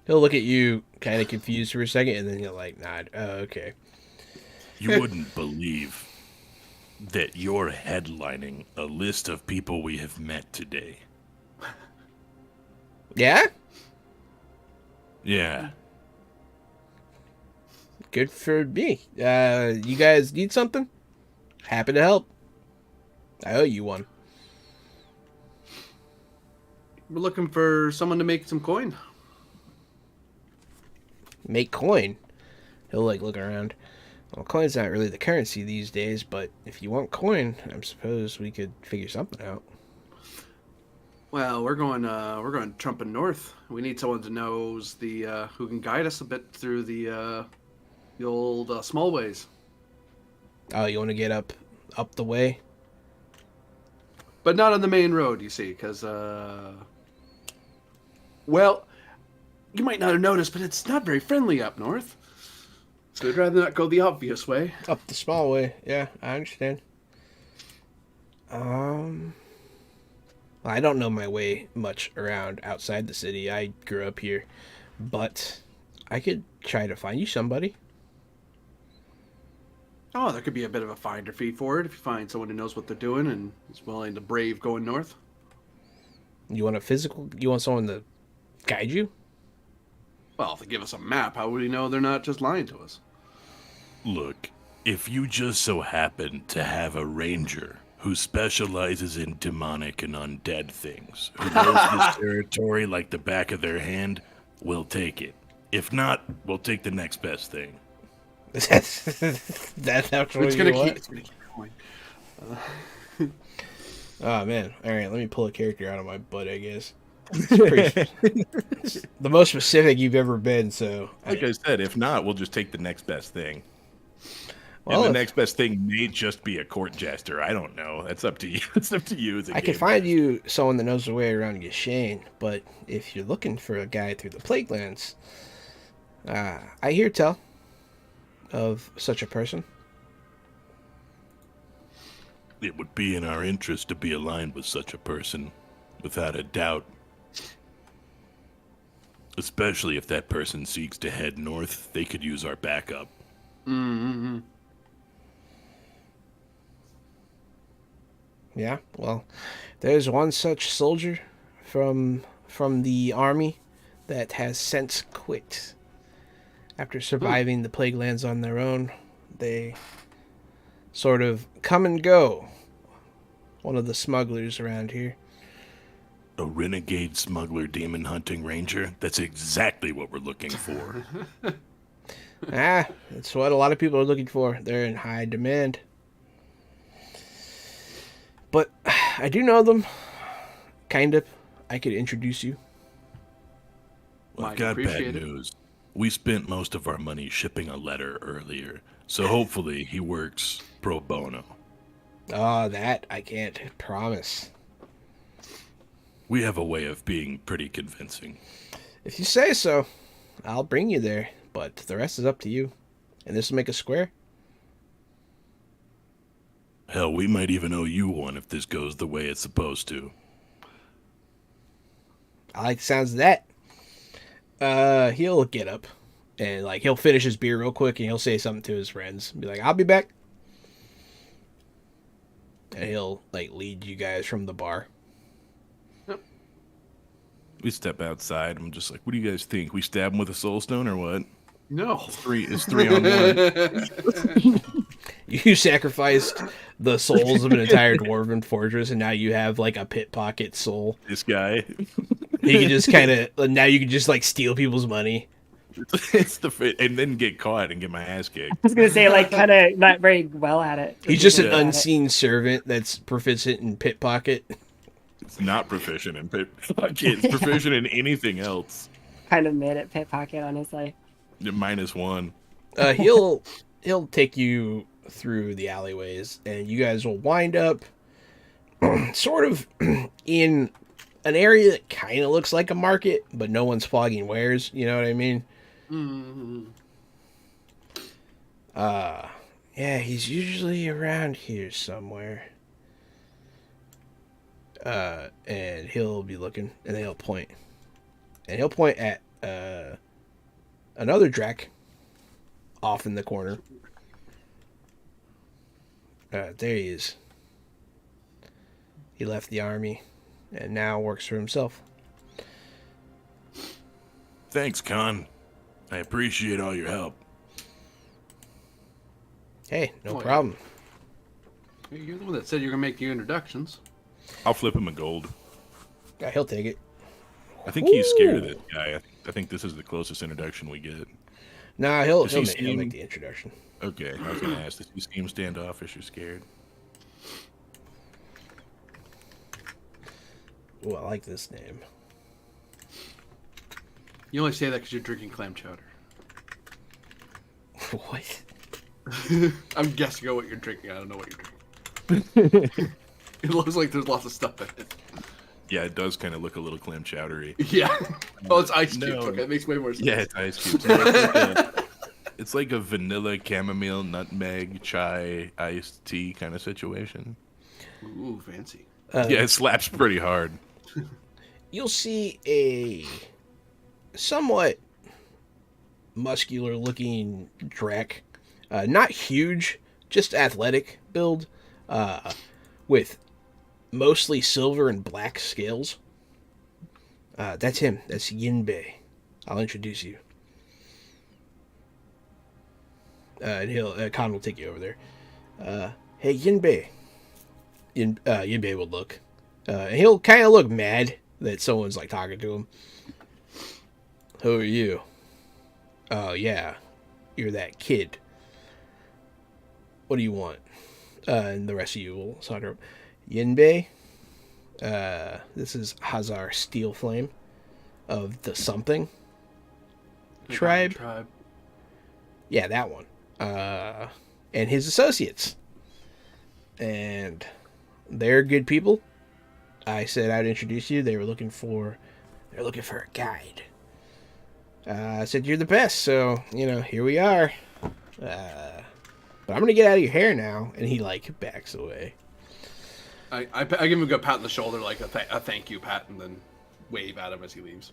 He'll look at you, kind of confused for a second, and then he'll like nod. Oh, okay. You wouldn't believe that you're headlining a list of people we have met today. Yeah, Yeah. good for me. You guys need something? Happy to help. I owe you one. We're looking for someone to make some coin. Make coin. He'll like look around. Well, coin's not really the currency these days, but if you want coin, I suppose we could figure something out. Well, we're going trumping north. We need someone to knows the who can guide us a bit through the old small ways. Oh, you want to get up the way? But not on the main road, you see, because well, you might not have noticed, but it's not very friendly up north. So we'd rather not go the obvious way. Up the small way. Yeah, I understand. I don't know my way much around outside the city. I grew up here, but I could try to find you somebody. Oh, there could be a bit of a finder fee for it if you find someone who knows what they're doing and is willing to brave going north. You want someone to guide you? Well, if they give us a map, how would we know they're not just lying to us? Look, if you just so happen to have a ranger who specializes in demonic and undead things, who knows this territory like the back of their hand, we'll take it. If not, we'll take the next best thing. That's actually It's gonna keep going. Oh man! All right, let me pull a character out of my butt. I guess. It's the most specific you've ever been. So, Like I said, if not, we'll just take the next best thing. well, And the next best thing may just be a court jester. I don't know. That's up to you. It's up to you as a I game could find master. you someone that knows the way around Yashane, but if you're looking for a guy through the Plague Lands, I hear tell of such a person. It would be in our interest to be aligned with such a person, without a doubt. Especially if that person seeks to head north, they could use our backup. Mm-hmm. Yeah, well, there's one such soldier from the army that has since quit. After surviving the Plague Lands on their own, they sort of come and go. One of the smugglers around here. A renegade smuggler demon hunting ranger? That's exactly what we're looking for. That's what a lot of people are looking for. They're in high demand. But I do know them. Kind of. I could introduce you. Well, I've Might got bad appreciate it. news. We spent most of our money shipping a letter earlier, so hopefully he works pro bono. Oh, that I can't promise. We have a way of being pretty convincing. If you say so, I'll bring you there. But the rest is up to you. And this will make a square. Hell, we might even owe you one if this goes the way it's supposed to. I like the sounds of that. He'll get up. And, like, he'll finish his beer real quick and he'll say something to his friends. Be like, I'll be back. And he'll, like, lead you guys from the bar. We step outside. I'm just like, what do you guys think? We stab him with a soul stone or what? No. It's three on one. You sacrificed the souls of an entire dwarven fortress, and now you have like a pit pocket soul. This guy. You can just kind of now you can just like steal people's money. It's the fit, and then get caught and get my ass kicked. I was gonna say, like, kind of not very well at it. He's just an At it. unseen servant that's proficient in pit pocket. It's not proficient in pit pocket. It's proficient in anything else. Kind of mid at pit pocket, honestly. -1. He'll take you through the alleyways, and you guys will wind up sort of in an area that kind of looks like a market, but no one's flogging wares. You know what I mean? Mm-hmm. Yeah, he's usually around here somewhere. And he'll be looking, and he'll point. And he'll point at another Drac off in the corner. There he is. He left the army and now works for himself. Thanks, Con. I appreciate all your help. Hey, no Oh, yeah. problem. You're the one that said you're gonna make the introductions. I'll flip him a gold. Yeah, he'll take it. I think he's scared of Ooh. this guy. I think this is the closest introduction we get. Nah, he'll Does he he'll seem- make the introduction. Okay, I was gonna ask, does he seem standoffish or scared? Ooh, I like this name. You only say that because you're drinking clam chowder. What? I'm guessing at what you're drinking. I don't know what you're drinking. It looks like there's lots of stuff in it. Yeah, it does kind of look a little clam chowdery. Yeah. Oh, it's ice cubes. No. Okay, that makes way more sense. Yeah, it's ice cubes. It's like a vanilla, chamomile, nutmeg, chai, iced tea kind of situation. Ooh, fancy. Yeah, it slaps pretty hard. You'll see a somewhat muscular looking Drac. Not huge, just athletic build, with mostly silver and black scales. That's him. That's Yinbei. I'll introduce you. And Khan will take you over there. Hey, Yinbei. Yinbei will look. And he'll kind of look mad that someone's like talking to him. Who are you? Oh, yeah. You're that kid. What do you want? And the rest of you will saunter up. Yinbei? This is Hazar Steelflame of the something The tribe. Tribe. Yeah, that one. And his associates. And they're good people. I said I'd introduce you. They're looking for a guide. I said you're the best, so here we are. But I'm gonna get out of your hair now, and he like backs away. I give him a good pat on the shoulder, like a thank you pat, and then wave at him as he leaves.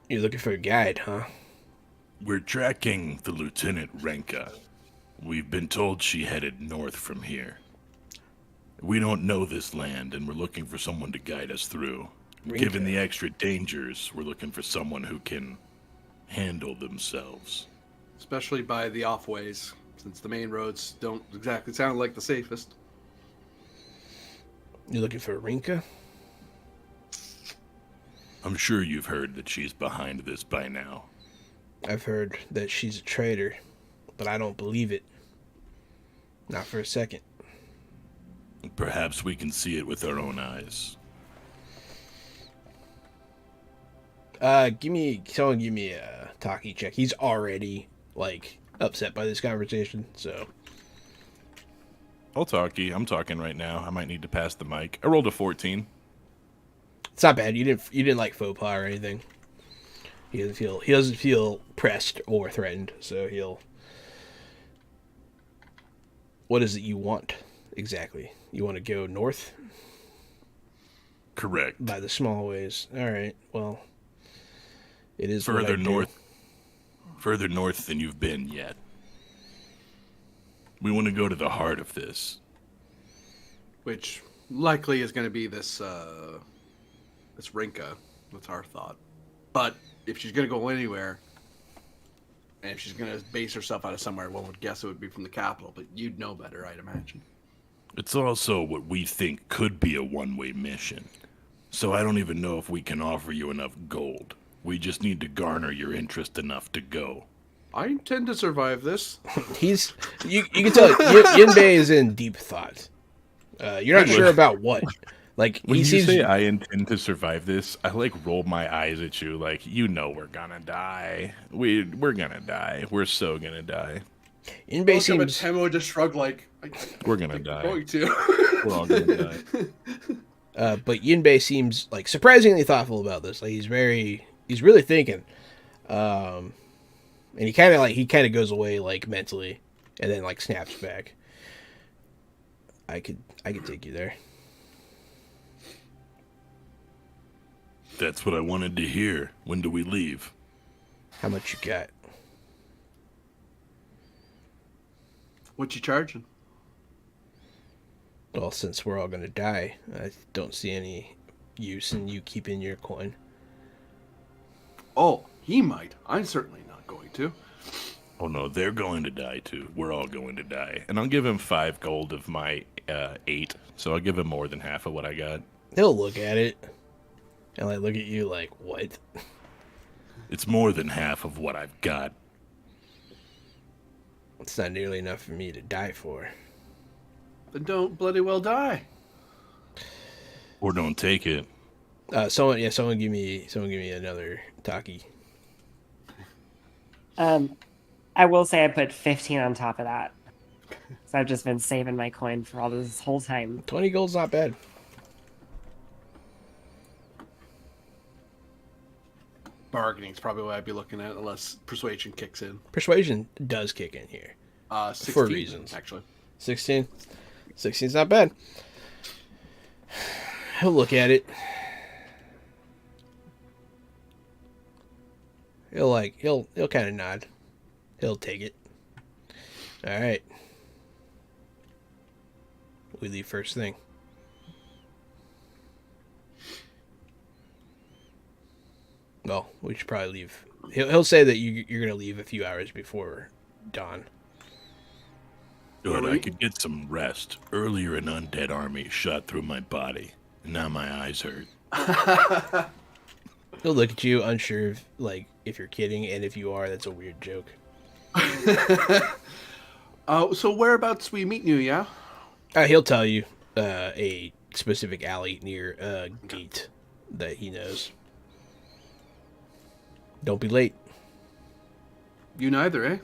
You're looking for a guide, huh? We're tracking the Lieutenant Renka. We've been told she headed north from here. We don't know this land, and we're looking for someone to guide us through. Renka. Given the extra dangers, we're looking for someone who can handle themselves. Especially by the off ways, since the main roads don't exactly sound like the safest. You're looking for Rinka? I'm sure you've heard that she's behind this by now. I've heard that she's a traitor, but I don't believe it. Not for a second. Perhaps we can see it with our own eyes. Someone give me a Taki check. He's already, upset by this conversation, so. I'll talkie. I'm talking right now. I might need to pass the mic. I rolled a 14. It's not bad. You didn't like faux pas or anything. He doesn't feel pressed or threatened, so he'll. What is it you want exactly? You want to go north? Correct. By the small ways. All right. Well, it is what I Further do. north. Further north than you've been yet. We want to go to the heart of this. Which likely is going to be this Rinka. That's our thought. But if she's going to go anywhere, and if she's going to base herself out of somewhere, one would guess it would be from the capital. But you'd know better, I'd imagine. It's also what we think could be a one-way mission. So I don't even know if we can offer you enough gold. We just need to garner your interest enough to go. I intend to survive this. You can tell Yinbei is in deep thought. You're not sure about what. Like When he you seems say I intend to survive this, I roll my eyes at you like, we're gonna die. We're gonna die. We're so gonna die. Yinbei seems Temo just shrugged like, We're gonna die. going to. We're all gonna die. but Yinbei seems surprisingly thoughtful about this. He's really thinking. And he kind of goes away mentally and then snaps back. I could take you there. That's what I wanted to hear. When do we leave? How much you got? What you charging? Well, since we're all gonna die, I don't see any use in you keeping your coin. Oh, he might. I'm certainly not going to. Oh no, they're going to die too. We're all going to die. And I'll give him 5 gold of my 8. So I'll give him more than half of what I got. He'll look at it and look at you like, what? It's more than half of what I've got. It's not nearly enough for me to die for. Then don't bloody well die. Or don't take it. Someone give me another Taki. I will say I put 15 on top of that. So I've just been saving my coin for all this whole time. 20 gold's not bad. Bargaining's probably what I'd be looking at, unless persuasion kicks in. Persuasion does kick in here. 16, for reasons. actually. 16? 16's not bad. He'll look at it. He'll kind of nod. He'll take it. All right. We leave first thing. Well, we should probably leave. He'll say that you're gonna leave a few hours before dawn. Good, I could get some rest. Earlier, an undead army shot through my body. And now my eyes hurt. He'll look at you, unsure if you're kidding, and if you are, that's a weird joke. So whereabouts we meeting you, yeah? He'll tell you a specific alley near a gate that he knows. Don't be late. You neither, eh?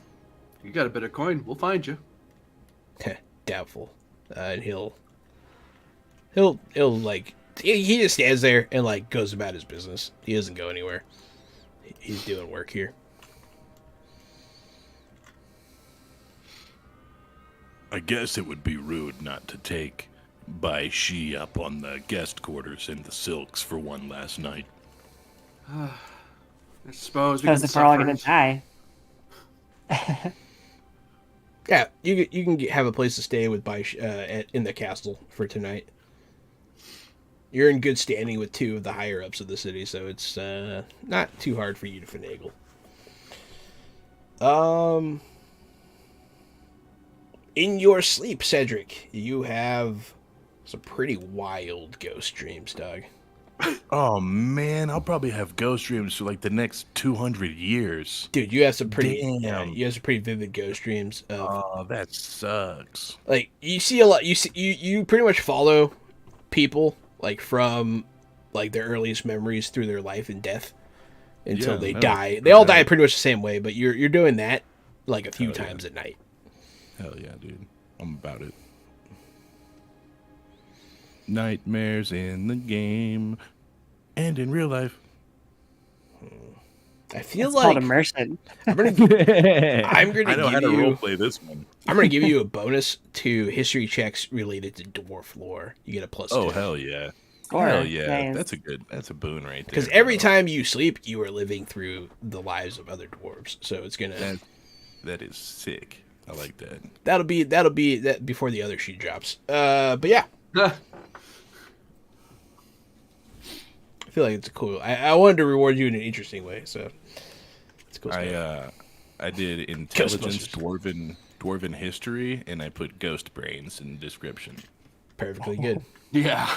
You got a bit of coin. We'll find you. Doubtful. And he'll like he just stands there and like goes about his business. He doesn't go anywhere. He's doing work here. I guess it would be rude not to take Bai Shi up on the guest quarters in the Silks for one last night. I suppose we Because can if we're all suffer. gonna die. Yeah, you can have a place to stay with in the castle for tonight. You're in good standing with two of the higher ups of the city, so it's not too hard for you to finagle. In your sleep, Cedric, you have some pretty wild ghost dreams, dog. Oh man, I'll probably have ghost dreams for like the next 200 years. Dude, you have some pretty Damn. you have some pretty vivid ghost dreams of Oh, that sucks. like you see a lot. You pretty much follow people like from like their earliest memories through their life and death until Yeah, they no, die. They all okay. die pretty much the same way, but you're doing that like a few Hell yeah. times at night. Hell yeah, dude. I'm about it. Nightmares in the game and in real life. I feel It's like called immersion. I'm gonna I know give how to you- roleplay this one. I'm gonna give you a bonus to history checks related to dwarf lore. You get a plus Oh 2. hell yeah. Or, Hell yeah. nice. That's a boon right there. Because every bro. time you sleep, you are living through the lives of other dwarves. So it's gonna that is sick. I like that. that'll be that before the other shoe drops. But yeah, I feel like it's cool. I wanted to reward you in an interesting way, so it's cool. I did intelligence Ghostbusters. dwarven history, and I put ghost brains in the description. Perfectly good. Yeah.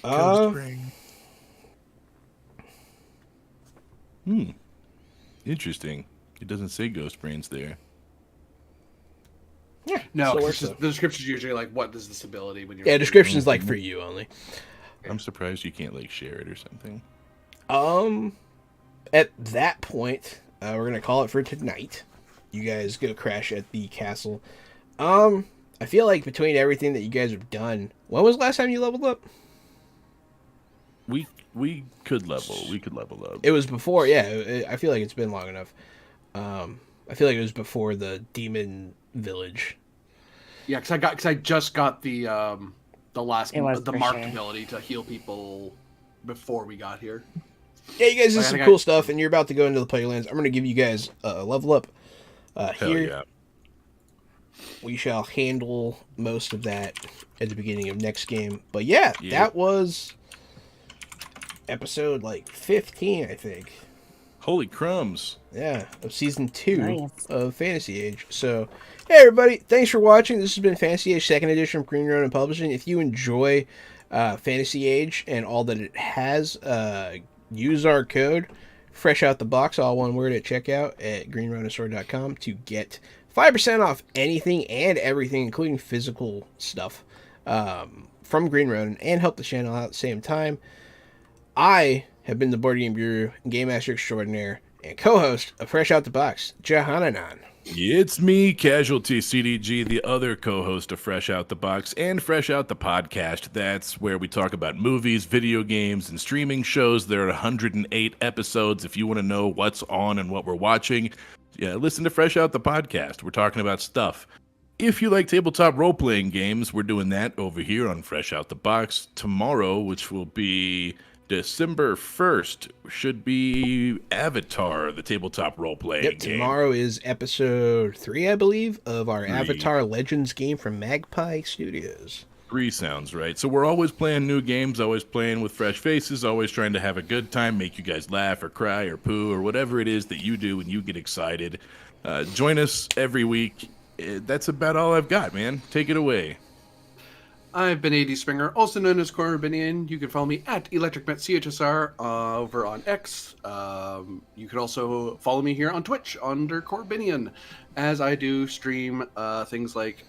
Uh, brain. Interesting. It doesn't say ghost brains there. yeah, No, so 'cause works it's just, though. the description's usually like, what is this ability when you're... Yeah, description's like for you only. I'm surprised you can't like share it or something. At that point, we're gonna call it for tonight. You guys go crash at the castle. I feel like between everything that you guys have done, when was the last time you leveled up? We could level up. It was before, yeah. I feel like it's been long enough. I feel like it was before the demon village. Yeah, because I just got the last It was the for marked sure. ability to heal people before we got here. Yeah, you guys did Like, I some think cool stuff, and you're about to go into the Playlands. I'm gonna give you guys a level up. Hell Here, yeah. we shall handle most of that at the beginning of next game. But yeah, Yeah. that was episode like 15, I think. Holy crumbs. Yeah, of season 2 Nice. of Fantasy Age. So, hey everybody, thanks for watching. This has been Fantasy Age 2nd edition from Green Ronin Publishing. If you enjoy Fantasy Age and all that it has, use our code fresh out the box, all one word, at checkout at greenronistore.com to get 5% off anything and everything, including physical stuff, from Green Ronin, and help the channel out at the same time. I have been the Board Game Guru, Game Master Extraordinaire, and co-host of Fresh Out the Box, Jahananan. It's me, Casualty CDG, the other co-host of Fresh Out the Box and Fresh Out the Podcast. That's where we talk about movies, video games, and streaming shows. There are 108 episodes. If you want to know what's on and what we're watching, yeah, listen to Fresh Out the Podcast. We're talking about stuff. If you like tabletop role-playing games, we're doing that over here on Fresh Out the Box. Tomorrow, which will be December 1st, should be Avatar, the tabletop role-playing Yep, game. tomorrow is episode 3, I believe, of our 3. Avatar Legends game from Magpie Studios. 3 sounds right. So we're always playing new games, always playing with fresh faces, always trying to have a good time, make you guys laugh or cry or poo or whatever it is that you do when you get excited. Join us every week. That's about all I've got, man. Take it away. I've been AD Springer, also known as Corbinian. You can follow me at ElectricMetCHSR over on X. You can also follow me here on Twitch under Corbinian, as I do stream things like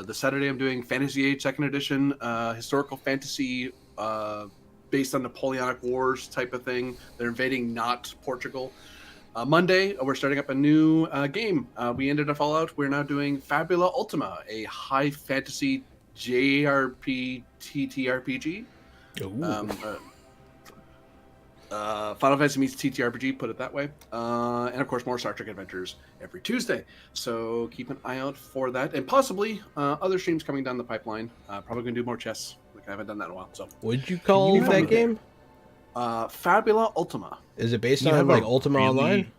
this Saturday I'm doing Fantasy Age Second Edition, historical fantasy based on Napoleonic Wars type of thing. They're invading not Portugal. Monday, we're starting up a new game. We ended a Fallout. We're now doing Fabula Ultima, a high fantasy JRP TTRPG. Final Fantasy meets TTRPG, put it that way. And of course, more Star Trek adventures every Tuesday. So keep an eye out for that, and possibly other streams coming down the pipeline. Probably gonna do more chess. Like I haven't done that in a while. So What'd you call that game? Fabula Ultima. Is it based on like Ultima Online?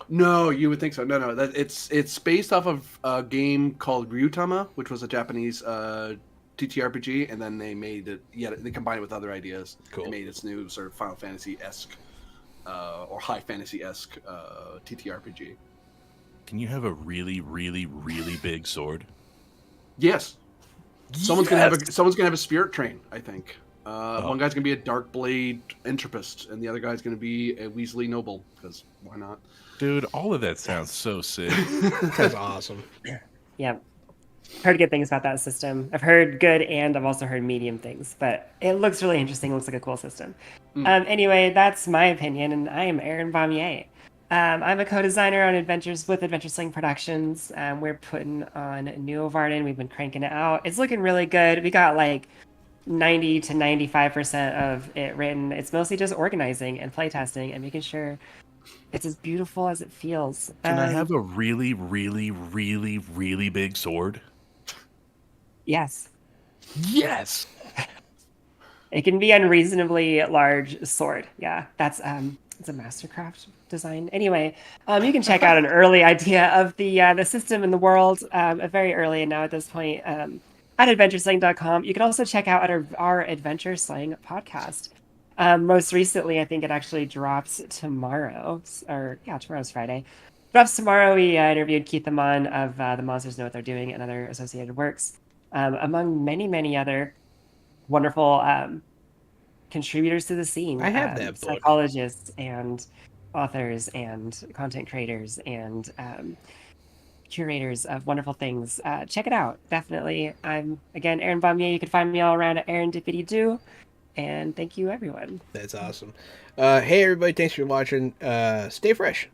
No, you would think so. No. It's based off of a game called Ryutama, which was a Japanese TTRPG, and then they made it. Yeah, they combined it with other ideas. Cool. They made its new sort of Final Fantasy-esque or high fantasy-esque TTRPG. Can you have a really, really, really big sword? Yes. Someone's gonna have a spirit train. I think. One guy's gonna be a Darkblade Entropist, and the other guy's gonna be a Weasley Noble. Because why not? Dude, all of that sounds so sick. That's awesome. Yeah. Heard good things about that system. I've heard good and I've also heard medium things, but it looks really interesting. It looks like a cool system. Anyway, that's my opinion, and I am Aaron Baumier. I'm a co-designer on Adventures with Adventure Sling Productions. We're putting on New Varden. We've been cranking it out. It's looking really good. We got like 90 to 95% of it written. It's mostly just organizing and playtesting and making sure it's as beautiful as it feels. Can I have a really, really, really, really big sword? Yes. Yes! It can be unreasonably large sword. Yeah, that's it's a Mastercraft design. Anyway, you can check out an early idea of the system in the world, very early and now at this point, at adventureslang.com. You can also check out our Adventure Slang podcast. Most recently, I think it actually drops tomorrow, tomorrow's Friday. Drops tomorrow. We interviewed Keith Amon of The Monsters Know What They're Doing and other associated works, among many, many other wonderful contributors to the scene. I have that book. Psychologists and authors and content creators and curators of wonderful things. Check it out, definitely. I'm, again, Aaron Baumier. You can find me all around at Aaron Dippity Doo. And thank you, everyone. That's awesome. Hey, everybody. Thanks for watching. Stay fresh.